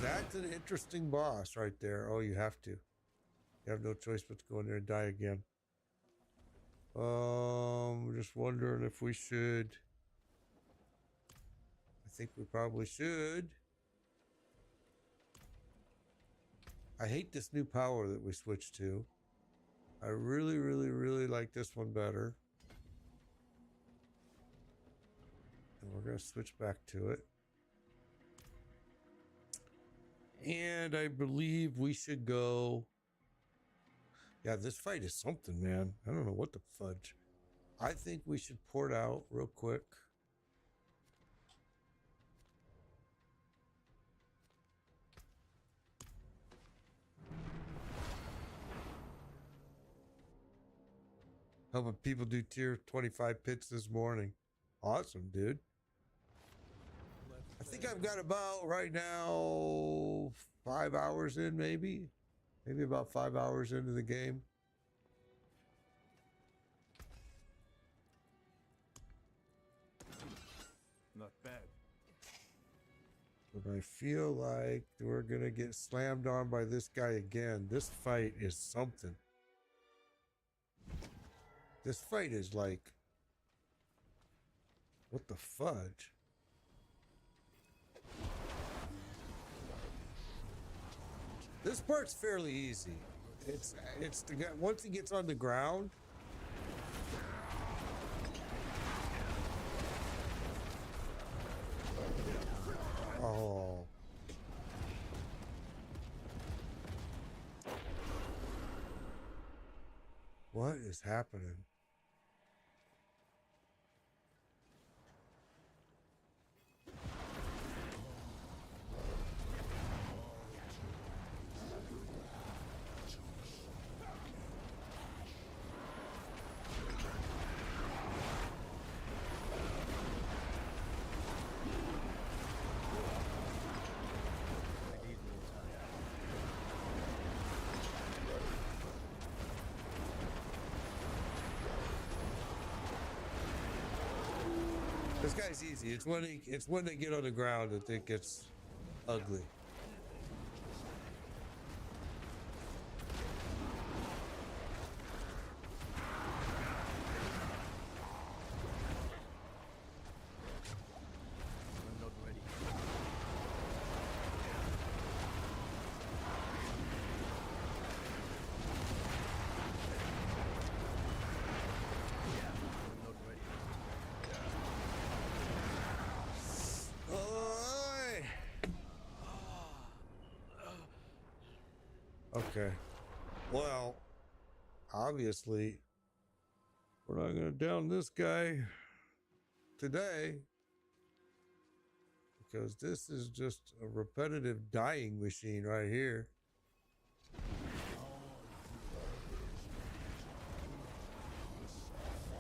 A: That's an interesting boss right there. Oh, you have to. You have no choice but to go in there and die again. Just wondering if we should. I think we probably should. I hate this new power that we switched to. I really, really, really like this one better. And we're going to switch back to it. And I believe we should go. Yeah, this fight is something, man. I don't know what the fudge. I think we should port out real quick. Helping people do tier 25 pits this morning. Awesome, dude. I think I've got about right now 5 hours in, maybe about 5 hours into the game.
F: Not bad.
A: But I feel like we're gonna get slammed on by this guy again. This fight is something. This fight is like, what the fudge? This part's fairly easy. It's the guy once he gets on the ground. Oh. What is happening? This guy's easy. It's when they get on the ground that it gets ugly.
F: I'm not ready. I'm not ready.
A: Oi! Okay. Well, obviously, we're not going to down this guy today because this is just a repetitive dying machine right here.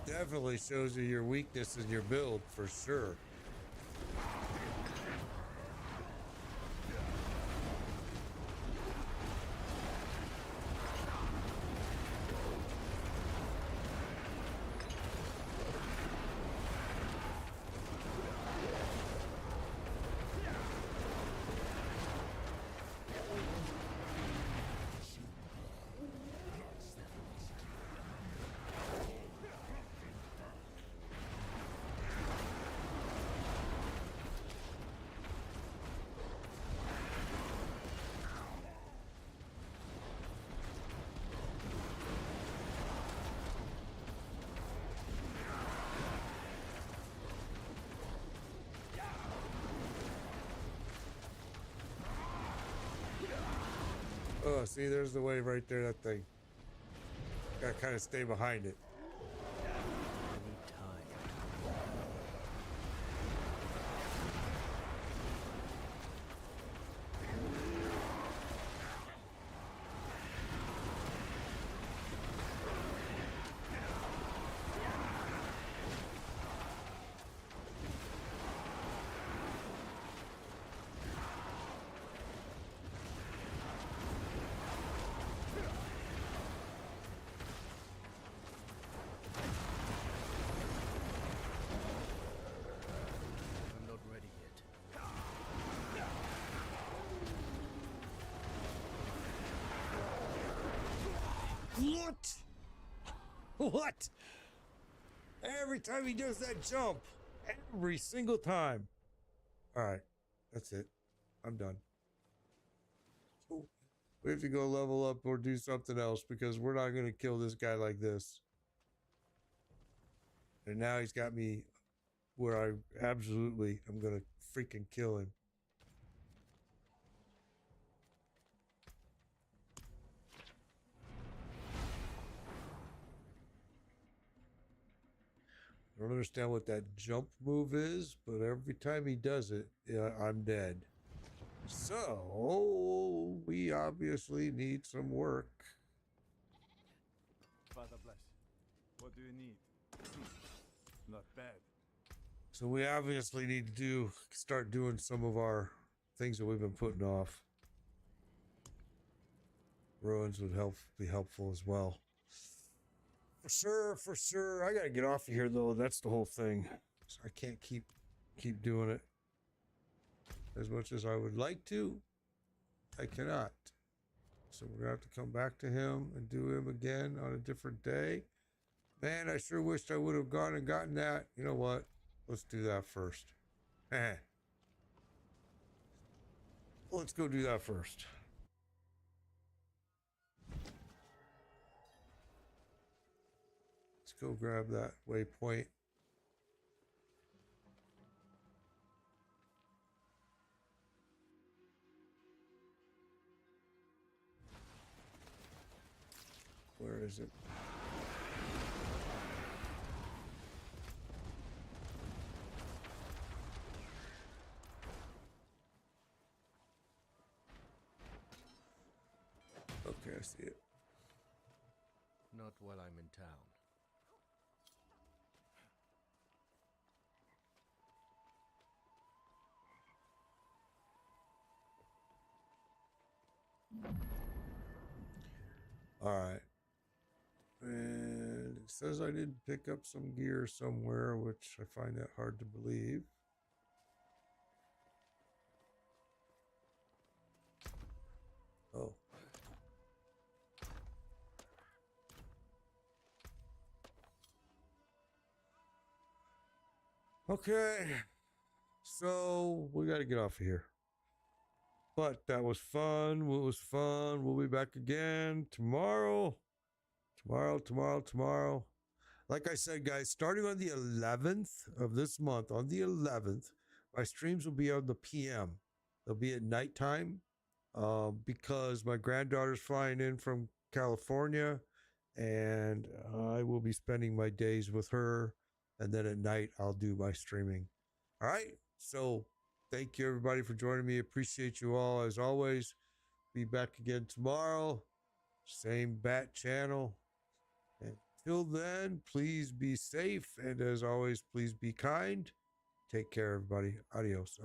A: Definitely shows you your weakness in your build for sure. Oh, see, there's the wave right there, that thing. Gotta kind of stay behind it.
F: I need time.
A: What? What? Every time he does that jump. Every single time. Alright. That's it. I'm done. We have to go level up or do something else because we're not going to kill this guy like this. And now he's got me where I absolutely am going to freaking kill him. I don't understand what that jump move is, but every time he does it, yeah, I'm dead. So, we obviously need some work.
I: Father bless. What do you need? Not bad.
A: So we obviously need to start doing some of our things that we've been putting off. Ruins would be helpful as well. For sure, for sure. I gotta get off of here though. That's the whole thing. So I can't keep doing it. As much as I would like to, I cannot. So we're gonna have to come back to him and do him again on a different day. Man, I sure wished I would have gone and gotten that. You know what? Let's do that first. Let's go do that first. Let's go grab that waypoint. Where is it? Okay, I see it.
F: Not while I'm in town.
A: All right. And it says I did pick up some gear somewhere, which I find that hard to believe. Oh. Okay. So we got to get off of here. But that was fun. It was fun. We'll be back again tomorrow. Tomorrow. Like I said, guys, starting on the 11th of this month, on the 11th, my streams will be on the PM. They'll be at nighttime because my granddaughter's flying in from California, and I will be spending my days with her. And then at night, I'll do my streaming. All right. So thank you, everybody, for joining me. Appreciate you all. As always, be back again tomorrow. Same bat channel. Until then, please be safe. And as always, please be kind. Take care, everybody. Adios.